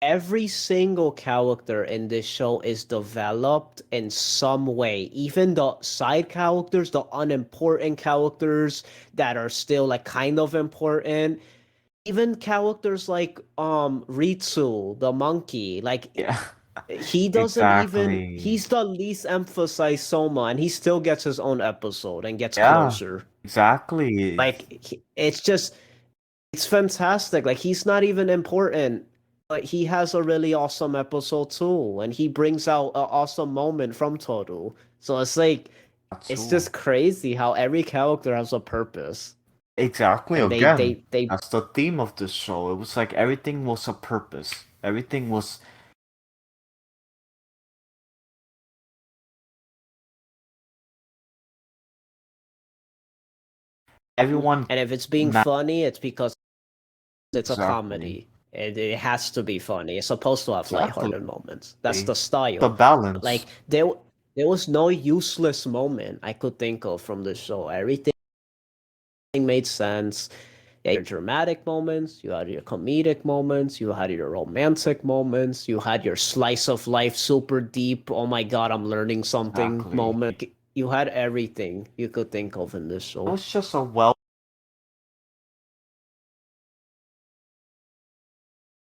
every single character in this show is developed in some way. Even the side characters, the unimportant characters that are still like kind of important. Even characters like Ritsu, the monkey, like Yeah, he doesn't even exactly. he's the least emphasized Soma, and he still gets his own episode and gets Yeah, closer. exactly. Like it's just it's fantastic. Like he's not even important, but he has a really awesome episode too, and he brings out an awesome moment from Toru. So it's like it's That's just crazy how every character has a purpose, exactly. and Again, they that's the theme of this show. It was like everything was a purpose. Everything was everyone and if it's being ma- funny, it's because it's a exactly. comedy. It has to be funny. It's supposed to have Exactly. lighthearted moments. That's the The style. balance. Like there was no useless moment I could think of from the show. Everything made sense. You had your dramatic moments, you had your comedic moments, you had your romantic moments, you had your slice of life super deep, oh my god, I'm learning something Exactly. moment. You had everything you could think of in this It show. was just a well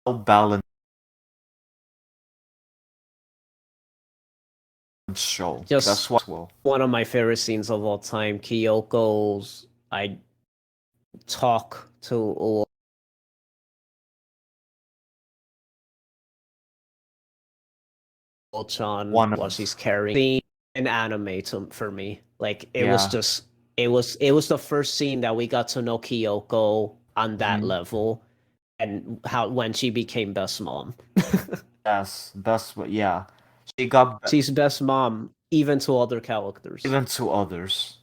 balanced show. Just That's what well. one of my favorite scenes of all time, Kyoko's I talk to Ulchan One while of, she's carrying scene in anime for me. Like it was yeah. just it was the first scene that we got to know Kyoko on that Mhm. level and how when she became best mom. Yes, that's what, yeah. She got She's best mom even to other characters. even to others,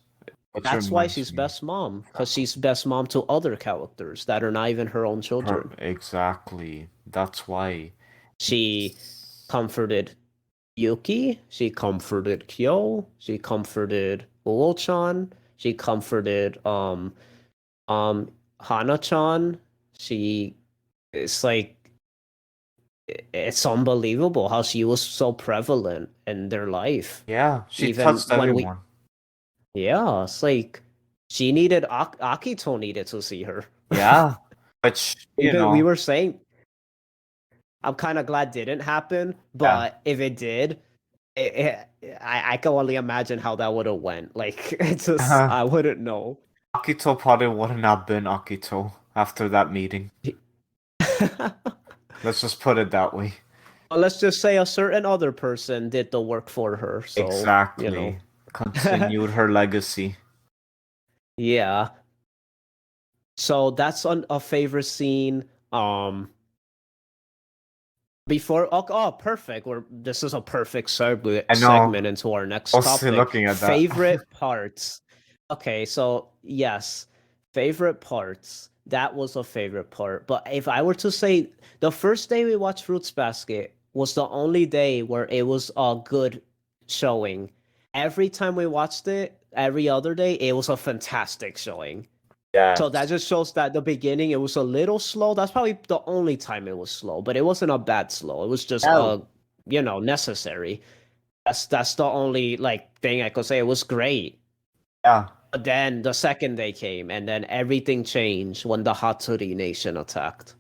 which That's why reminds she's me. best mom, because she's best mom to other characters that are not even her own children. Exactly. That's why. She comforted Yuki, she comforted Kyo, she comforted Uo-chan, she comforted um Hana-chan. She it's like it's unbelievable how she was so prevalent in their life. Yeah, she Even touched when we everyone. yeah, it's like she needed Akito needed to see her. Yeah, which, We were saying I'm kind of glad didn't happen, yeah. but if it did, I can only imagine how that would have went. Like it's just I wouldn't know. Akito probably wouldn't have been Akito after that meeting. Let's just put it that way. Well, let's just say a certain other person did the work for her, so you know. Exactly. Continued her legacy. Yeah. So that's a favorite scene. Before perfect. This is a perfect I know. segment into our I next was still topic. looking at that. Favorite parts. Okay, so yes, favorite parts. That was a favorite part. But if I were to say the first day we watched Fruits Basket was the only day where it was a good showing. Every time we watched it, every other day, it was a fantastic showing. So that Yes. just shows that the beginning it was a little slow. That's probably the only time it was slow, but it wasn't a bad slow. It was just Yeah. necessary. That's the only like thing I could say. It was great. Yeah. But then the second day came, and then everything changed when the Hatsuri Nation attacked.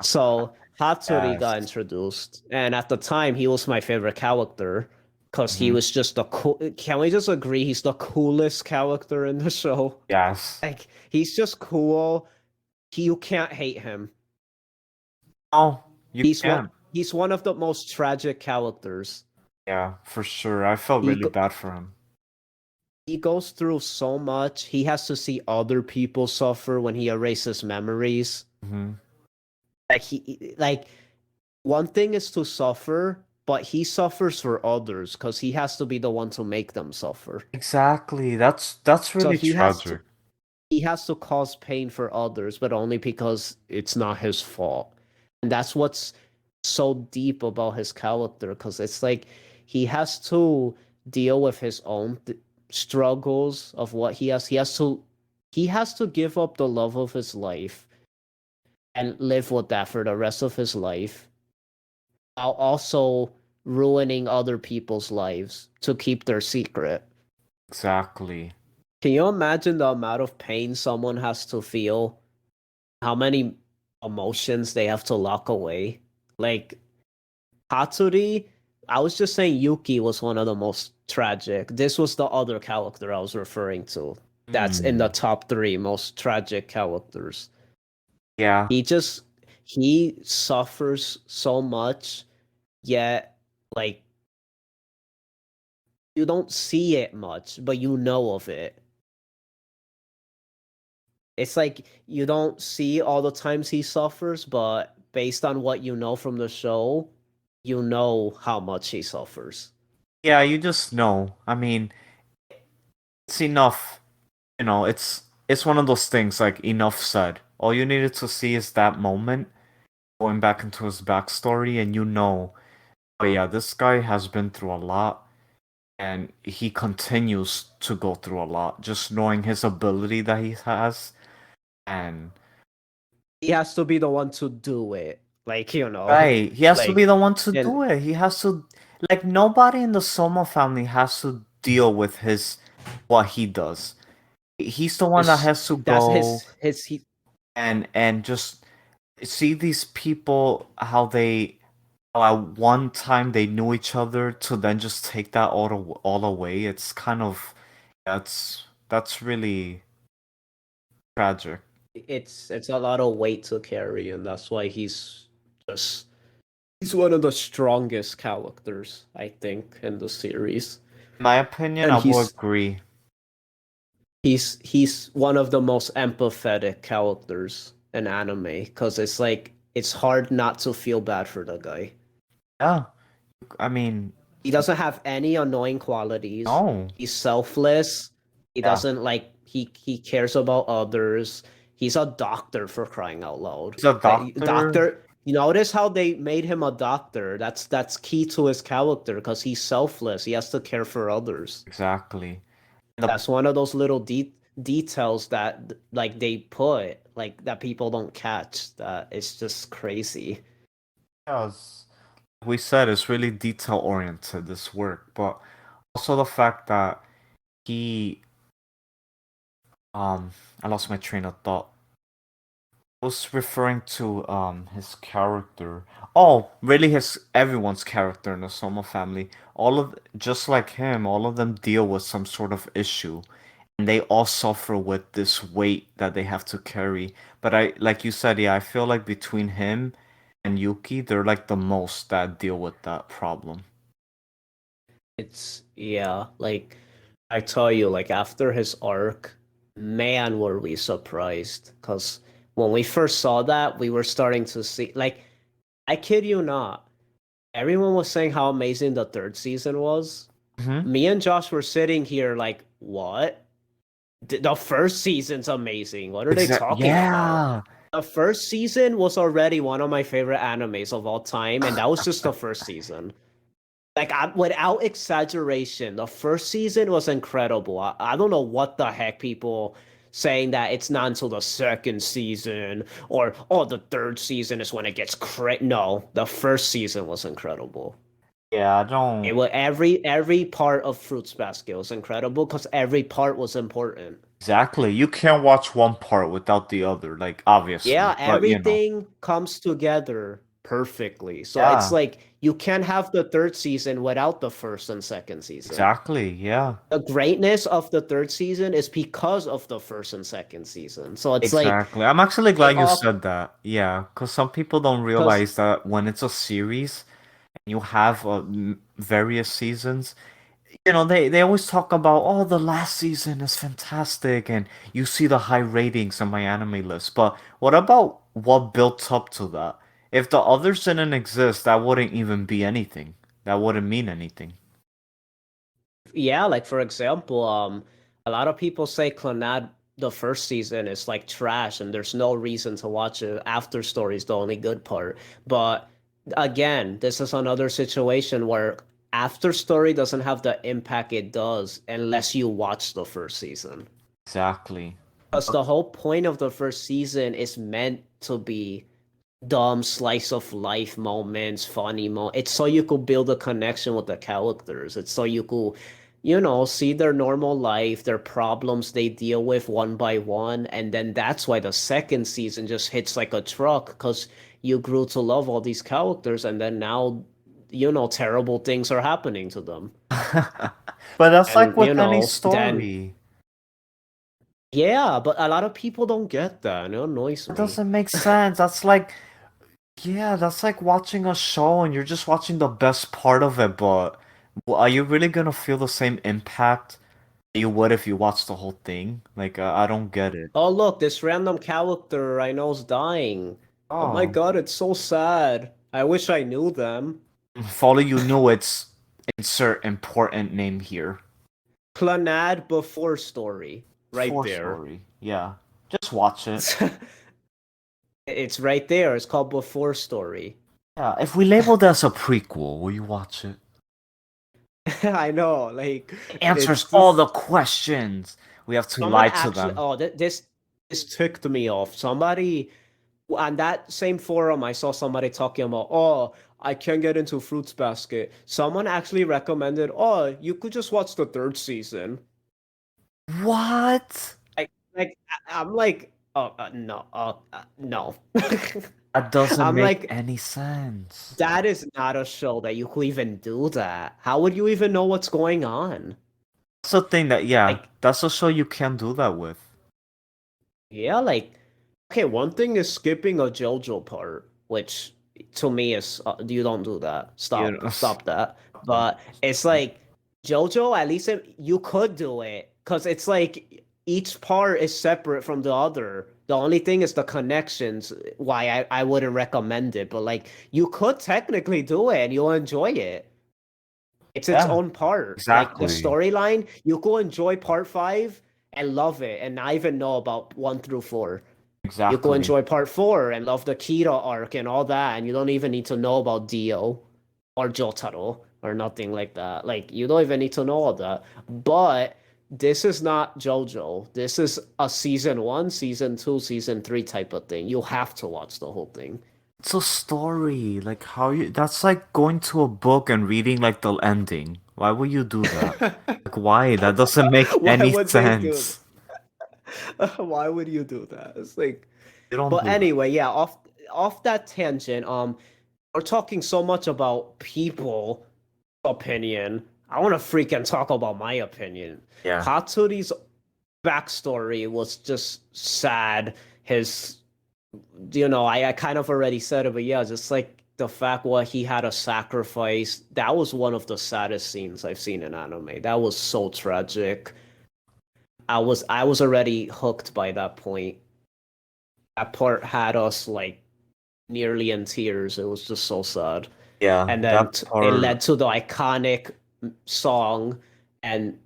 So Hatsuri got Yes. introduced, and at the time he was my favorite character because he Mhm. was just the cool. Can we just agree he's the coolest character in the show? Yes. Like he's just cool. You can't hate him. Oh, you He's one. can. He's one of the most tragic characters. Yeah, for sure. I felt He really go, bad for him. he goes through so much. He has to see other people suffer when he erases memories. Hmm. Like one thing is to suffer, but he suffers for others because he has to be the one to make them suffer. Exactly. That's So really tragic. he has to cause pain for others, but only because it's not his fault. And that's what's so deep about his character, because it's like he has to deal with his own struggles of what he has. He has to give up the love of his life and live with that for the rest of his life, while also ruining other people's lives to keep their secret. Exactly. Can you imagine the amount of pain someone has to feel? How many emotions they have to lock away? Like Hatsuri, I was just saying Yuki was one of the most tragic. This was the other character I was referring to. That's in the Mm. top three most tragic characters. Yeah. He just he suffers so much, yet like you don't see it much, but you know of it. It's like you don't see all the times he suffers, but based on what you know from the show, you know how much he suffers. Yeah, you just know. I mean, it's enough. It's one of those things like enough said. All you needed to see is that moment going back into his backstory and oh yeah, this guy has been through a lot and he continues to go through a lot. Just knowing his ability that he has and He has to be the one to do it. Like, right, he has to be like the one to and do it. He has to like nobody in the Soma family has to deal with his what he does. He's the one that it's has to that's go his he and just see these people how at one time they knew each other to then just take that all away. It's kind of that's really tragic. it's a lot of weight to carry, and that's why he's just He's one of the strongest characters, I think, in the series. In my opinion, And I will agree. he's one of the most empathetic characters in anime because it's like it's hard not to feel bad for the guy. Yeah, I mean, He doesn't have any annoying qualities. no. He's selfless. He Yeah, doesn't like he cares about others. He's a doctor for crying out loud. he's a doctor. Doctor, you notice how they made him a doctor? That's key to his character because he's selfless. He has to care for others. Exactly. The That's one of those little details that like they put like that people don't catch. That it's just crazy. Yes, we said it's really detail oriented, this work, but also the fact that he I lost my train of thought. I was referring to his character. Oh, really his everyone's character in the Soma family. All of just like him, all of them deal with some sort of issue and they all suffer with this weight that they have to carry. But I like you said, yeah, I feel like between him and Yuki, they're like the most that deal with that problem. It's yeah, like I tell you, like after his arc, man, were we surprised. Because when we first saw that, we were starting to see, like, I kid you not, everyone was saying how amazing the third season was. Mm-hmm. Me and Josh were sitting here like, what? The first season's amazing. What are they talking about? Yeah. The first season was already one of my favorite animes of all time, and that was just the first season. Like, without exaggeration, the first season was incredible. I don't know what the heck people saying that it's not until the second season or oh the third season is when it gets No, the first season was incredible. Yeah, I It don't was every part of Fruits Basket was incredible because every part was important. exactly. You can't watch one part without the other, like obviously, Yeah, but you know. everything comes together perfectly. So it's Yeah, like you can't have the third season without the first and second season. exactly. Yeah. The greatness of the third season is because of the first and second season. So it's like Exactly. I'm actually they glad you all said that. Yeah, because some people don't because realize that when it's a series and you have various seasons, you know, they always talk about, oh, the last season is fantastic, and you see the high ratings on my anime list. But what about what built up to that? If the others didn't exist, that wouldn't even be anything. That wouldn't mean anything. yeah, like for example, a lot of people say Clannad the first season is like trash and there's no reason to watch it. After story is the only good part. But again, this is another situation where after story doesn't have the impact it does unless you watch the first season. Exactly. Because the whole point of the first season is meant to be dumb slice of life moments, funny It's so you could build a connection with the characters. It's so you could, see their normal life, their problems they deal with one by one, and then that's why the second season just hits like a truck because you grew to love all these characters, and then now, terrible things are happening to them. But that's like And with any then story. yeah, but a lot of people don't get that, and it annoys That me. doesn't make sense. That's like, yeah, that's like watching a show and you're just watching the best part of it, but are you really gonna feel the same impact that you would if you watched the whole thing? Like, I don't get it. Oh, look, this random character I know is dying. Oh my Oh, god, it's so sad. I wish I knew them. if all you know, it's insert important name here. Clannad before story. Right For there. story. Yeah. Just watch it. It's right there. It's called before story. Yeah, if we labeled as a prequel, will you watch it? I know, like, It it's answers all just the questions. We have to someone lie to actually. them. Oh, this ticked me off. Somebody on that same forum, I saw somebody talking about, oh, I can't get into Fruits Basket. Someone actually recommended, oh, you could just watch the third season. What? I'm like, oh no, no. That doesn't I'm make like, any sense. that is not a show that you could even do that. How would you even know what's going on? That's the thing that, yeah, Like, that's a show you can't do that with. yeah, like, okay, one thing is skipping a JoJo part, which to me is you don't do that. You Stop, know, stop that. But it's like JoJo, at least you could do it because it's like each part is separate from the other. The only thing is the connections. Why I wouldn't recommend it, but like you could technically do it and you'll enjoy it. It's its yeah, own part. Like the exactly, storyline, you go enjoy part five and love it, and not even know about one through four. You go exactly. enjoy part four and love the Kira arc and all that, and you don't even need to know about Dio or Jotaro or nothing like that. Like you don't even need to know all that. But this is not JoJo. This is a season one, season two, season three type of thing. You have to watch the whole thing. It's a story. Like how you that's like going to a book and reading like the ending. Why would you do that? Like why? That doesn't make Why any would they do sense. that? Why would you do that? It's like, You don't but do that. anyway, yeah, off that tangent, we're talking so much about people opinion. I want to freaking talk about my opinion. Yeah. Hatsuri's backstory was just sad. His, I kind of already said it, but yeah, just like the fact what he had to sacrifice. That was one of the saddest scenes I've seen in anime. That was so tragic. I was already hooked by that point. That part had us like nearly in tears. It was just so sad. Yeah, And then that it part. led to the iconic song and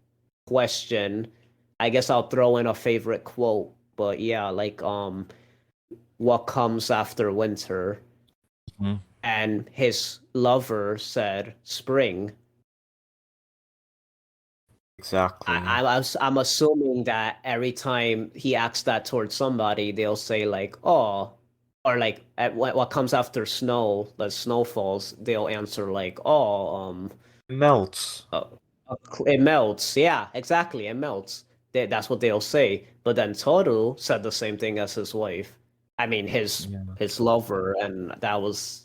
question. I guess I'll throw in a favorite quote, but yeah, like what comes after winter? Mhm. And his lover said spring. Exactly. I'm assuming that every time he asks that towards somebody, they'll say like, "Oh," or like what comes after snow, the snow falls. They'll answer like, "Oh, Melts. uh, it melts." Yeah, exactly, it melts. That's what they'll say. But then Toru said the same thing as his wife. I mean, Yeah. his lover, and that was.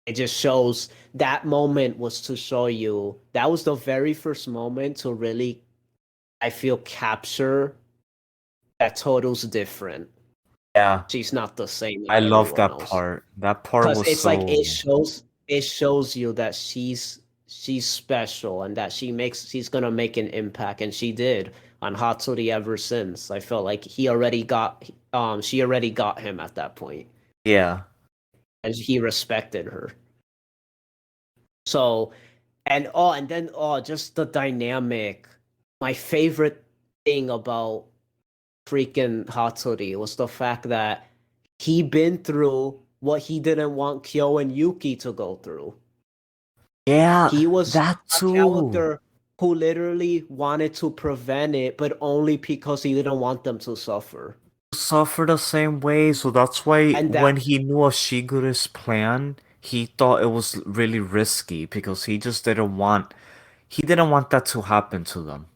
It just shows that moment was to show you that was the very first moment to really I feel capture that Toto's different. Yeah. She's not the same I like love everyone that else. part. That part Because was it's like so it shows you that she's special and that she's gonna make an impact, and she did on Hatsuri ever since. I felt like she already got him at that point, yeah. and he respected her. So and then just the dynamic. My favorite thing about freaking Hatsuri was the fact that he been through what he didn't want Kyo and Yuki to go through. Yeah, He was that a too. character who literally wanted to prevent it, but only because he didn't want them to suffer. Suffer the same way, so that's why And when that he knew of Shigure's plan, he thought it was really risky because he didn't want that to happen to them.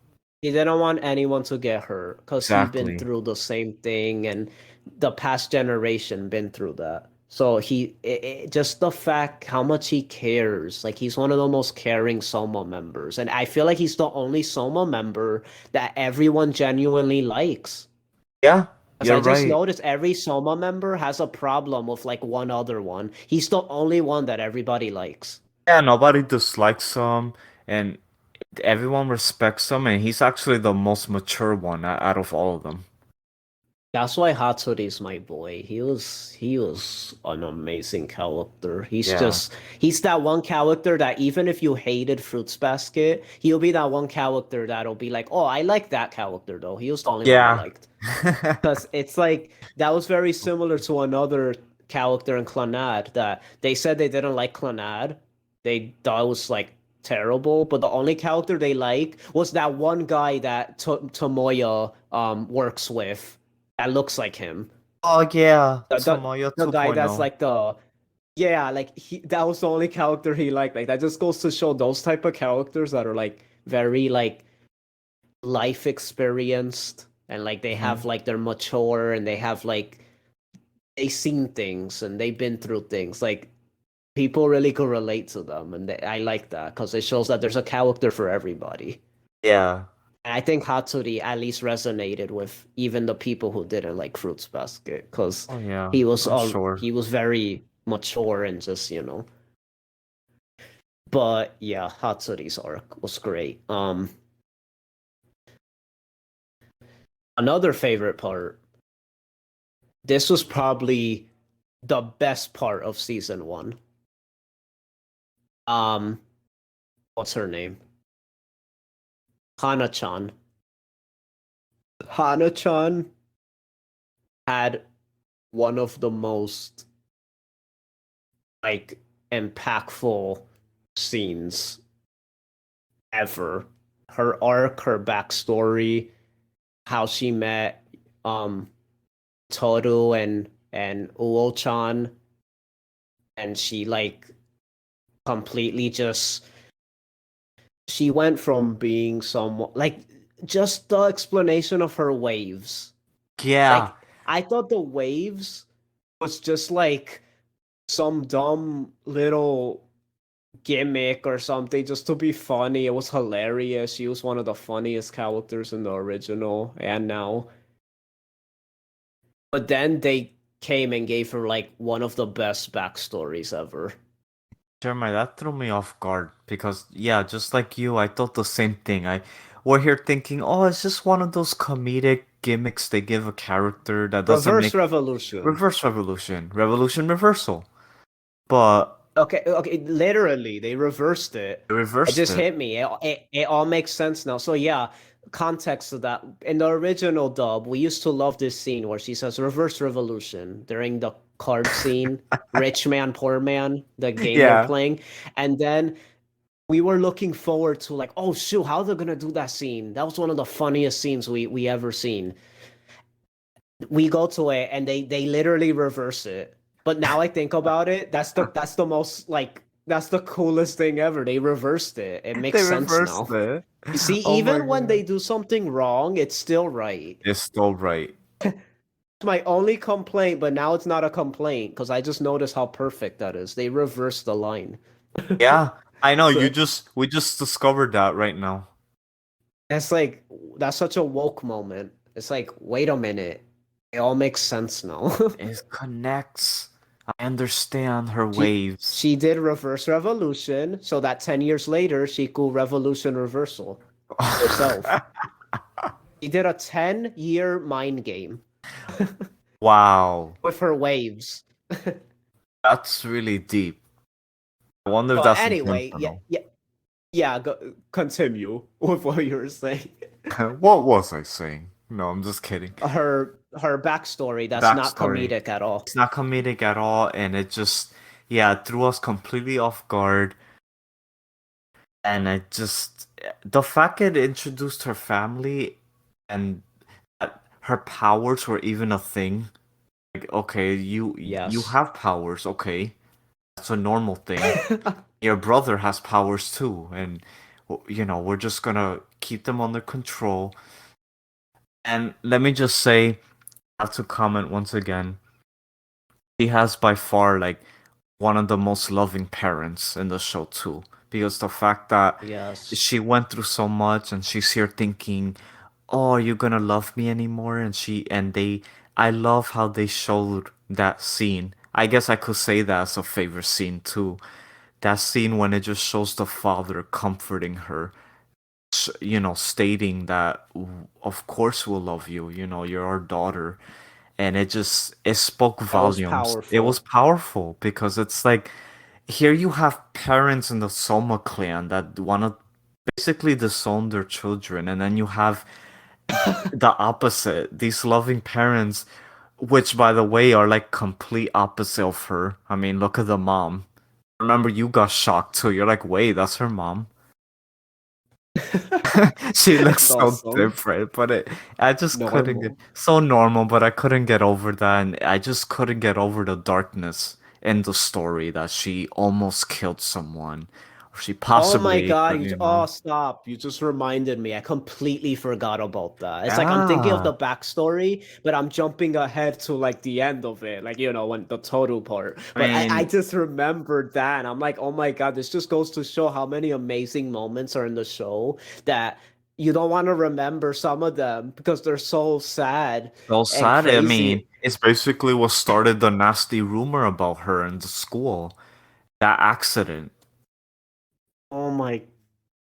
he didn't want anyone to get hurt because he been Exactly. through the same thing, and the past generation been through that. So just the fact how much he cares, like he's one of the most caring Soma members, and I feel like he's the only Soma member that everyone genuinely likes. Yeah, Because I you're just right. noticed every Soma member has a problem with like one other one. He's the only one that everybody likes. Yeah, nobody dislikes him and everyone respects him and he's actually the most mature one out of all of them. That's why Hatsuri's my boy. He was an amazing character. Yeah. He's that one character that even if you hated Fruits Basket, he'll be that one character that'll be like, oh, I like that character though. He was the only one I Yeah. liked. Because it's like that was very similar to another character in Clannad that they said they didn't like Clannad. They thought it was like terrible, but the only character they like was that one guy that Tomoya works with that looks like him. Oh yeah, The the, Tomoyo the guy that's 2.0. like like that was the only character he liked. Like that just goes to show those type of characters that are like very like life experienced, and like they Hmm. have like they're mature, and they have like they seen things and they've been through things. Like people really could relate to them, and I like that because it shows that there's a character for everybody. Yeah. And I think Hatsuri at least resonated with even the people who didn't like Fruits Basket because Oh yeah, he was I'm all sure. he was very mature and just, But yeah, Hatsuri's arc was great. Another favorite part. This was probably the best part of season 1. What's her name? Hana-chan. Hana-chan had one of the most like impactful scenes ever. Her arc, her backstory, how she met Toru and Uo-chan, and she like completely just she went from being someone like just the explanation of her waves. Yeah. Like I thought the waves was just like some dumb little gimmick or something just to be funny. It was hilarious. She was one of the funniest characters in the original and now. But then they came and gave her like one of the best backstories ever. Jeremiah, that threw me off guard because, yeah, just like you, I thought the same thing. We're here thinking, oh, it's just one of those comedic gimmicks they give a character that doesn't Reverse make Revolution. reverse revolution, revolution reversal. But Okay, literally, they reversed it. they It reversed just it. hit me. It all makes sense now. So yeah, context of that. In the original dub, we used to love this scene where she says "reverse revolution" during the card scene, rich man, poor man, the game they're Yeah. playing, and then we were looking forward to like, oh shoot, how they're gonna do that scene. That was one of the funniest scenes we ever seen. We go to it and they literally reverse it. But now I think about it, that's the most like that's the coolest thing ever. They reversed it. It They makes sense reversed now. it. You see, Oh my even when god. they do something wrong, it's still right. It's still right. It's my only complaint, but now it's not a complaint because I just noticed how perfect that is. They reversed the line. Yeah, I know. So We just discovered that right now. that's like that's such a woke moment. It's like, wait a minute. It all makes sense now. It connects. I understand her She waves. she did reverse revolution, so that 10 years later she could revolution reversal herself. She did a 10-year mind game Wow, with her waves. that's really deep. I wonder if But that's anyway, yeah, intentional. yeah, yeah. Continue with what you were saying. What was I saying? No, I'm just kidding. Her backstory that's not Backstory. comedic at all. It's not comedic at all, and it just, yeah, it threw us completely off guard. And I just, the fact it introduced her family and that her powers were even a thing. Like, okay, you Yes. have powers, okay, that's a normal thing. Your brother has powers too, and we're just gonna keep them under control. And let me just say, I have to comment once again. She has by far like one of the most loving parents in the show too, because the fact that Yes. she went through so much and she's here thinking, "Oh, are you gonna love me anymore?" I love how they showed that scene. I guess I could say that as a favorite scene too. That scene when it just shows the father comforting her, stating that, of course we'll love you, you're our daughter. And it spoke That was volumes. It was powerful. powerful because it's like, here you have parents in the Soma clan that want to basically disown their children, and then you have the opposite, these loving parents, which by the way are like complete opposite of her. I mean, look at the mom. Remember, you got shocked too. You're like, wait, that's her mom. She looks That's so awesome. different, but I just couldn't get Normal. so normal, but I couldn't get over that, and I just couldn't get over the darkness in the story that she almost killed someone, or she Oh my possibly God, could, oh stop. You just reminded me. I completely forgot about that. It's like I'm thinking of Yeah, the backstory, but I'm jumping ahead to like the end of it, like when the total part. I But I mean, just remembered that and I'm like, oh my God, this just goes to show how many amazing moments are in the show that you don't want to remember some of them because they're so sad so and sad. I mean, crazy. It's basically what started the nasty rumor about her in the school. That accident. Oh my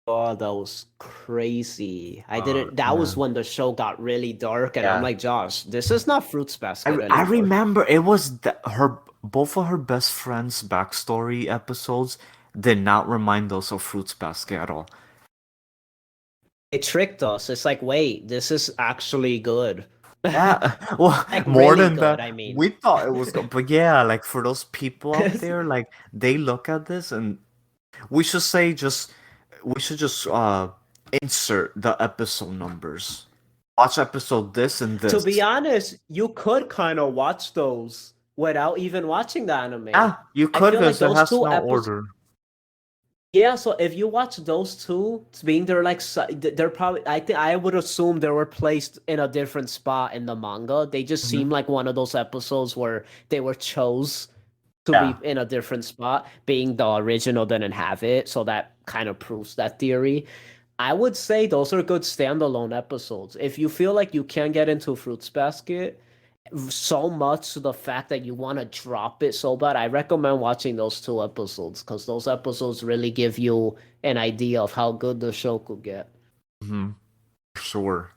god, that was crazy. I didn't. That was Yeah. when the show got really dark, and I'm Yeah. like, Josh, this is not Fruits Basket I anymore. remember it was her both of her best friends' backstory episodes did not remind us of Fruits Basket at all. It tricked us. It's like, wait, this is actually good. Yeah, well, Like more really than good, that, I mean. we thought it was good, but yeah, like for those people out there, like they look at this and we should say just we should just insert the episode numbers. Watch episode this and To this. be honest, you could kind of watch those without even watching the anime. Yeah, you I could feel like because it those has two no episodes. order. Yeah, so if you watch those two, being they're like they're probably I think I would assume they were placed in a different spot in the manga. They just Hmm. seem like one of those episodes where they were chose to Yeah. be in a different spot, being the original didn't have it, so that kind of proves that theory. I would say those are good standalone episodes. If you feel like you can get into Fruits Basket so much to the fact that you want to drop it so bad, I recommend watching those two episodes because those episodes really give you an idea of how good the show could get. Hmm. Sure.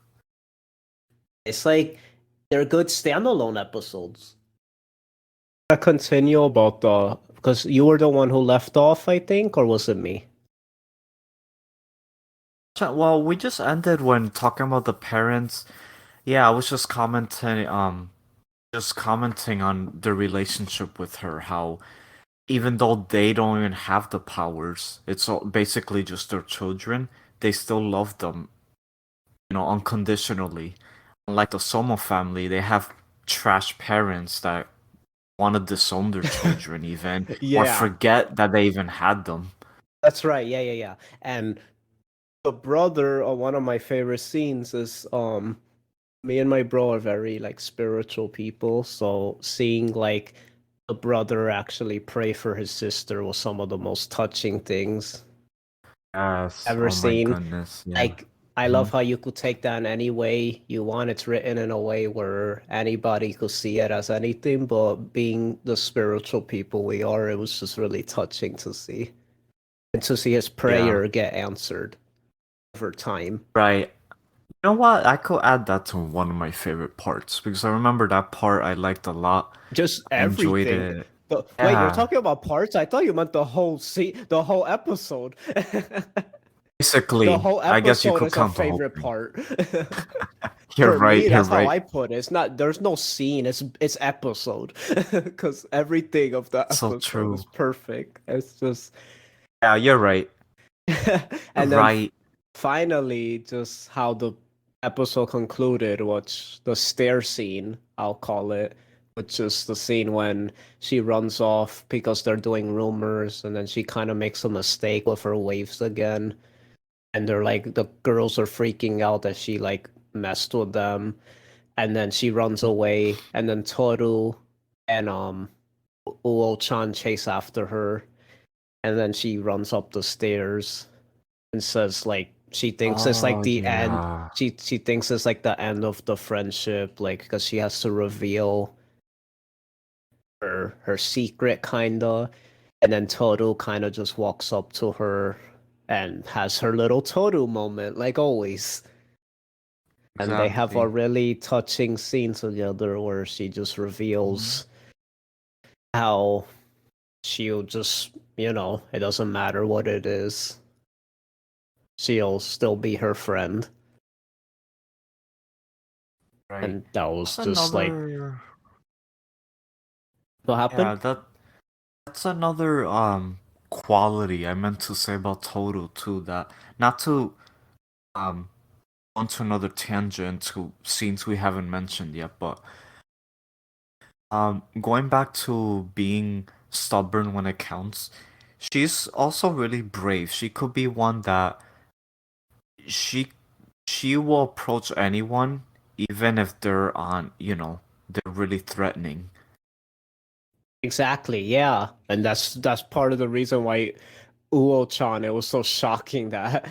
It's like they're good standalone episodes. I continue about the because you were the one who left off, I think, or was it me? Well, we just ended when talking about the parents. Yeah, I was just commenting on the relationship with her, how even though they don't even have the powers, it's all basically just their children, they still love them, unconditionally. Unlike the Somo family, they have trash parents that want to disown their children even, or Yeah, forget that they even had them. that's right. Yeah, yeah, yeah. And the brother of one of my favorite scenes is me and my bro are very like spiritual people, so seeing like the brother actually pray for his sister was some of the most touching things Yes, ever oh my seen. goodness, yeah. Like I Hmm. love how you could take that in any way you want. It's written in a way where anybody could see it as anything, but being the spiritual people we are, it was just really touching to see. And to see his Yeah, prayer get answered over time. right. You know what? I could add that to one of my favorite parts because I remember that part I liked a lot. Just I enjoyed everything. it. Wait, you're Yeah, talking about parts? I thought you meant the whole episode. The basically, whole I guess you episode could is a count the whole favorite thing. part. You're For right, me, you're that's how right. I put it. It's not there's no scene, it's episode. Because everything of the So episode is true. perfect. It's just Yeah, you're right. You're and then right. finally just how the episode concluded, which the stair scene, I'll call it, which is the scene when she runs off because they're doing rumors and then she kind of makes a mistake with her waves again. And they're like the girls are freaking out that she like messed with them. And then she runs away and then Toru and Uo-chan chase after her and then she runs up the stairs and says like she thinks it's like Oh, the end. yeah. She thinks it's like the end of the friendship, like because she has to reveal her secret kinda, and then Toru kind of just walks up to her and has her little Toru moment, like always. And they have a Exactly. really touching scene together where she just Mhm. reveals how she'll just, it doesn't matter what it is, she'll still be her friend. Right. And that was That's just like another. what happened. Yeah, that's another quality I meant to say about Toru too. That not to um onto another tangent to scenes we haven't mentioned yet, but going back to being stubborn when it counts, she's also really brave. She could be one that she she will approach anyone even if they're really threatening. Exactly, yeah. And that's part of the reason why Uo-chan, it was so shocking that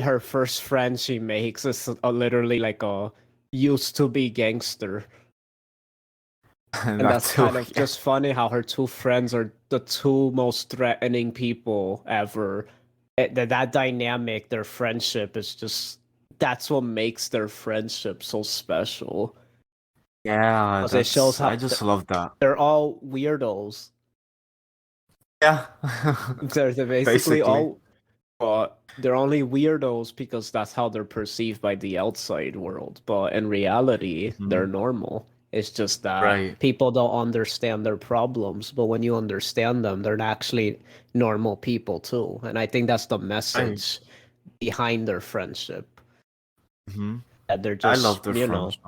her first friend she makes is literally like a used to be gangster. And That that's too. kind of Yeah. just funny how her two friends are the two most threatening people ever. That dynamic, their friendship is just that's what makes their friendship so special. Yeah, Because it shows I how just love that. they're all weirdos. Yeah. They're basically Basically. all, but they're only weirdos because that's how they're perceived by the outside world. But in reality, they're Mhm. normal. It's just that Right. people don't understand their problems. But when you understand them, they're actually normal people too. And I think that's the Right. message behind their friendship. Hmm. That they're I just, love their friendship.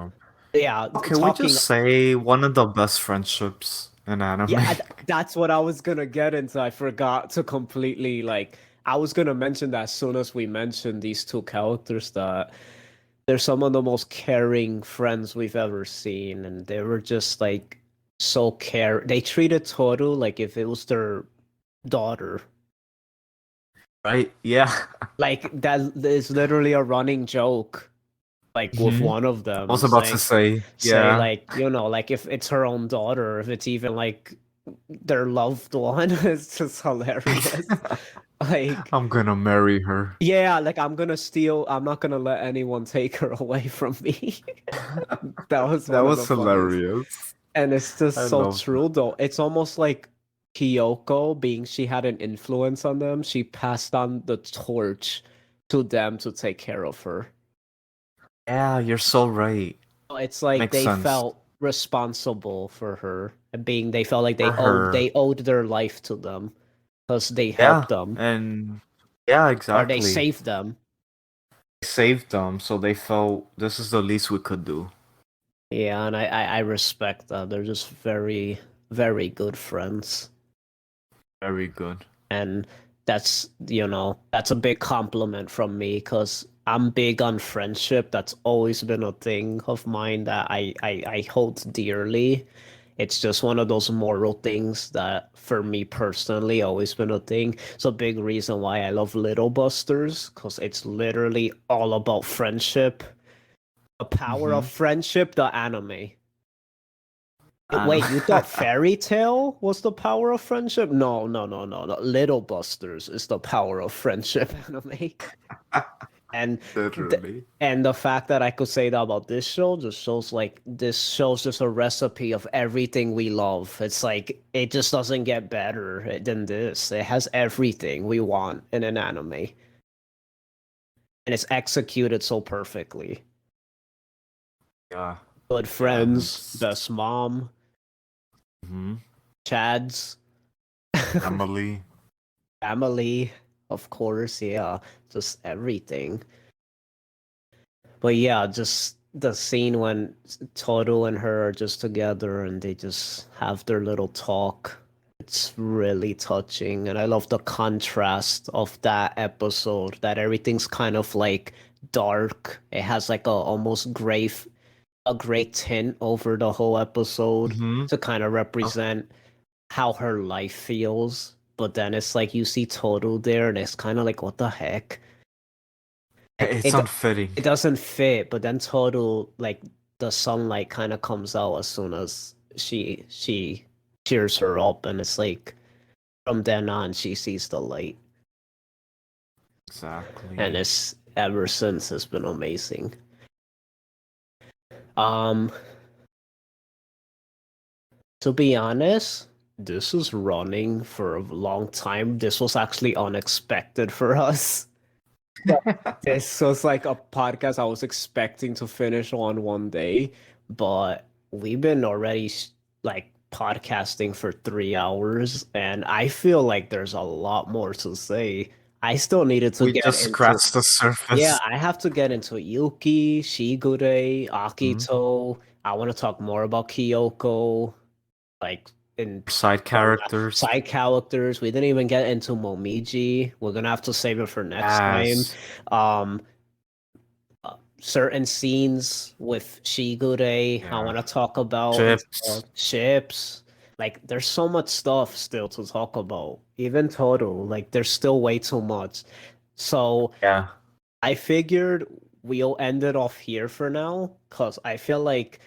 yeah, Can we talking. just say one of the best friendships in anime? Yeah, that's what I was gonna get into. I forgot to completely like. I was gonna mention that as soon as we mentioned these two characters that they're some of the most caring friends we've ever seen, and they were just like so care. They treated Toru like if it was their daughter. Right? Yeah. Like that is literally a running joke. Like with Hmm. one of I them was about to saying, say, say yeah. like like if it's her own daughter, if it's even like their loved one, it's just hilarious. Like, I'm gonna marry her. yeah, like I'm gonna steal. I'm not gonna let anyone take her away from me. That was That one of the was funniest. hilarious. And it's just I so love that. true though. It's almost like Kyoko being she had an influence on them. She passed on the torch to them to take care of her. Yeah, you're so right. It's like Makes they sense. felt responsible for her and being they felt like For her. they owed their life to them because they Yeah, helped them and yeah, or they exactly. saved them. Saved them, so they felt this is the least we could do. Yeah, and I respect that. They're just very, very good friends. Very good. And that's a big compliment from me because I'm big on friendship. That's always been a thing of mine that I hold dearly. It's just one of those moral things that for me personally always been a thing. It's a big reason why I love Little Busters because it's literally all about friendship. The power of Mm-hmm. friendship, the anime. And Wait, you thought Fairy Tale was the power of friendship? No, no, no, no, no. Little Busters is the power of friendship anime. And th literally. and the fact that I could say that about this show just shows like this show's just a recipe of everything we love. It's like it just doesn't get better than this. It has everything we want in an anime, and it's executed so perfectly. Yeah. Good Yeah, friends, it's best mom, hmm Chads. Emily. Family, of course, yeah, just everything. But yeah, just the scene when Toru and her are just together and they just have their little talk. It's really touching, and I love the contrast of that episode. That everything's kind of like dark. It has like a gray tint over the whole episode Mm-hmm. to kind of represent how her life feels. But then it's like you see Toru there, and it's kind of like, what the heck? Like It's unfitting. it doesn't fit. But then Toru, like the sunlight kind of comes out as soon as she cheers her up, and it's like from then on she sees the light, and Exactly. it's ever since it's been amazing. Um, to be honest, this is running for a long time. This was actually unexpected for us. This was like a podcast I was expecting to finish on one day, but we've been already like podcasting for 3 hours, and I feel like there's a lot more to say. I still needed to We get just into, scratched the yeah, surface. I have to get into Yuki, Shigure, Hmm. Akito. I want to talk more about Kyoko, like in Side characters. side characters. We didn't even get into Momiji. We're gonna have to save it for next time. Yes. Um, Certain scenes with Shigure, I Yeah. want to talk about and Chips. stuff. Ships. Like, there's so much stuff still to talk about. Even total, like, there's still way too much. So Yeah. I figured we'll end it off here for now, because I feel like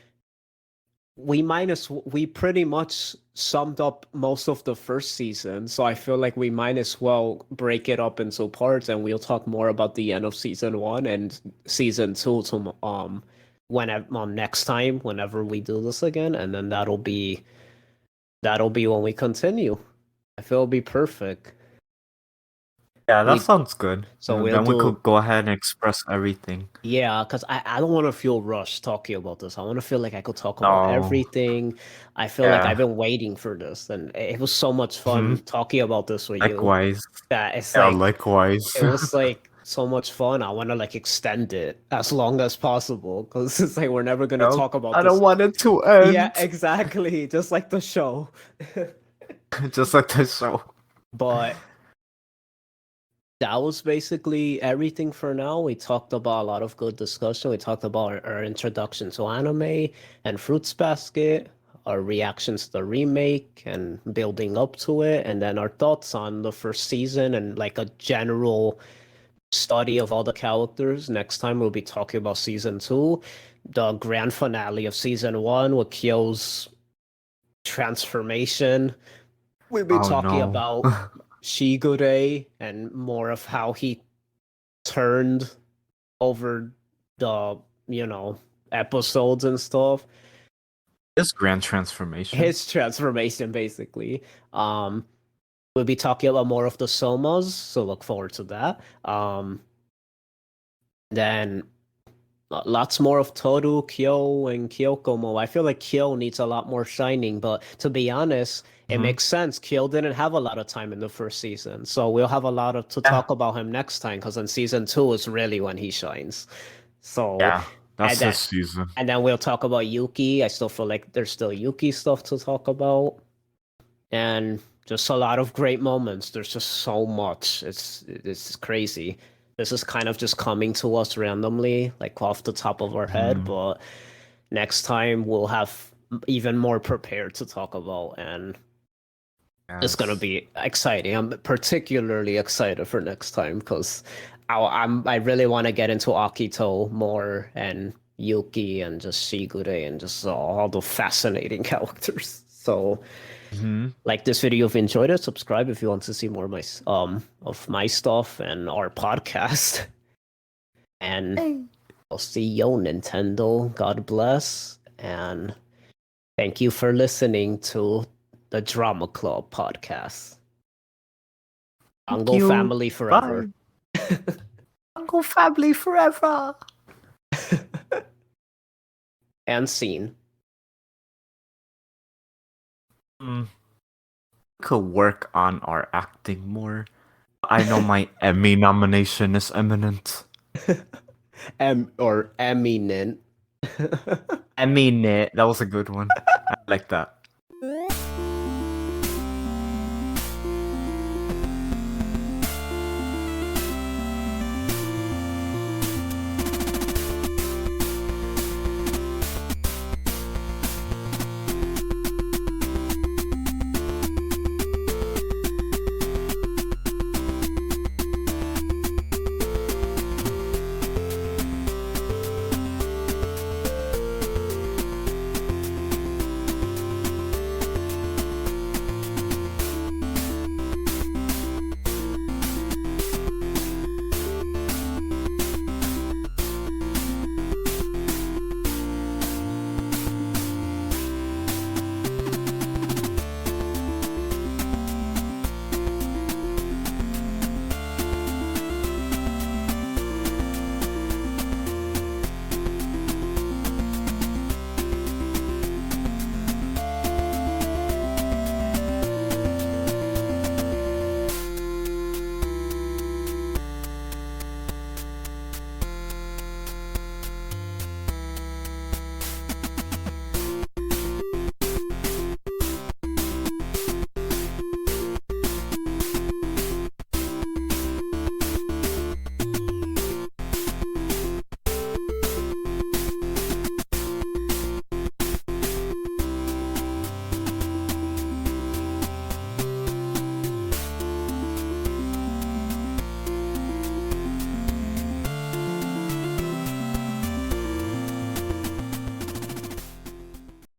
we pretty much summed up most of the first season, so I feel like we might as well break it up into parts, and we'll talk more about the end of season 1 and season 2 to whenever next time whenever we do this again, and then that'll be when we continue. I feel it'll be perfect. Yeah, that We sounds good. so we'll Then we do could go ahead and express everything. Yeah, because I don't want to feel rushed talking about this. I want to feel like I could talk about No. everything. I feel like I've Yeah. been waiting for this, and it was so much Hmm. fun talking about this with you Likewise. that it's Yeah, like likewise. it was like so much fun. I want to like extend it as long as possible because it's like we're never gonna No, talk about I don't this. want it to Yeah, end. exactly. Just like the show. Just like the show. But that was basically everything for now. We talked about a lot of good discussion. We talked about our introduction to anime and Fruits Basket, our reactions to the remake and building up to it, and then our thoughts on the first season and like a general study of all the characters. Next time we'll be talking about season 2, the grand finale of season 1 with Kyo's transformation. We'll be Oh talking no. about Shigure and more of how he turned over the, episodes and stuff. This grand transformation. His transformation, basically. We'll be talking about more of the Somas, so look forward to that. Then lots more of Toru, Kyo, and Kyokomo. I feel like Kyo needs a lot more shining, but to be honest, it Mhm. makes sense. Kyo didn't have a lot of time in the first season, so we'll have a lot to Yeah. talk about him next time, because in season 2 is really when he shines. So, Yeah. and That's then his season. and then we'll talk about Yuki. I still feel like there's still Yuki stuff to talk about, and just a lot of great moments. There's just so much. It's crazy. This is kind of just coming to us randomly, like off the top of our head, Mhm. but next time we'll have even more prepared to talk about, and it's gonna Yes. be exciting. I'm particularly excited for next time because I really want to get into Akito more and Yuki and just Shigure and just all the fascinating characters. So, Mhm. like this video if you enjoyed it, subscribe if you want to see more of my stuff and our podcast. And I'll see you, Nintendo. God bless. And thank you for listening to the Drama Club podcast. Thank Angle you. family Bye. forever. Uncle Family forever. And scene. Mm. Could work on our acting more. I know my Emmy nomination is imminent. Or eminent. Emmy, that was a good one. I like that.